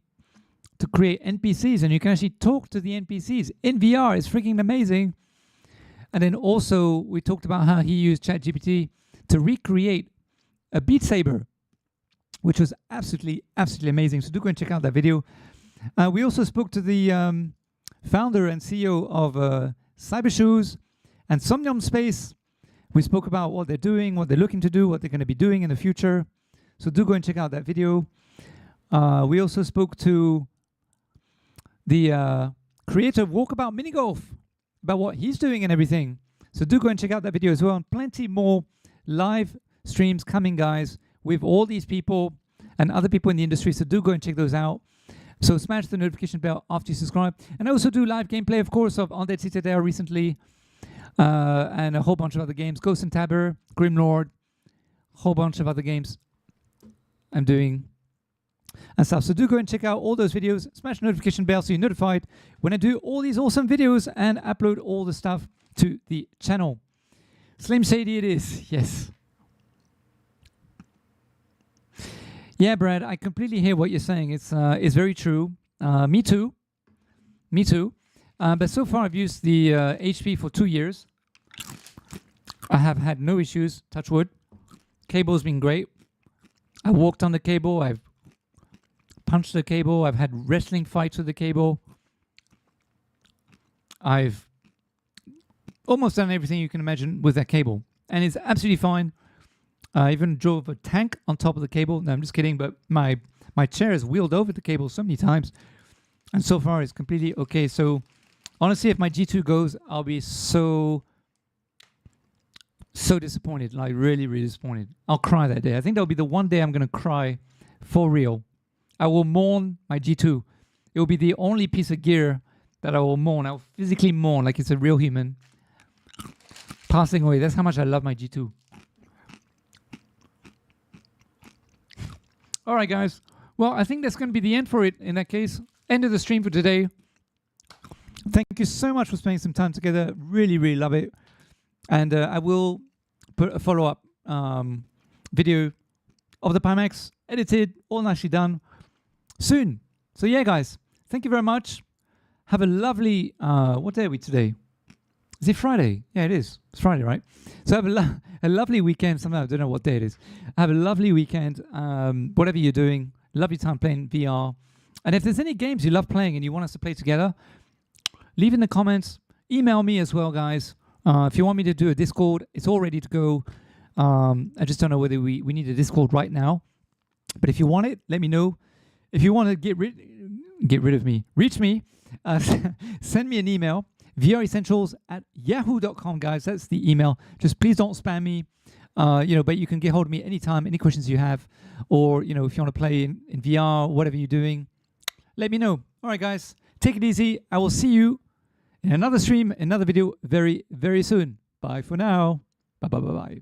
to create NPCs, and you can actually talk to the NPCs in VR. It's freaking amazing. And then also we talked about how he used ChatGPT to recreate a Beat Saber, which was absolutely amazing. So do go and check out that video. We also spoke to the founder and CEO of Cybershoes and Somnium Space. We spoke about what they're doing, what they're looking to do, what they're going to be doing in the future. So do go and check out that video. We also spoke to the creator of Walkabout Mini Golf about what he's doing and everything. So do go and check out that video as well. And plenty more live streams coming, guys, with all these people and other people in the industry. So do go and check those out. So smash the notification bell after you subscribe. And I also do live gameplay, of course, of Undead Citadel recently. And a whole bunch of other games. Ghost and Tabor, Grimlord, whole bunch of other games I'm doing. and stuff. So do go and check out all those videos. Smash the notification bell so you're notified when I do all these awesome videos and upload all the stuff to the channel. Slim Shady it is, yes. Yeah, Brad, I completely hear what you're saying. It's very true. Me too. But so far I've used the HP for 2 years. I have had no issues, touch wood. Cable's been great. I walked on the cable, I've punched the cable, I've had wrestling fights with the cable. I've almost done everything you can imagine with that cable. And it's absolutely fine. I even drove a tank on top of the cable. No, I'm just kidding, but my chair has wheeled over the cable so many times. And so far it's completely okay. So honestly, if my G2 goes, I'll be so disappointed, like really, really disappointed. I'll cry that day. I think that'll be the one day I'm going to cry for real. I will mourn my G2. It will be the only piece of gear that I will mourn. I'll physically mourn like it's a real human passing away. That's how much I love my G2. All right, guys. Well, I think that's going to be the end for it in that case. End of the stream for today. Thank you so much for spending some time together. Really, really love it. And I will put a follow-up video of the Pimax, edited, all nicely done, soon. So yeah, guys, thank you very much. Have a lovely, what day are we today? Is it Friday? Yeah, it is. It's Friday, right? So have a lovely weekend. Somehow I don't know what day it is. Have a lovely weekend, whatever you're doing. Lovely time playing VR. And if there's any games you love playing and you want us to play together, leave in the comments. Email me as well, guys. If you want me to do a Discord, it's all ready to go. I just don't know whether we need a Discord right now. But if you want it, let me know. If you want to get rid of me, reach me, send me an email, vressentials@yahoo.com, guys. That's the email. Just please don't spam me. But you can get hold of me anytime, any questions you have. Or, if you want to play in VR, whatever you're doing, let me know. All right, guys, take it easy. I will see you in another stream, another video very, very soon. Bye for now. Bye.